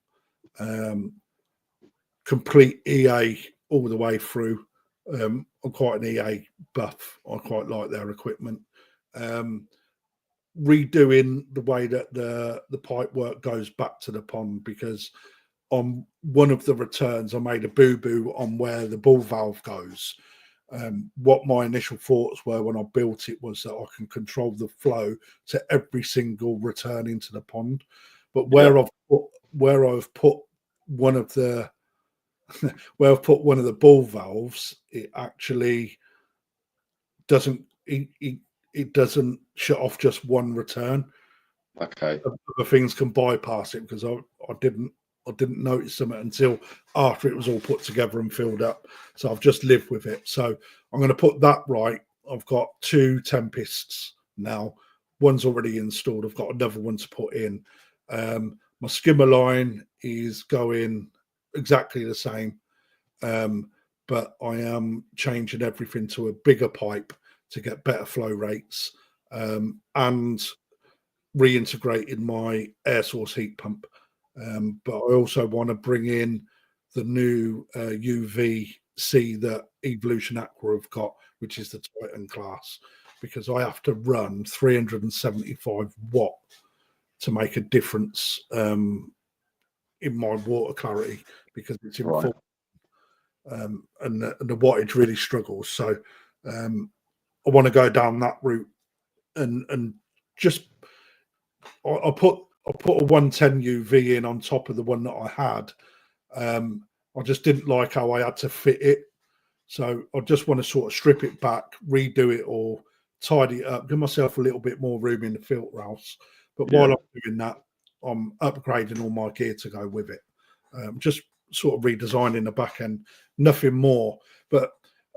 Complete EA all the way through. I'm quite an EA buff. I quite like their equipment. Redoing the way that the pipe work goes back to the pond, because on one of the returns I made a boo-boo on where the ball valve goes. What my initial thoughts were when I built it was that I can control the flow to every single return into the pond, but where I've put one of the ball valves, it actually doesn't it doesn't shut off just one return. Okay. Other things can bypass it, because I didn't notice them until after it was all put together and filled up. So I've just lived with it. So I'm going to put that right. I've got 2 Tempests now. One's already installed. I've got another one to put in. My skimmer line is going exactly the same, but I am changing everything to a bigger pipe to get better flow rates, and reintegrating my air source heat pump. But I also want to bring in the new UVC that Evolution Aqua have got, which is the Titan class, because I have to run 375 watt to make a difference in my water clarity, because it's in full, and the wattage really struggles. So I want to go down that route, and just I put a 110 UV in on top of the one that I had. I just didn't like how I had to fit it. So I just want to sort of strip it back, redo it all, tidy it up, give myself a little bit more room in the filter house. But while I'm doing that, I'm upgrading all my gear to go with it. Just sort of redesigning the back end, nothing more. But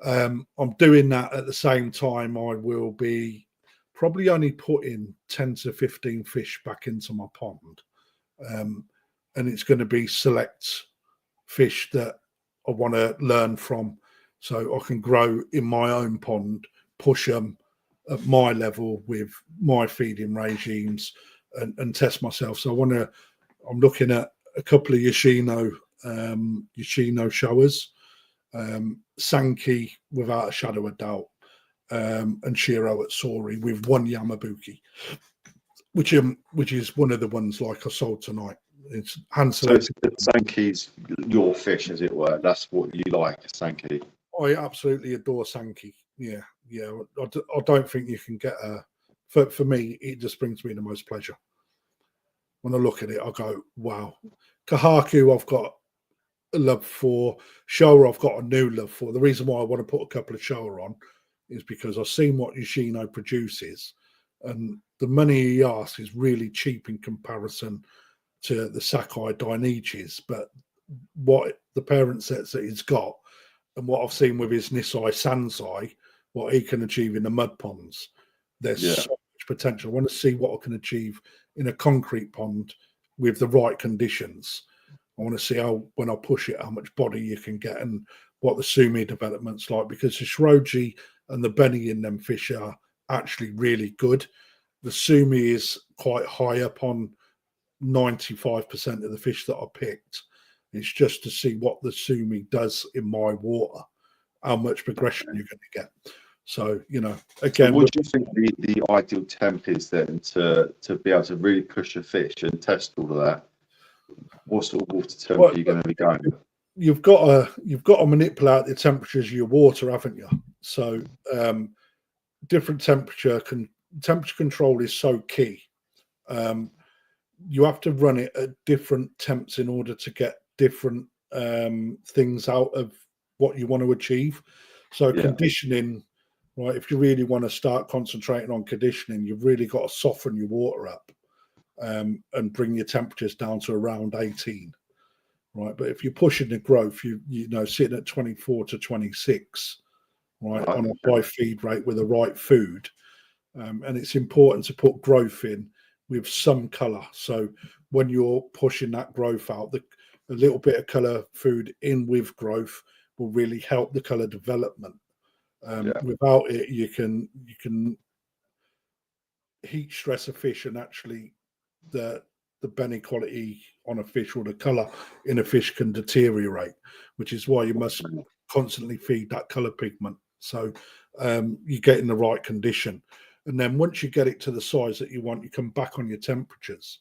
I'm doing that at the same time. I will be probably only putting 10 to 15 fish back into my pond. And it's going to be select fish that I want to learn from, so I can grow in my own pond, push them at my level with my feeding regimes, and test myself. So I'm looking at a couple of Yoshino showers, Sankey without a shadow of doubt, and Shiro at Sori with one Yamabuki, which is one of the ones like I sold tonight. It's hand selected. So Sankey's your fish, as it were. That's what you like, Sankey. I absolutely adore Sankey. Yeah. I don't think you can get for me, it just brings me the most pleasure. When I look at it, I go, wow. Kohaku, I've got a love for. Showa, I've got a new love for. The reason why I want to put a couple of Showa on is because I've seen what Yoshino produces, and the money he asks is really cheap in comparison to the Sakai Dainichis. But what the parent sets that he's got, and what I've seen with his Nisai Sansai, what he can achieve in the mud ponds, there's so much potential. I want to see what I can achieve in a concrete pond with the right conditions. I want to see how, when I push it, how much body you can get and what the sumi development's like, because the shiroji and the beni in them fish are actually really good. The sumi is quite high up on 95% of the fish that I picked. It's just to see what the sumi does in my water how much progression you're going to get. So, So again, what do you think the ideal temp is then to be able to really push a fish and test all of that? What sort of water temp are you going to be going with? you've got to manipulate the temperatures of your water, haven't you? So different temperature control is so key. You have to run it at different temps in order to get different things out of what you want to achieve. So conditioning, right? If you really want to start concentrating on conditioning, you've really got to soften your water up and bring your temperatures down to around 18. Right, but if you're pushing the growth, you sitting at 24 to 26, right, on a high feed rate with the right food, and it's important to put growth in with some color. So when you're pushing that growth out, a little bit of color food in with growth will really help the color development. Without it, you can heat stress a fish, and actually the benny quality on a fish or the color in a fish can deteriorate, which is why you must constantly feed that color pigment, so you get in the right condition. And then once you get it to the size that you want, you come back on your temperatures,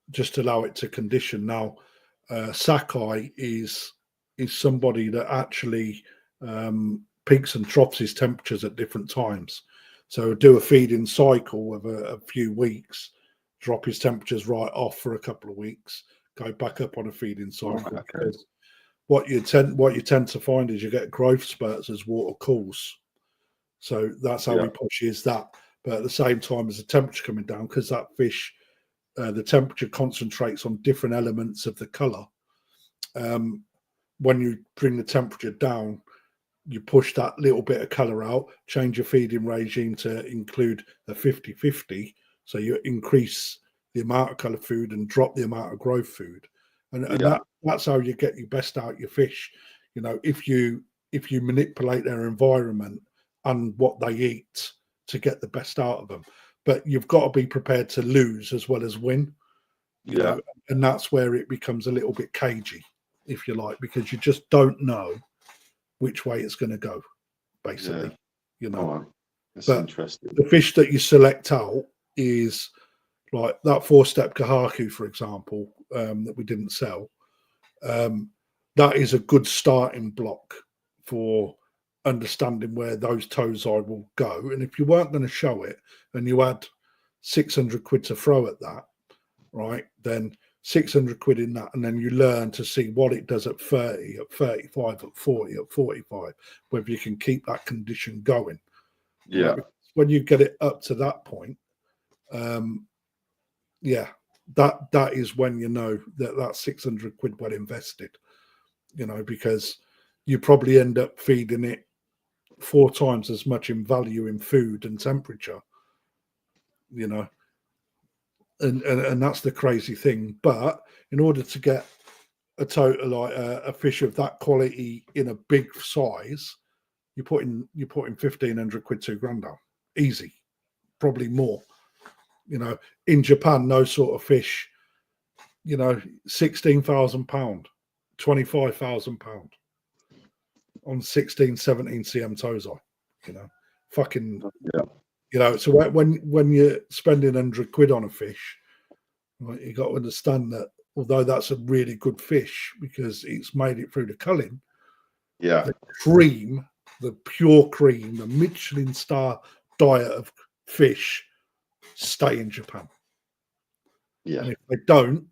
just allow it to condition. Now Sakai is somebody that actually peaks and troughs his temperatures at different times. So do a feeding cycle of a few weeks, drop his temperatures right off for a couple of weeks, go back up on a feeding cycle. Because what you tend to find is you get growth spurts as water cools. So that's how we push is that. But at the same time as the temperature coming down, because that fish, the temperature concentrates on different elements of the color. When you bring the temperature down, you push that little bit of color out, change your feeding regime to include the 50-50. So you increase the amount of color food and drop the amount of growth food. And that's how you get your best out your fish. If you manipulate their environment and what they eat to get the best out of them. But you've got to be prepared to lose as well as win. You know, and that's where it becomes a little bit cagey, if you like, because you just don't know which way it's going to go, basically. That's but interesting. The fish that you select out is like that 4-step Kohaku, for example, that we didn't sell. That is a good starting block for understanding where those tozai will go. And if you weren't going to show it and you had 600 quid to throw at that, right, then 600 quid in that, and then you learn to see what it does at 30, at 35, at 40, at 45, whether you can keep that condition going. Right? When you get it up to that point, that is when you know that 600 quid well invested, because you probably end up feeding it 4 times as much in value in food and temperature, and that's the crazy thing. But in order to get a total like a fish of that quality in a big size, you're putting 1,500 quid, 2 grand down, easy, probably more. In Japan, those sort of fish, 16,000 £, 25,000 £. On 16, 17 cm tozai, so when you're spending 100 quid on a fish, right, you got to understand that although that's a really good fish because it's made it through the culling, the cream, the pure cream, the Michelin star diet of fish stay in Japan. And if they don't,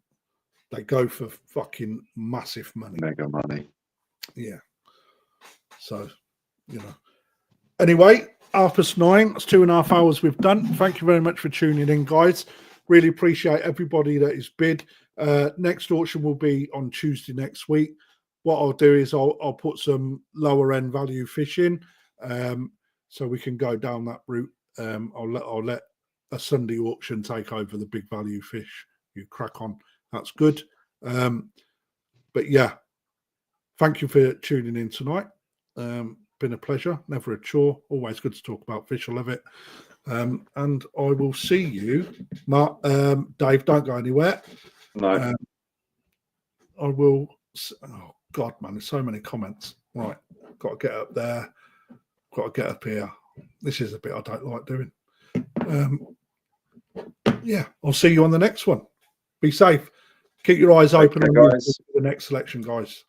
they go for fucking massive money. Mega money. Yeah. So, Anyway, 9:30. That's 2.5 hours we've done. Thank you very much for tuning in, guys. Really appreciate everybody that is bid. Next auction will be on Tuesday next week. What I'll do is I'll put some lower end value fish in, so we can go down that route. I'll let a Sunday auction take over the big value fish. You crack on. That's good. But yeah, thank you for tuning in tonight. Been a pleasure, never a chore. Always good to talk about fish. I love it. And I will see you, Mark. Dave, don't go anywhere. No. I will. Oh God, man, there's so many comments. Right, got to get up there. Got to get up here. This is the bit I don't like doing. Yeah, I'll see you on the next one. Be safe. Keep your eyes open care, on guys. the next selection, guys.